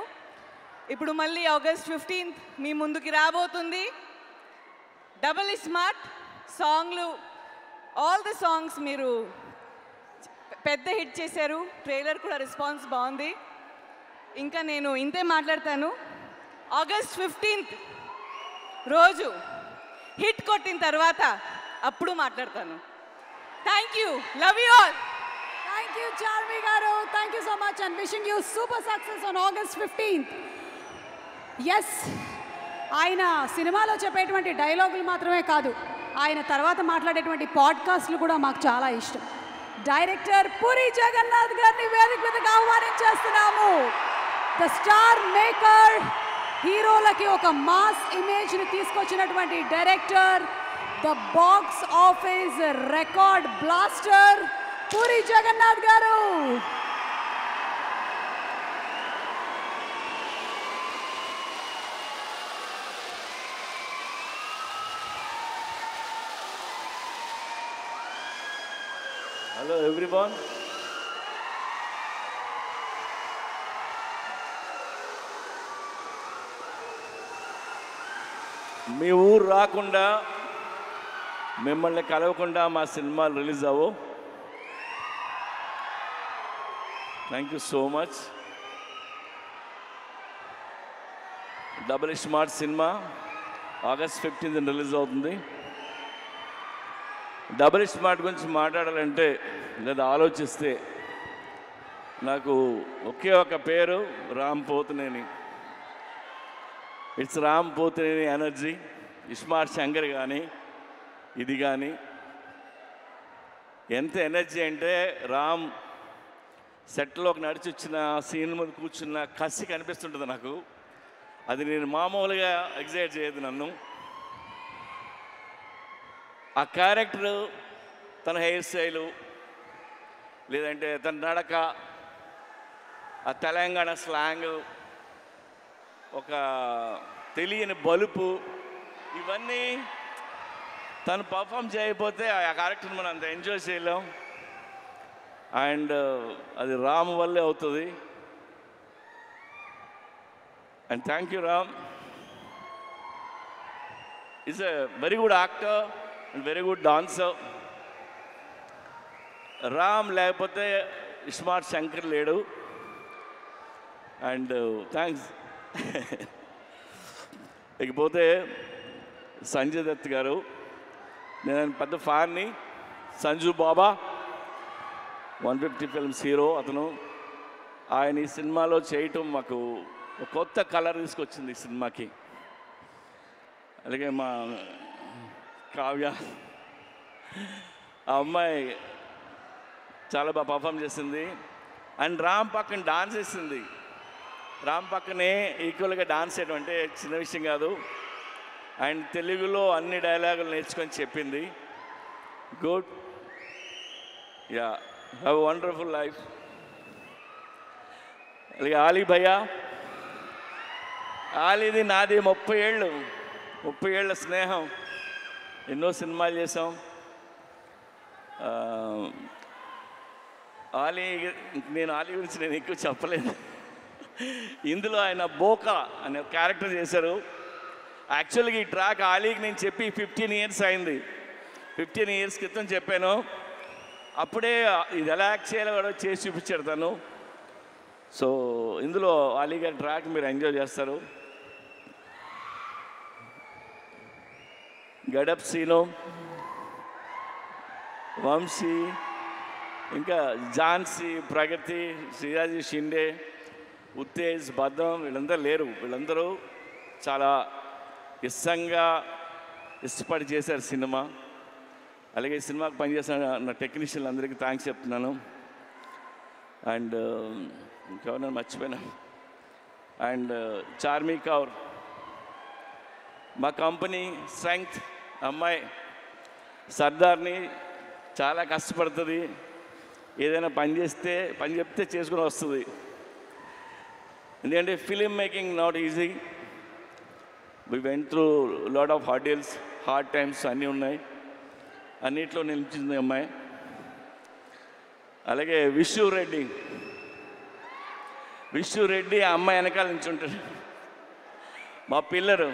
ఇప్పుడు మళ్ళీ ఆగస్ట్ 15th మీ ముందుకి రాబోతుంది. డబల్ స్మార్ట్ సాంగ్లు, ఆల్ ద సాంగ్స్ మీరు పెద్ద హిట్ చేశారు. ట్రైలర్ కూడా రెస్పాన్స్ బాగుంది. ఇంకా నేను ఇంతే మాట్లాడతాను. ఆగస్ట్ 15th రోజు హిట్ కొట్టిన తర్వాత అప్పుడు మాట్లాడతాను. Thank you. Love you all. Thank you Charmi గారు. Thank you so much and wishing you super success on August 15th. Yes, ఆయన సినిమాలో చెప్పేటువంటి డైలాగులు మాత్రమే కాదు, ఆయన తర్వాత మాట్లాడేటువంటి పాడ్కాస్ట్లు కూడా మాకు చాలా ఇష్టం. డైరెక్టర్ పూరి జగన్నాథ్ గారిని వేదిక మీదకి ఆహ్వానించేస్తున్నాము. ద స్టార్ మేకర్, హీరోలకి ఒక మాస్ ఇమేజ్ని తీసుకొచ్చినటువంటి director, the box office record blaster Puri Jagannadh garu. Hello everyone. మీ ఊరు రాకుండా మిమ్మల్ని కలవకుండా మా సినిమాలు రిలీజ్ అవ్వవు. Thank you so much. Double smart సినిమా ఆగస్ట్ 15th రిలీజ్ అవుతుంది. డబుల్ స్మార్ట్ గురించి మాట్లాడాలంటే లేదా ఆలోచిస్తే నాకు ఒకే ఒక పేరు, Ram Pothineni. It's Ram Pothineni energy. Smart Shankar కానీ ఇది కానీ ఎంత ఎనర్జీ అంటే, రామ్ సెట్లోకి నడిచి వచ్చిన సీన్ మీద కూర్చున్న కసి కనిపిస్తుంటుంది నాకు. అది నేను మామూలుగా ఎగ్జైట్ చేయదు నన్ను. ఆ క్యారెక్టరు, తన హెయిర్ స్టైలు, లేదంటే తన నడక, ఆ తెలంగాణ స్లాంగ్, ఒక తెలియని బలుపు, ఇవన్నీ తను పర్ఫామ్ చేయకపోతే ఆ క్యారెక్టర్ని మనం అంత ఎంజాయ్ చేయలేం. అండ్ అది రామ్ వల్లే అవుతుంది. And thank you Ram. Is a very good actor and very good dancer. Ram లేకపోతే స్మార్ట్ శంకర్ లేడు. And thanks. ఇకపోతే సంజయ్ దత్ గారు, నేను పెద్ద ఫ్యాన్ని. సంజు బాబా 150 ఫిల్మ్స్ హీరో అతను. ఆయన ఈ సినిమాలో చేయటం మాకు ఒక కొత్త కలర్ తీసుకొచ్చింది ఈ సినిమాకి. అలాగే మా కావ్య, ఆ అమ్మాయి చాలా బాగా పర్ఫామ్ చేసింది. అండ్ రామ్ పక్కన డాన్స్ చేసింది. రామ్ పక్కనే ఈక్వల్గా డాన్స్ చేయడం అంటే చిన్న విషయం కాదు. అండ్ తెలుగులో అన్ని డైలాగులు నేర్చుకొని చెప్పింది. Good. Yeah, have a wonderful life. అలాగే ఆలీ భయ్యా, ఆలీది నాది 30 ఏళ్ళ స్నేహం. ఎన్నో సినిమాలు చేసాం. నేను ఆలీ గురించి నేను ఎక్కువ చెప్పలేదు. ఇందులో ఆయన బోకా అనే క్యారెక్టర్ చేశారు. యాక్చువల్గా ఈ ట్రాక్ ఆలీకి నేను చెప్పి 15 ఇయర్స్ అయింది. 15 ఇయర్స్ క్రితం చెప్పాను. అప్పుడే ఇది ఎలా యాక్ట్ చేయాలో కూడా చేసి చూపించాడు తను. సో ఇందులో ఆలీ గారి ట్రాక్ మీరు ఎంజాయ్ చేస్తారు. గడప్ సీను, వంశీ, ఇంకా ఝాన్సీ, ప్రగతి, శ్రీరాజీ షిండే, ఉత్తేజ్, భద్రం, వీళ్ళందరూ లేరు. వీళ్ళందరూ చాలా ఇష్టపడి చేశారు సినిమా. అలాగే ఈ సినిమాకి పనిచేసిన నా టెక్నీషియన్లు అందరికీ థ్యాంక్స్ చెప్తున్నాను. అండ్ ఇంకెవరైనా మర్చిపోయినా. అండ్ చార్మి కౌర్, మా కంపెనీ స్ట్రెంగ్త్ అమ్మాయి, సర్దార్ని, చాలా కష్టపడుతుంది. ఏదైనా పని చెప్తే చేసుకుని వస్తుంది. ఎందుకంటే film making not easy. We went through lot of hurdles, hard times అన్నీ ఉన్నాయి. అన్నిట్లో నిలిచింది అమ్మాయి. అలాగే విష్ణు రెడ్డి ఆ అమ్మాయి వెనకాల నుంచి ఉంటాడు, మా పిల్లరు.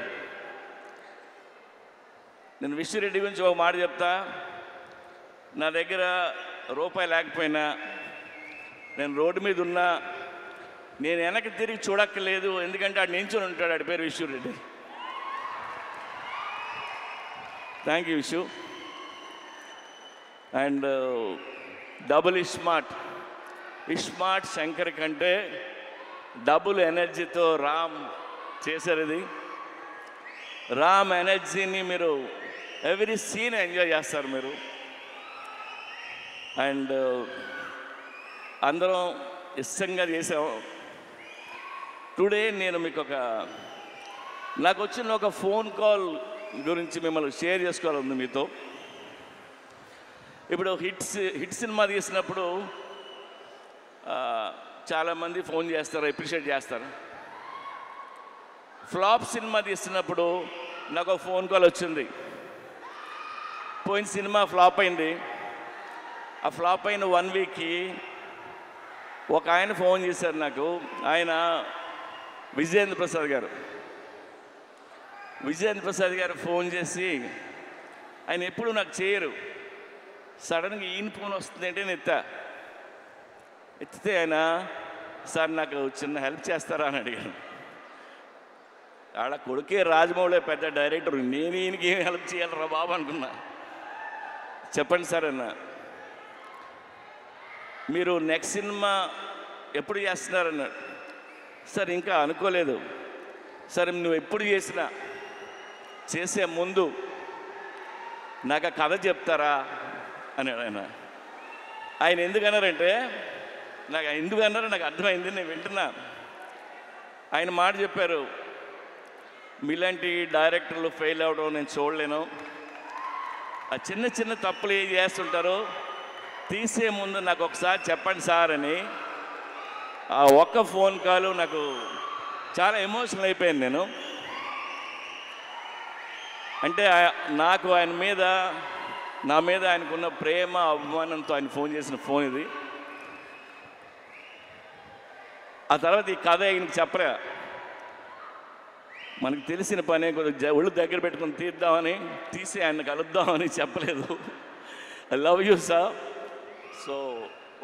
నేను విష్ణు రెడ్డి గురించి ఒక మాట చెప్తా. నా దగ్గర రూపాయి లేకపోయినా, నేను రోడ్డు మీద ఉన్నా, నేను వెనక్కి తిరిగి చూడక్కర్లేదు, ఎందుకంటే ఆడు నించుని ఉంటాడు. ఆడి పేరు Vishnu Reddy. Thank you Vishnu. And double iSmart Shankar కంటే డబుల్ ఎనర్జీతో రామ్ చేశారు. ఇది రామ్ ఎనర్జీని మీరు ఎవ్రీ సీన్ ఎంజాయ్ చేస్తారు మీరు. అండ్ అందరం ఇష్టంగా చేసాం. టుడే నేను మీకు నాకు వచ్చిన ఒక ఫోన్ కాల్ గురించి మిమ్మల్ని షేర్ చేసుకోవాలంది మీతో. ఇప్పుడు హిట్ సినిమా తీసినప్పుడు చాలామంది ఫోన్ చేస్తారు, అప్రిషియేట్ చేస్తారు. ఫ్లాప్ సినిమా తీస్తున్నప్పుడు నాకు ఒక ఫోన్ కాల్ వచ్చింది. పోయిన సినిమా ఫ్లాప్ అయింది. ఆ ఫ్లాప్ అయిన 1 వీక్కి ఒక ఆయన ఫోన్ చేశారు నాకు. ఆయన విజయేంద్ర ప్రసాద్ గారు ఫోన్ చేసి, ఆయన ఎప్పుడు నాకు చేయరు, సడన్గా ఈయన ఫోన్ వస్తుంది అంటే నేను ఎత్తితే ఆయన, సార్ నాకు చిన్న హెల్ప్ చేస్తారా అని అడిగాను. ఆడ కొడుకే రాజమౌళి పెద్ద డైరెక్టర్, నేను ఈయనకి ఏం హెల్ప్ చేయాలరా బాబు అనుకున్నా. చెప్పండి సార్ అన్న, మీరు నెక్స్ట్ సినిమా ఎప్పుడు చేస్తున్నారన్నాడు. సార్ ఇంకా అనుకోలేదు. సరే నువ్వు ఎప్పుడు చేసే ముందు నాకు ఆ కథ చెప్తారా అన్నాడు ఆయన. ఆయన ఎందుకన్నారంటే, ఎందుకన్నారో నాకు అర్థమైంది, నేను వింటున్నా. ఆయన మాట చెప్పారు, మీలాంటి డైరెక్టర్లు ఫెయిల్ అవ్వడం నేను చూడలేను. ఆ చిన్న చిన్న తప్పులు ఏం చేస్తుంటారో తీసే ముందు నాకు ఒకసారి చెప్పండి సార్ అని. ఆ ఒక్క ఫోన్ కాల్ నాకు చాలా ఎమోషనల్ అయిపోయింది. నేను అంటే నాకు ఆయన మీద, నా మీద ఆయనకున్న ప్రేమ అభిమానంతో ఆయన ఫోన్ చేసిన ఫోన్ ఇది. ఆ తర్వాత ఈ కథ ఆయనకి చెప్పరా, మనకు తెలిసిన పనే కొద్దిగా ఒళ్ళు దగ్గర పెట్టుకుని తీసి ఆయన కలుద్దామని చెప్పలేదు. I love you sir. So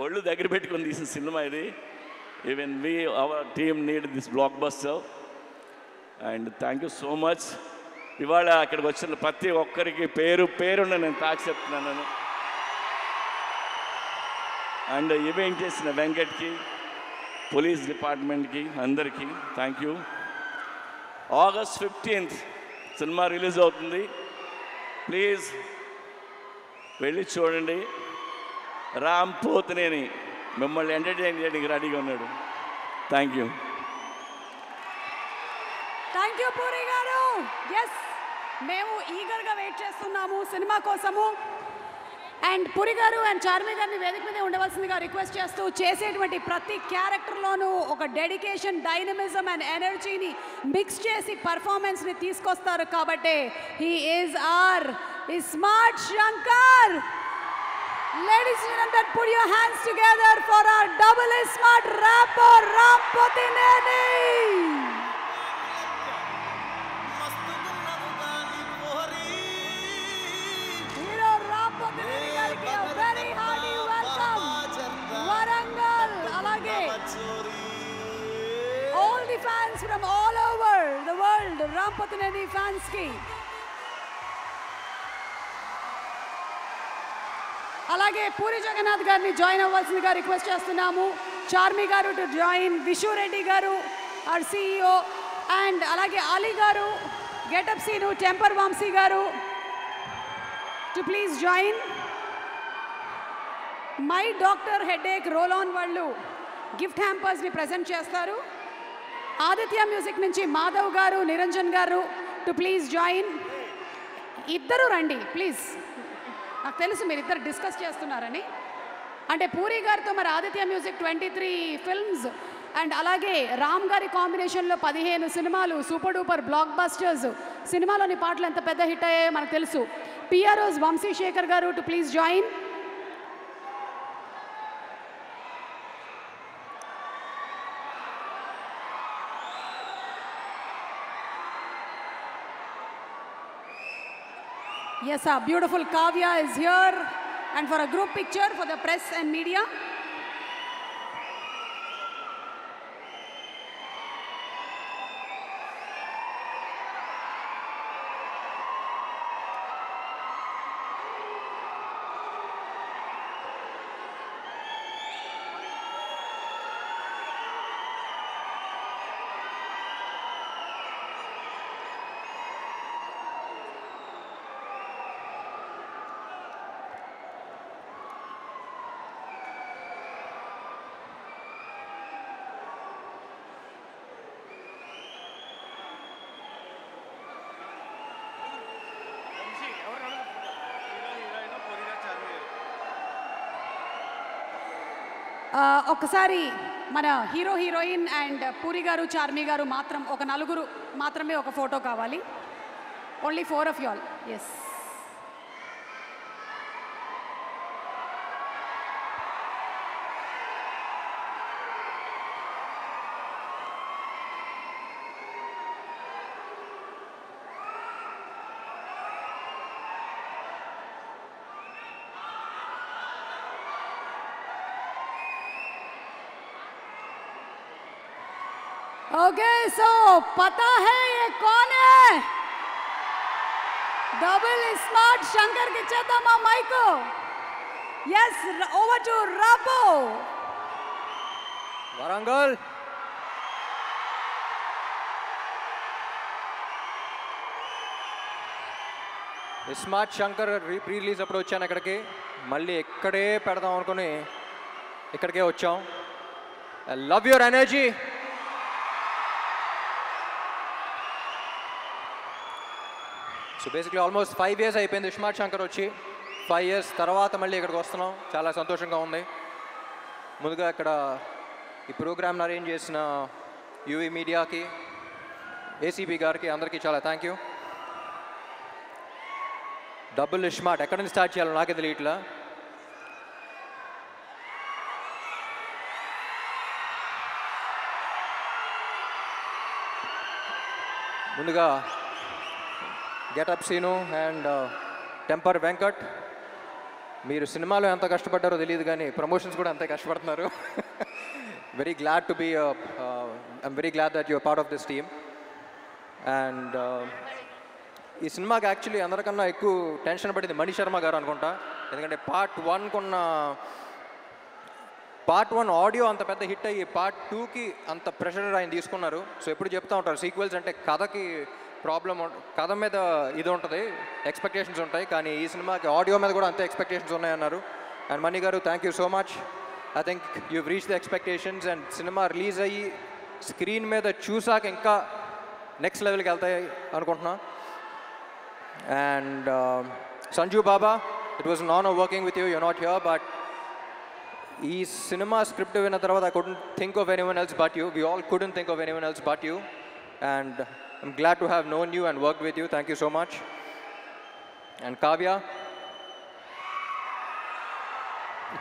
ఒళ్ళు దగ్గర పెట్టుకుని తీసిన సినిమా ఇది. Even our team need this block buster. And thank you so much. ఇవాళ అక్కడికి వచ్చిన ప్రతి ఒక్కరికి పేరున్న నేను తాకి చెప్తున్నాను. అండ్ ఈవెంట్ చేసిన వెంకట్కి, పోలీస్ డిపార్ట్మెంట్కి, అందరికీ thank you. August 15th cinema release అవుతుంది. ప్లీజ్ వెళ్ళి చూడండి. రామ్ పోతినేని మిమ్మల్ని ఎంటర్టైన్ చేయడానికి రెడీగా ఉన్నాడు. Thank you. Thank you puri గారు. ఎస్, మేము ఈగర్గా వెయిట్ చేస్తున్నాము సినిమా కోసము. అండ్ పూరి గారు అండ్ చార్మి గారిని వేదిక మీద ఉండవలసిందిగా రిక్వెస్ట్ చేస్తూ, చేసేటువంటి ప్రతి క్యారెక్టర్లోనూ ఒక డెడికేషన్, డైనమిజం అండ్ ఎనర్జీని మిక్స్ చేసి పర్ఫార్మెన్స్ని తీసుకొస్తారు. కాబట్టి he is our ismart Shankar. Ladies and gentlemen, put your hands together for our double smart rapper Ram Potineni. Hero Ram Potineni gariki a very hearty welcome. Warangal alage all the fans from all over the world, Ram Potineni fans ki. అలాగే పూరి జగన్నాథ్ గారిని join అవ్వాల్సిందిగా request చేస్తున్నాము. చార్మి గారు to join, Vishu Reddy గారు are CEO, and అలాగే అలీ గారు, getup scene, temper Vamsi గారు to please join. My doctor headache roll on వాళ్ళు gift హ్యాంపర్స్ని present చేస్తారు. ఆదిత్య మ్యూజిక్ నుంచి మాధవ్ గారు, నిరంజన్ గారు టు ప్లీజ్ జాయిన్. ఇద్దరు రండి ప్లీజ్. నాకు తెలుసు మీరు ఇద్దరు డిస్కస్ చేస్తున్నారని. అంటే పూరి గారితో మరి ఆదిత్య మ్యూజిక్ 23 ఫిల్మ్స్ అండ్ అలాగే రామ్ గారి కాంబినేషన్లో 15 సినిమాలు సూపర్ డూపర్ బ్లాక్ బస్టర్స్. సినిమాలోని పాటలు ఎంత పెద్ద హిట్ అయ్యాయో మనకు తెలుసు. పిఆర్ఓస్ వంశీశేఖర్ గారు to please join. Yes, our beautiful Kavya is here, and for a group picture for the press and media. ఒక్కసారి మన హీరో హీరోయిన్ అండ్ పూరి గారు చార్మి గారు మాత్రం ఒక నలుగురు మాత్రమే ఒక ఫోటో కావాలి. Only 4 of you all. Yes. Okay so पता है ये कौन है? डबल स्मार्ट शंकर के चेता माइको. यस, ओवर टू रबो. Warangal smart Shankar pre release అప్పుడు వచ్చాను ఇక్కడికి. మళ్ళీ ఇక్కడే పెడదాం అనుకుని ఇక్కడికే వచ్చాం. I love your energy. So basically almost 5 years అయిపోయింది స్మార్ట్ శంకర్ వచ్చి. 5 years తర్వాత మళ్ళీ ఇక్కడికి వస్తున్నాం. చాలా సంతోషంగా ఉంది. ముందుగా ఇక్కడ ఈ ప్రోగ్రామ్ని అరేంజ్ చేసిన యూవీ మీడియాకి, ఏసీబీ గారికి అందరికీ చాలా థ్యాంక్ యూ. డబుల్ స్మార్ట్ ఎక్కడి నుంచి స్టార్ట్ చేయాలో నాకే తెలియట్లా. ముందుగా getup Seenu and Temper Venkat, మీరు సినిమాలో ఎంత కష్టపడ్డారో తెలియదు కానీ ప్రమోషన్స్ కూడా అంతే కష్టపడుతున్నారు. Very glad to be I'm very glad that your part of this team. And ఈ సినిమాకి యాక్చువల్లీ అందరికన్నా ఎక్కువ టెన్షన్ పడింది మణి శర్మ గారు అనుకుంటా. ఎందుకంటే పార్ట్ 1 ఆడియో అంత పెద్ద హిట్ అయ్యి పార్ట్ 2కి అంత ప్రెషర్ ఆయన తీసుకున్నారు. సో ఎప్పుడు చెప్తూ ఉంటారు సీక్వెల్స్ అంటే కథకి ప్రాబ్లం, కథ మీద ఇది ఉంటుంది, ఎక్స్పెక్టేషన్స్ ఉంటాయి. కానీ ఈ సినిమాకి ఆడియో మీద కూడా అంతే ఎక్స్పెక్టేషన్స్ ఉన్నాయన్నారు. అండ్ మణి గారు thank you so much. I think you reach the expectations. And cinema release అయ్యి స్క్రీన్ మీద చూసాక ఇంకా నెక్స్ట్ లెవెల్కి వెళ్తాయి అనుకుంటున్నా. And Sanju Baba, it was an honor working with you. You're not here, but ఈ సినిమా స్క్రిప్ట్ విన్న తర్వాత I couldn't think of anyone else but you. We all couldn't think of anyone else but you. And I'm glad to have known you and worked with you. Thank you so much. And Kavya,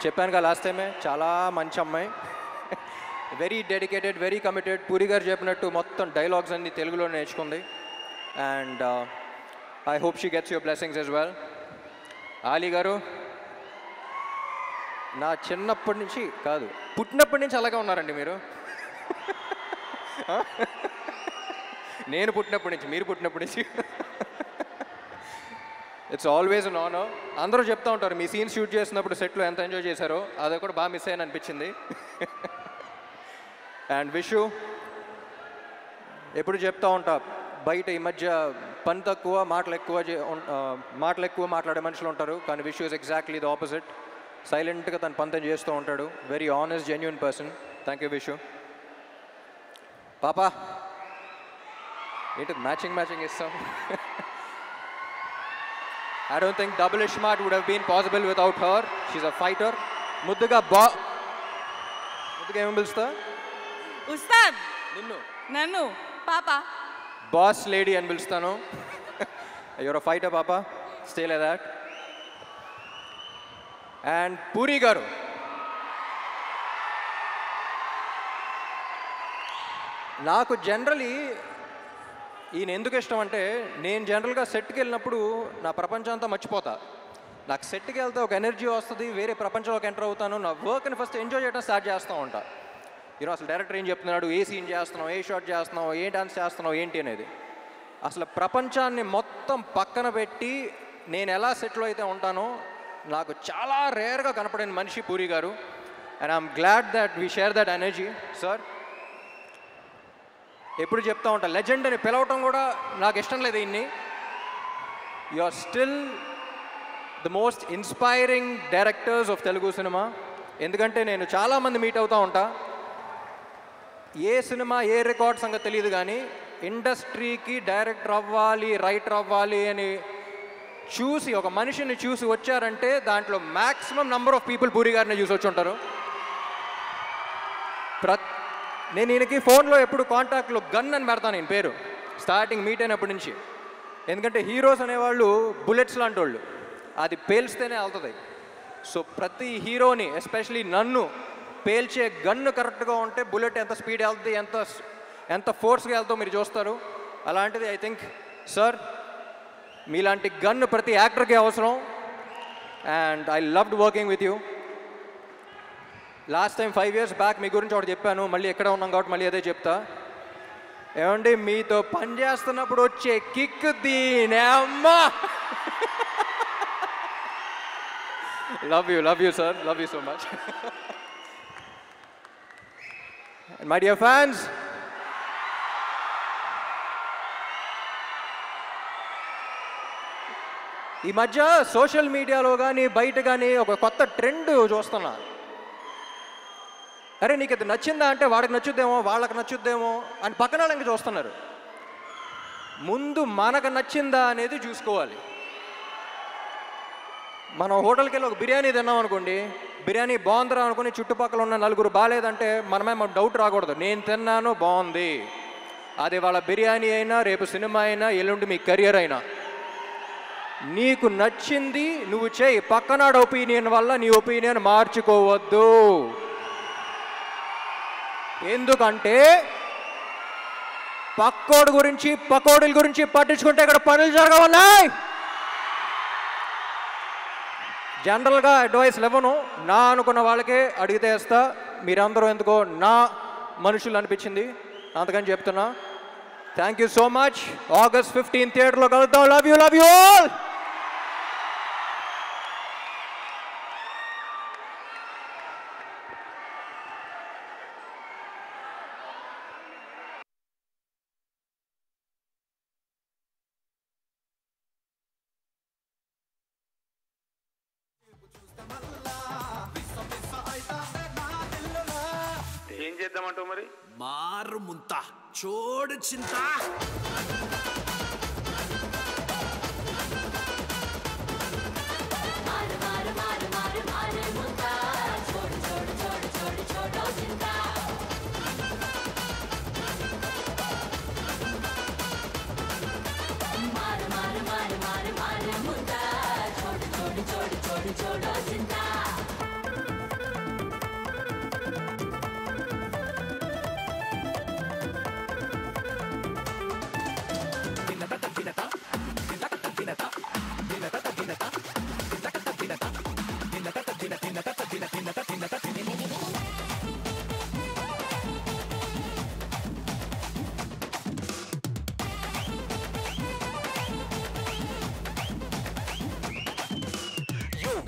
చెప్పాను కదా last టైమే, చాలా మంచి అమ్మాయి, very dedicated, very committed. Puri గారు చెప్పినట్టు మొత్తం dialogues అన్ని తెలుగులో నేర్చుకుంది. And I hope she gets your blessings as well. Ali గారు, నా చిన్నప్పటి నుంచి కాదు పుట్టినప్పటి నుంచి అలాగే ఉన్నారండి మీరు. నేను పుట్టినప్పటి నుంచి, మీరు పుట్టినప్పటి నుంచి. It's always an honour. అందరూ చెప్తూ ఉంటారు మీ సీన్ షూట్ చేసినప్పుడు సెట్లో ఎంత ఎంజాయ్ చేశారో, అది కూడా బాగా మిస్ అయ్యాను అనిపించింది. అండ్ విషు, ఎప్పుడు చెప్తూ ఉంటా బయట ఈ మధ్య పని తక్కువ మాటలు ఎక్కువ మాట్లాడే మనుషులు ఉంటారు. కానీ Vishu is exactly the opposite. సైలెంట్గా తన పని చేస్తూ ఉంటాడు. Very honest, genuine person. Thank you Vishu. పాపా ఏంటి మ్యాచింగ్ ఇస్తాం. I don't think Double Smart would have been possible without her. She's a fighter. ముద్దుగా ఏమని పిలుస్తా? ఉస్తాద్ నిన్ను నన్ను పాప బాస్ లేడీ అని పిలుస్తాను. యువర్ ఫైటర్ పాప, stay like that. And puri గారు, నాకు జనరలీ ఈయన ఎందుకు ఇష్టం అంటే, నేను జనరల్గా సెట్కి వెళ్ళినప్పుడు నా ప్రపంచం అంతా మర్చిపోతా. నాకు సెట్కి వెళ్తే ఒక ఎనర్జీ వస్తుంది, వేరే ప్రపంచంలోకి ఎంటర్ అవుతాను. నా వర్క్ని ఫస్ట్ ఎంజాయ్ చేయడం స్టార్ట్ చేస్తూ ఉంటా. ఈరోజు అసలు డైరెక్టర్ ఏం చెప్తున్నాడు, ఏ సీన్ చేస్తున్నావు, ఏ షాట్ చేస్తున్నావు, ఏ డాన్స్ చేస్తున్నావు ఏంటి అనేది. అసలు ప్రపంచాన్ని మొత్తం పక్కన పెట్టి నేను ఎలా సెట్లో అయితే ఉంటానో నాకు చాలా రేర్గా కనపడిన మనిషి పూరి గారు. And I'm glad that we share that energy. Sir ఎప్పుడు చెప్తా ఉంటా, లెజెండ్ అని పిలవటం కూడా నాకు ఇష్టం లేదు. ఇన్ని you are still the most inspiring directors of Telugu cinema. ఎందుకంటే నేను చాలామంది మీట్ అవుతూ ఉంటా, ఏ సినిమా ఏ రికార్డ్ సంగతి తెలియదు కానీ ఇండస్ట్రీకి డైరెక్టర్ అవ్వాలి, రైటర్ అవ్వాలి అని చూసి ఒక మనిషిని చూసి వచ్చారంటే దాంట్లో maximum number of people puri గారిని చూసి వచ్చి ఉంటారు. నేను ఈయనకి ఫోన్లో ఎప్పుడు కాంటాక్ట్లో గన్ అని పెడతాను నేను పేరు, స్టార్టింగ్ మీట్ అయినప్పటి నుంచి. ఎందుకంటే హీరోస్ అనేవాళ్ళు బుల్లెట్స్ లాంటి వాళ్ళు, అది పేల్స్తేనే వెళ్తుంది. సో ప్రతి హీరోని ఎస్పెషలీ నన్ను పేల్చే గన్ను కరెక్ట్గా ఉంటే బుల్లెట్ ఎంత స్పీడ్ వెళ్తుంది, ఎంత ఫోర్స్గా వెళ్తుందో మీరు చూస్తారు. అలాంటిది ఐ థింక్ సార్ మీలాంటి గన్ను ప్రతి యాక్టర్కి అవసరం. And I loved working with you. Last time 5 years back మీ గురించి ఒకటి చెప్పాను, మళ్ళీ ఎక్కడ ఉన్నాం కాబట్టి మళ్ళీ అదే చెప్తా. ఏమండి మీతో పని చేస్తున్నప్పుడు వచ్చే కిక్ దీనే అమ్మా. Love you sir, love you so much. My dear fans, ఈ మధ్య సోషల్ మీడియాలో కానీ బయట కానీ ఒక కొత్త ట్రెండ్ చూస్తున్నా. అరే నీకు అది నచ్చిందా అంటే వాడికి నచ్చుద్దేమో, వాళ్ళకి నచ్చుద్దేమో అని పక్కన వాళ్ళకి చూస్తున్నారు. ముందు మనకు నచ్చిందా అనేది చూసుకోవాలి. మనం హోటల్కి వెళ్ళి ఒక బిర్యానీ తిన్నాం అనుకోండి, బిర్యానీ బాగుందిరా అనుకుని చుట్టుపక్కల ఉన్న నలుగురు బాగాలేదంటే మనమే డౌట్ రాకూడదు, నేను తిన్నాను బాగుంది. అది వాళ్ళ బిర్యానీ అయినా, రేపు సినిమా అయినా, ఎల్లుండి మీ కెరియర్ అయినా, నీకు నచ్చింది నువ్వు చేయి. పక్కనాడు ఒపీనియన్ వల్ల నీ ఒపీనియన్ మార్చుకోవద్దు. ఎందుకంటే పక్కోడు గురించి పకోడీల గురించి పట్టించుకుంటే ఇక్కడ పనులు జరగవున్నాయి. జనరల్గా అడ్వైస్ ఇవ్వను, నా అనుకున్న వాళ్ళకే అడిగితే వేస్తా. మీరందరూ ఎందుకో నా మనుషులు అనిపించింది, అందుకని చెప్తున్నా. Thank you so much. August 15 థియేటర్లో కలుద్దాం. Love you all. ఏం చేద్దామంటావు మరి? మారు ముంత చోడు చింత.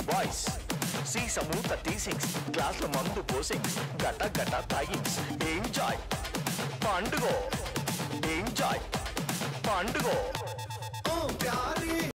బాయ్స్ సీ సమూహ 36 గ్లాసుల మందు పోసింగ్స్ గట గట తాగింగ్స్ ఎంజాయ్ పండుగ ఎంజాయ్ పండుగ